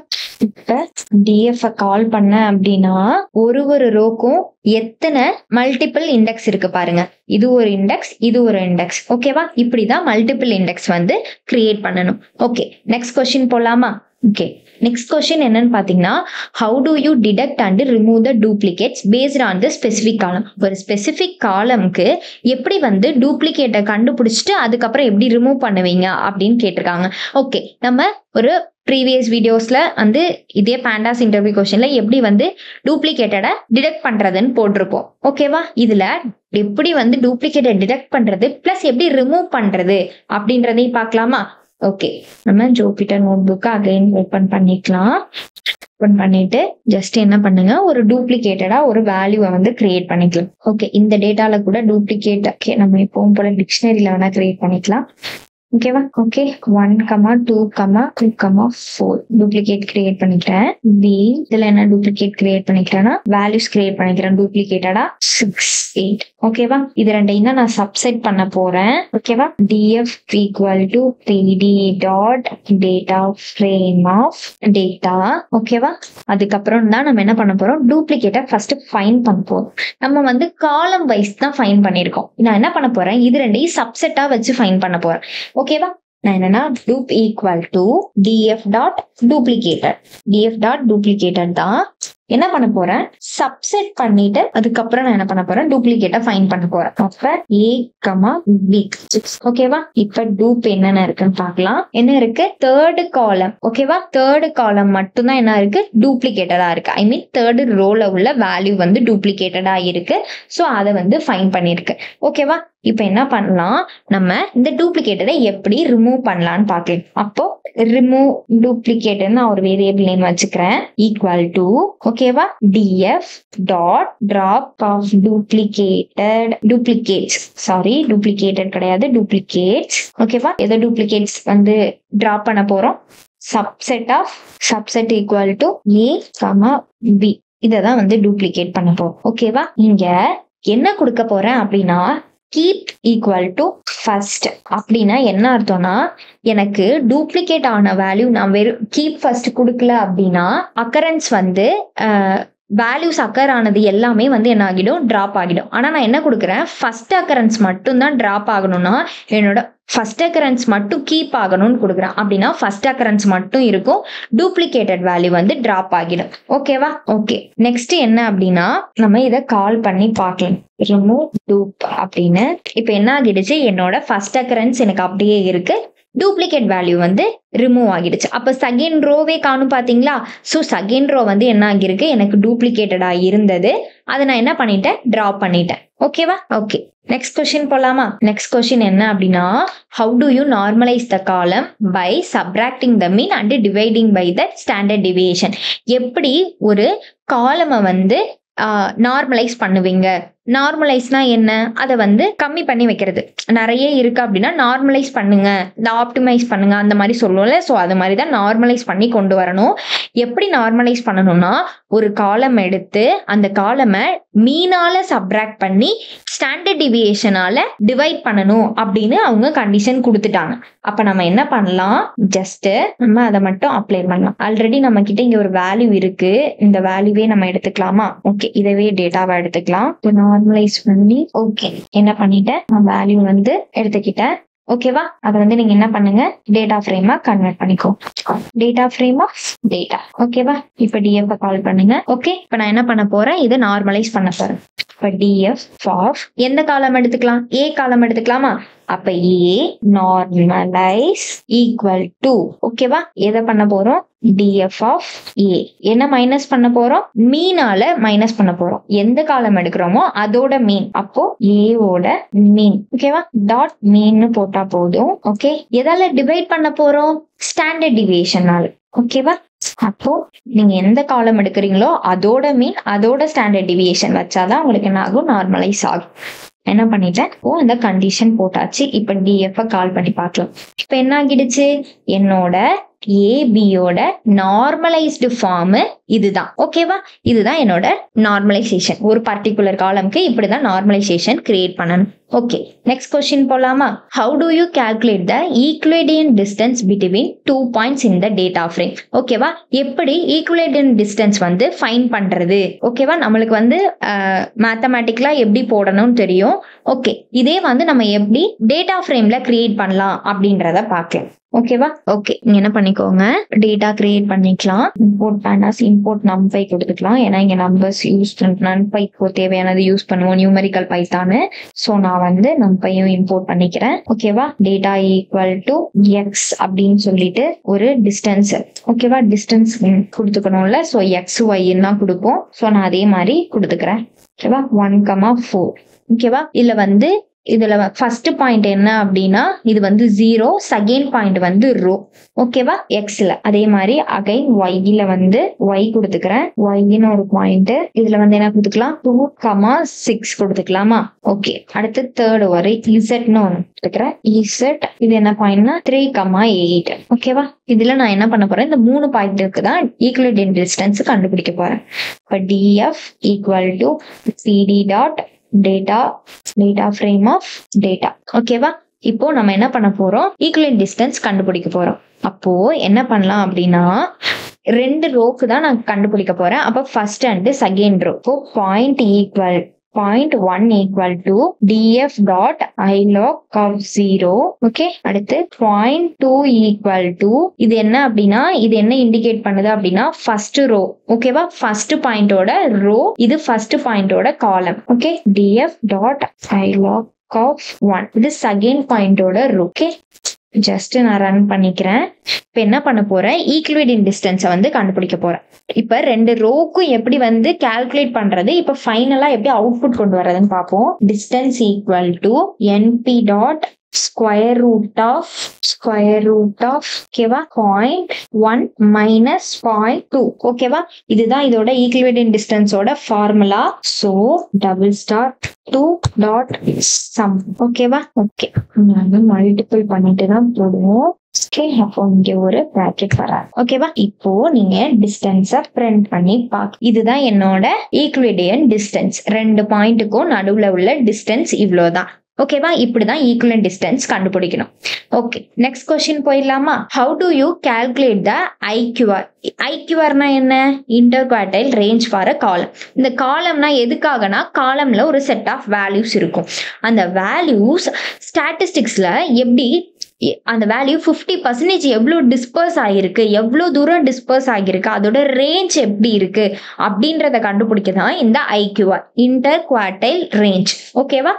இப்ப டிஎஃப் கால் பண்ண அப்படின்னா ஒரு ரோக்கும் எத்தனை மல்டிபிள் இண்டெக்ஸ் இருக்கு பாருங்க. இது ஒரு இண்டெக்ஸ், இது ஒரு இண்டெக்ஸ். ஓகேவா? இப்படிதான் மல்டிபிள் இண்டெக்ஸ் வந்து கிரியேட் பண்ணணும். ஓகே, நெக்ஸ்ட் கொஸ்டின் போலாமா? ஓகே, நெக்ஸ்ட் கொஸ்டின் என்னன்னு பாத்தீங்கன்னா how do you detect and remove the duplicates based on the specific காலம். ஒரு ஸ்பெசிபிக் காலம்க்கு எப்படி வந்து டூப்ளிகேட்டை கண்டுபிடிச்சிட்டு அதுக்கப்புறம் எப்படி ரிமூவ் பண்ணுவீங்க அப்படின்னு கேட்டிருக்காங்க. ஓகே, நம்ம ஒரு ப்ரீவியஸ் வீடியோஸ்ல வந்து இதே pandas இன்டர்வியூ கொஸ்டின்ல எப்படி வந்து டூப்ளிகேட்டடை டிடெக்ட் பண்றதுன்னு போட்டிருப்போம். ஓகேவா? இதுல எப்படி வந்து டூப்ளிகேட்டை டிடெக்ட் பண்றது பிளஸ் எப்படி ரிமூவ் பண்றது அப்படின்றதையும் பார்க்கலாமா? ஓகே, நம்ம Jupyter notebook again open பண்ணிக்கலாம். ஓபன் பண்ணிட்டு ஜஸ்ட் என்ன பண்ணுங்க, ஒரு டூப்ளிகேட்டடா ஒரு வேல்யூவை வந்து கிரியேட் பண்ணிக்கலாம். ஓகே, இந்த டேட்டால கூட டூப்ளிகேட் நம்ம எப்பவும் போல டிக்ஷனரியில வேணா கிரியேட் பண்ணிக்கலாம். ஓகேவா? ஓகே 1, 2, 2, 4 டூப்ளிகேட் கிரியேட் பண்ணிக்கிறேன். பி இதுல என்ன டூப்ளிகேட் கிரியேட் பண்ணிக்கிறேன்னா வேல்யூஸ் கிரியேட் பண்ணிக்கிறேன் டூப்ளிகேட்டடா 6, 8. ஓகேவா? இது ரெண்டையும் தான் நான் சப்செட் பண்ண போறேன். ஓகேவா? df equal to 3d dot data frame of data. ஓகேவா? அதுக்கப்புறம் தான் நம்ம என்ன பண்ண போறோம், டூப்ளிகேட்டை ஃபர்ஸ்ட் ஃபைண்ட் பண்ண போறோம். நம்ம வந்து காலம் வைஸ் தான் ஃபைண்ட் பண்ணிருக்கோம். நான் என்ன பண்ண போறேன், இது ரெண்டையும் சப்செட்டா வச்சு ஃபைண்ட் பண்ண போறேன். ஓகேவா? நான் என்னன்னா loop equal to df dot duplicated. df dot duplicated தான் என்ன பண்ண போறேன், சப்செட் பண்ணிட்டு அதுக்கப்புறம் நான் என்ன பண்ண போறேன், டூப்ளிகேட்டை ஃபைண்ட் பண்ண போறேன். அப்ப a, b. ஓகேவா? இப்ப டூப் என்னென்ன இருக்குன்னு பார்க்கலாம். என்ன இருக்கு, தேர்ட் காலம். ஓகேவா? தேர்ட் காலம் மட்டும் தான் என்ன இருக்கு, டூப்ளிகேட்டடா இருக்கு. ஐ மீன் தேர்ட் ரோல உள்ள வேல்யூ வந்து டூப்ளிகேட்டடா இருக்கு. சோ அதை வந்து ஃபைண்ட் பண்ணிருக்கு. ஓகேவா? இப்ப என்ன பண்ணலாம், நம்ம இந்த டூப்ளிகேட்டரை எப்படி ரிமூவ் பண்ணலாம்னு பாக்கலாம். அப்போ ரிமூவ் டூப்ளிகேட் நான் ஒரு வேரியபிள் நேம் வச்சுக்கிறேன். ஈக்குவல் டு ஓகேவா, df dot drop of duplicates கிடையாது, டூப்ளிகேட்ஸ். ஓகேவா? எதை டூப்ளிகேட்ஸ் வந்து டிராப் பண்ண போறோம், subset equal to a, b. இததான் வந்து டூப்ளிகேட் பண்ண போறோம். ஓகேவா? இங்க என்ன கொடுக்க போறேன் அப்படின்னா கீப் ஈக்குவல் டு ஃபர்ஸ்ட். அப்படின்னா என்ன அர்த்தம்னா, எனக்கு டூப்ளிகேட் ஆன வேல்யூ நான் வெறும் கீப் ஃபர்ஸ்ட் கொடுக்கல அப்படின்னா அக்கரன்ஸ் வந்து வேல்யூஸ் அக்கர் ஆனது எல்லாமே வந்து என்ன ஆகிடும், டிராப் ஆகிடும். ஆனா நான் என்ன கொடுக்குறேன், ஃபர்ஸ்ட் அக்கரன்ஸ் மட்டும் தான் டிராப் ஆகணும்னா என்னோட ஃபர்ஸ்ட் அக்கரன்ஸ் மட்டும் கீப் ஆகணும்னு கொடுக்குறேன். அப்படின்னா ஃபர்ஸ்ட் அக்கரன்ஸ் மட்டும் இருக்கும், டூப்ளிகேட்டட் வேல்யூ வந்து டிராப் ஆகிடும். ஓகேவா? ஓகே, நெக்ஸ்ட் என்ன அப்படின்னா நம்ம இதை கால் பண்ணி பார்க்கலாம். ரிமூவ் டூப் அப்படின்னு இப்ப என்ன ஆகிடுச்சு, என்னோட ஃபர்ஸ்ட் அக்கரன்ஸ் எனக்கு அப்படியே இருக்கு, டூப்ளிகேட் வேல்யூ வந்து ரிமூவ் ஆகிடுச்சு. அப்ப செகண்ட் ரோவே காணும் பாத்தீங்களா. சோ செகண்ட் ரோ வந்து என்ன ஆகிருக்கு, எனக்கு டூப்ளிகேட்டடா இருந்தது, அதை நான் என்ன பண்ணிட்டேன், டிராப் பண்ணிட்டேன். ஓகேவா? ஓகே, நெக்ஸ்ட் கொஸ்டின் போலாமா. நெக்ஸ்ட் கொஸ்டின் என்ன அப்படின்னா, how do you normalise the column by subtracting the mean and dividing by the standard deviation. எப்படி ஒரு காலமை வந்து நார்மலைஸ் பண்ணுவீங்க. நார்மலைஸ்னா என்ன, அதை வந்து கம்மி பண்ணி வைக்கிறது. நிறைய இருக்கு அப்படின்னா நார்மலைஸ் பண்ணுங்க, ஆப்டிமைஸ் பண்ணுங்க அந்த மாதிரி சொல்லுவோம்ல. ஸோ அது மாதிரி தான் நார்மலைஸ் பண்ணி கொண்டு வரணும். எப்படி நார்மலைஸ் பண்ணணும்னா, ஒரு காலம் எடுத்து அந்த காலமை மீனால சப்ராக்ட் பண்ணி ஸ்டாண்டர்ட் டிவியேஷனால டிவைட் பண்ணணும் அப்படின்னு அவங்க கண்டிஷன் கொடுத்துட்டாங்க. அப்ப நம்ம என்ன பண்ணலாம், ஜஸ்ட் நம்ம அதை மட்டும் அப்ளை பண்ணலாம். ஆல்ரெடி நம்ம கிட்ட இங்க ஒரு வேல்யூ இருக்கு, இந்த வேல்யூவே நம்ம எடுத்துக்கலாமா. ஓகே, இதவே டேட்டாவா எடுத்துக்கலாம். நார்மலைஸ் பண்ணி ஓகே என்ன பண்ணிட்டேன், நான் வேல்யூ வந்து எடுத்துக்கிட்டேன். ஓகேவா? அதை வந்து நீங்க என்ன பண்ணுங்க, டேட்டா ஃப்ரேமா கன்வெர்ட் பண்ணிக்கோ. Data frame of data. ஓகேவா? இப்ப டிஎஃப் கால் பண்ணுங்க. ஓகே, இப்ப நான் என்ன பண்ண போறேன், இதை நார்மலைஸ் பண்ண போறேன். இப்ப டிஎஃப் ஆஃப் எந்த காலம் எடுத்துக்கலாம், ஏ காலம் எடுத்துக்கலாமா. அப்ப ஏ நார்மலைஸ் ஈக்குவல் டு ஓகேவா, எதை பண்ண போறோம், df of a. என்ன மைனஸ் பண்ண போறோம், மீனால மைனஸ் பண்ண போறோம். எந்த காலம் எடுக்கிறோமோ அதோட மீன். அப்போ a ஓட மீன். ஓகேவா? டாட் மீன் போட்டா போதும். ஓகே, எதால டிவைட் பண்ண போறோம், ஸ்டாண்டர்ட் டிவியேஷனால. ஓகேவா? அப்போ நீங்க எந்த காலம் எடுக்கிறீங்களோ அதோட மீன் அதோட ஸ்டாண்டர்ட் டிவியேஷன் வச்சாதான் உங்களுக்கு என்ன ஆகும், நார்மலைஸ் ஆகும். என்ன பண்ணிட்டேன், இந்த கண்டிஷன் போட்டாச்சு. இப்ப df கால் பண்ணி பார்க்கலாம். இப்ப என்ன ஆகிடுச்சு, என்னோட ஏபியோட நார்மலைஸ்டு ஃபார்ம் இதுதான். ஓகேவா? இதுதான் என்னோட நார்மலைசேஷன். ஒரு பர்டிகுலர் காலம்க்கு இப்படிதான் நார்மலைசேஷன் கிரியேட் பண்ணணும். ஓகே, நெக்ஸ்ட் கொஸ்டின் போலாமா. How do you calculate the Euclidean distance between 2 points in the data frame. ஓகேவா? எப்படி ஈக்குவேடியன்ட் டிஸ்டன்ஸ் வந்து ஃபைண்ட் பண்றது. ஓகேவா? நம்மளுக்கு வந்து மேத்தமேட்டிக்கலா எப்படி போடணும்னு தெரியும். ஓகே, இதே வந்து நம்ம எப்படி டேட்டா ஃப்ரேம்ல கிரியேட் பண்ணலாம் அப்படின்றத பார்க்கலாம். ஓகேவா? ஓகே, நீங்க என்ன பண்ணிக்கோங்க, டேட்டா கிரியேட் பண்ணிக்கலாம். இம்போர்ட் பேண்டாஸ் இம்போர்ட் நம்பை கொடுத்துக்கலாம். ஏன்னா இங்க நம்பர்ஸ் யூஸ் நம்பைக்கு தேவையானது யூஸ் பண்ணுவோம், நியூமெரிக்கல் பைத்தானு. சோ நான் வந்து நம்பையும் இம்போர்ட் பண்ணிக்கிறேன். ஓகேவா? டேட்டா ஈக்குவல் டு எக்ஸ் அப்படின்னு சொல்லிட்டு ஒரு டிஸ்டன்ஸ். ஓகேவா? டிஸ்டன்ஸ் கொடுத்துக்கணும்ல. சோ எக்ஸ் ஒய்ன்னு தான் கொடுப்போம். சோ நான் அதே மாதிரி கொடுத்துக்கிறேன். ஓகேவா? 1, 4. ஓகேவா? இதுல வந்து இதுல ஃபர்ஸ்ட் பாயிண்ட் என்ன அப்படின்னா இது வந்து 0, செகண்ட் பாயிண்ட் வந்து ரோ. ஓகேவா? எக்ஸ்ல அதே மாதிரி அகைன் ஒய்ல வந்து ஒய் கொடுத்துக்கிறேன். ஒய்னு ஒரு பாயிண்ட், இதுல வந்து என்ன கொடுத்துக்கலாம், 2,6 கொடுத்துக்கலாமா? ஓகே. அடுத்து தேர்ட் வரை இசட்னு ஒன்று கொடுத்துக்கிறேன். இசட் இது என்ன பாயிண்ட்னா 3,8. ஓகேவா? இதுல நான் என்ன பண்ண போறேன், இந்த 3 பாயிண்ட்டுக்கு தான் ஈக்குவலன்ட் டிஸ்டன்ஸ் கண்டுபிடிக்க போறேன். இப்போ DF equal to CD dot data frame of data. ஓகேவா? இப்போ நம்ம என்ன பண்ண போறோம், ஈக்குவலன்ட் டிஸ்டன்ஸ் கண்டுபிடிக்க போறோம். அப்போ என்ன பண்ணலாம் அப்படின்னா 2 ரோக்கு தான் நான் கண்டுபிடிக்க போறேன். அப்போ ஃபர்ஸ்ட் அண்ட் செகண்ட் ரோ. இப்போ point 1 equal to df dot ilog of 0. Okay. அடுத்து பாயிண்ட் 2 ஈக்குவல் டு இது என்ன அப்படின்னா இது என்ன இண்டிகேட் பண்ணுது அப்படின்னா ஃபர்ஸ்ட் ரோ. ஓகேவா? ஃபர்ஸ்ட் பாயிண்டோட ரோ, இது ஃபர்ஸ்ட் பாயிண்டோட காலம். Okay. df dot ilog of 1 இது செகண்ட் பாயிண்டோட ரோ. ஓகே. ஜஸ்ட் நான் ரன் பண்ணிக்கிறேன். இப்ப என்ன பண்ண போறேன், ஈக்குவலன்ட் டிஸ்டன்ஸை வந்து கண்டுபிடிக்க போறேன். இப்ப 2 ரோக்கும் எப்படி வந்து கால்குலேட் பண்றது, இப்ப ஃபைனலா எப்படி அவுட்புட் கொண்டு வர்றதுன்னு பார்ப்போம். Distance equal to np dot square root of ஓகேவா 0.1 மைனஸ் 0.2. ஓகேவா? இதுதான் இதோட ஈக்குவலன்ட் டிஸ்டன்ஸோட formula. So double star 2 dot sum. ஓகேவா? ஓகே. நாங்க மல்டிபிள் பண்ணிட்டு தான் போடுவோம். ஓகே. அப்போ இங்க ஒரு பிராக்கெட் வராது. ஓகேவா? இப்போ நீங்க டிஸ்டன்ஸ பிரிண்ட் பண்ணி பாக்க. இதுதான் என்னோட ஈக்குவலன்ட் டிஸ்டன்ஸ். 2 பாயிண்ட்டுக்கும் நடுவுல உள்ள டிஸ்டன்ஸ் இவ்வளவுதான். ஓகேவா? இப்படிதான் ஈக்குவலன்ட் டிஸ்டன்ஸ் கண்டுபிடிக்கணும். ஓகே. நெக்ஸ்ட் கொஸ்டின் போயிடலாமா? How do you calculate the IQR? ஐக்யூஆர்னா என்ன? இன்டர்குவார்டைல் ரேஞ்ச் ஃபார் அ காலம். இந்த காலம்னா எதுக்காகனா காலம்ல ஒரு செட் ஆஃப் வேல்யூஸ் இருக்கும். அந்த வேல்யூஸ் ஸ்டாட்டிஸ்டிக்ஸ்ல எப்படி அந்த வேல்யூ 50% எவ்வளோ டிஸ்பர்ஸ் ஆகிருக்கு, எவ்வளோ தூரம் டிஸ்பர்ஸ் ஆகிருக்கு, அதோட ரேஞ்ச் எப்படி இருக்கு அப்படின்றத கண்டுபிடிக்க தான் இந்த ஐக்யூஆர், இன்டர் குவார்டைல் ரேஞ்ச். ஓகேவா?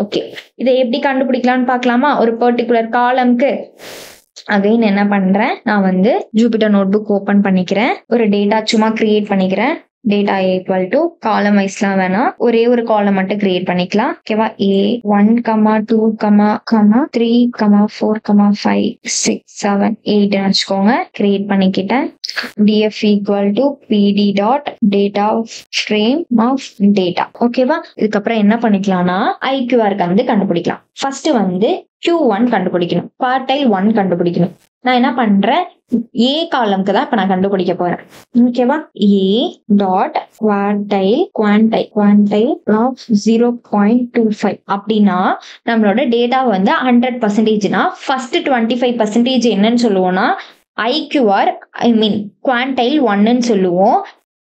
ஓகே. இதை எப்படி கண்டுபிடிக்கலாம்னு பார்க்கலாமா? ஒரு பர்டிகுலர் காலம்க்கு அகைன் என்ன பண்றேன், நான் வந்து ஜூபிட்டர் நோட் புக் ஓபன் பண்ணிக்கிறேன். ஒரு டேட்டா சும்மா கிரியேட் பண்ணிக்கிறேன். டேட்டா ஈக்குவல் டு காலம் வைஸ்லாம் வேணாம், ஒரே ஒரு காலம் மட்டும் கிரியேட் பண்ணிக்கலாம். ஓகேவா? A1, 2, 3, 4, 5, 6, 7, 8 வச்சுக்கோங்க. கிரியேட் பண்ணிக்கிட்டேன். df equal to pd dot data frame of data. ஓகேவா? இதுக்கப்புறம் என்ன பண்ணிக்கலாம்னா ஐக்யூஆருக்கு வந்து கண்டுபிடிக்கலாம். ஃபர்ஸ்ட் வந்து Q1 கண்டுபிடிக்கணும், குவார்டைல் 1 கண்டுபிடிக்கணும். நான் என்ன பண்றேன், ஏ காலம்க்கு தான் இப்ப நான் கண்டுபிடிக்க போறேன். ஓகேவா? ஏ டாட் குவான்டைல் ஆஃப் 0.25 அப்படின்னா நம்மளோட டேட்டா வந்து 100%னா ஃபர்ஸ்ட் 25% என்னன்னு சொல்லுவோம்னா ஐக்யூஆர், ஐ மீன் குவான்டைல் 1ன்னு சொல்லுவோம்.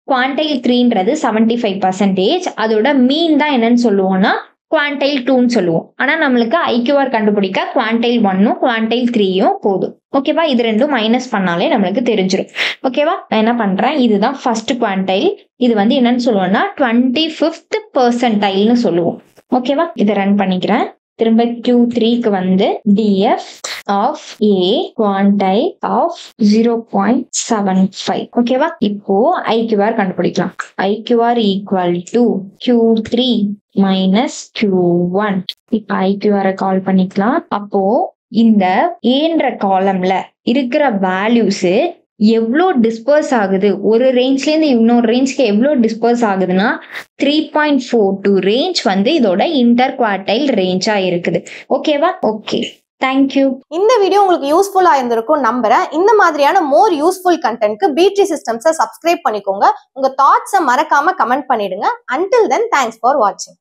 குவான்டைல் 3ன்றது 75%. அதோட மீன் தான் என்னன்னு சொல்லுவோம்னா குவான்டைல் 2ன்னு சொல்லுவோம். ஆனா நம்மளுக்கு ஐக்யூஆர் கண்டுபிடிக்க குவான்டைல் 1ம் குவான்டைல் 3யும் போதும். ஓகேவா? இது ரெண்டும் மைனஸ் பண்ணாலே நம்மளுக்கு தெரிஞ்சிடும். ஓகேவா? நான் என்ன பண்றேன், இதுதான் ஃபர்ஸ்ட் குவான்டைல். இது வந்து என்னன்னு சொல்லுவோம்னா 25th percentile சொல்லுவோம். ஓகேவா? இதை ரன் பண்ணிக்கிறேன். திரும்ப Q3க்கு வந்து df of a quantile of 0.75. ஓகேவா? இப்போ ஐக்யூஆர் கண்டுபிடிக்கலாம். IQR equal to Q3 minus Q1. இப்ப ஐக்யூஆரை கால் பண்ணிக்கலாம். அப்போ இந்த ஏன்ற காலம்ல இருக்கிற வேல்யூஸ் எவ்வளோ டிஸ்பர்ஸ் ஆகுது, ஒரு ரேஞ்ச்ல இருந்து இன்னொரு ரேஞ்ச்க்கு எவ்வளோ டிஸ்பர்ஸ் ஆகுதுன்னா 3.42 ரேஞ்ச் வந்து இதோட இன்டர் குவார்டைல் ரேஞ்சா இருக்குது. ஓகேவா? ஓகே. தேங்க்யூ. இந்த வீடியோ உங்களுக்கு யூஸ்ஃபுல்லா இருந்திருக்கும் நம்புறேன். இந்த மாதிரியான மோர் யூஸ்ஃபுல் கண்டென்ட்க்கு B3 சிஸ்டம்ஸை சப்ஸ்கிரைப் பண்ணிக்கோங்க. உங்க தாட்ஸை மறக்காம கமெண்ட் பண்ணிடுங்க. Until then, thanks for watching.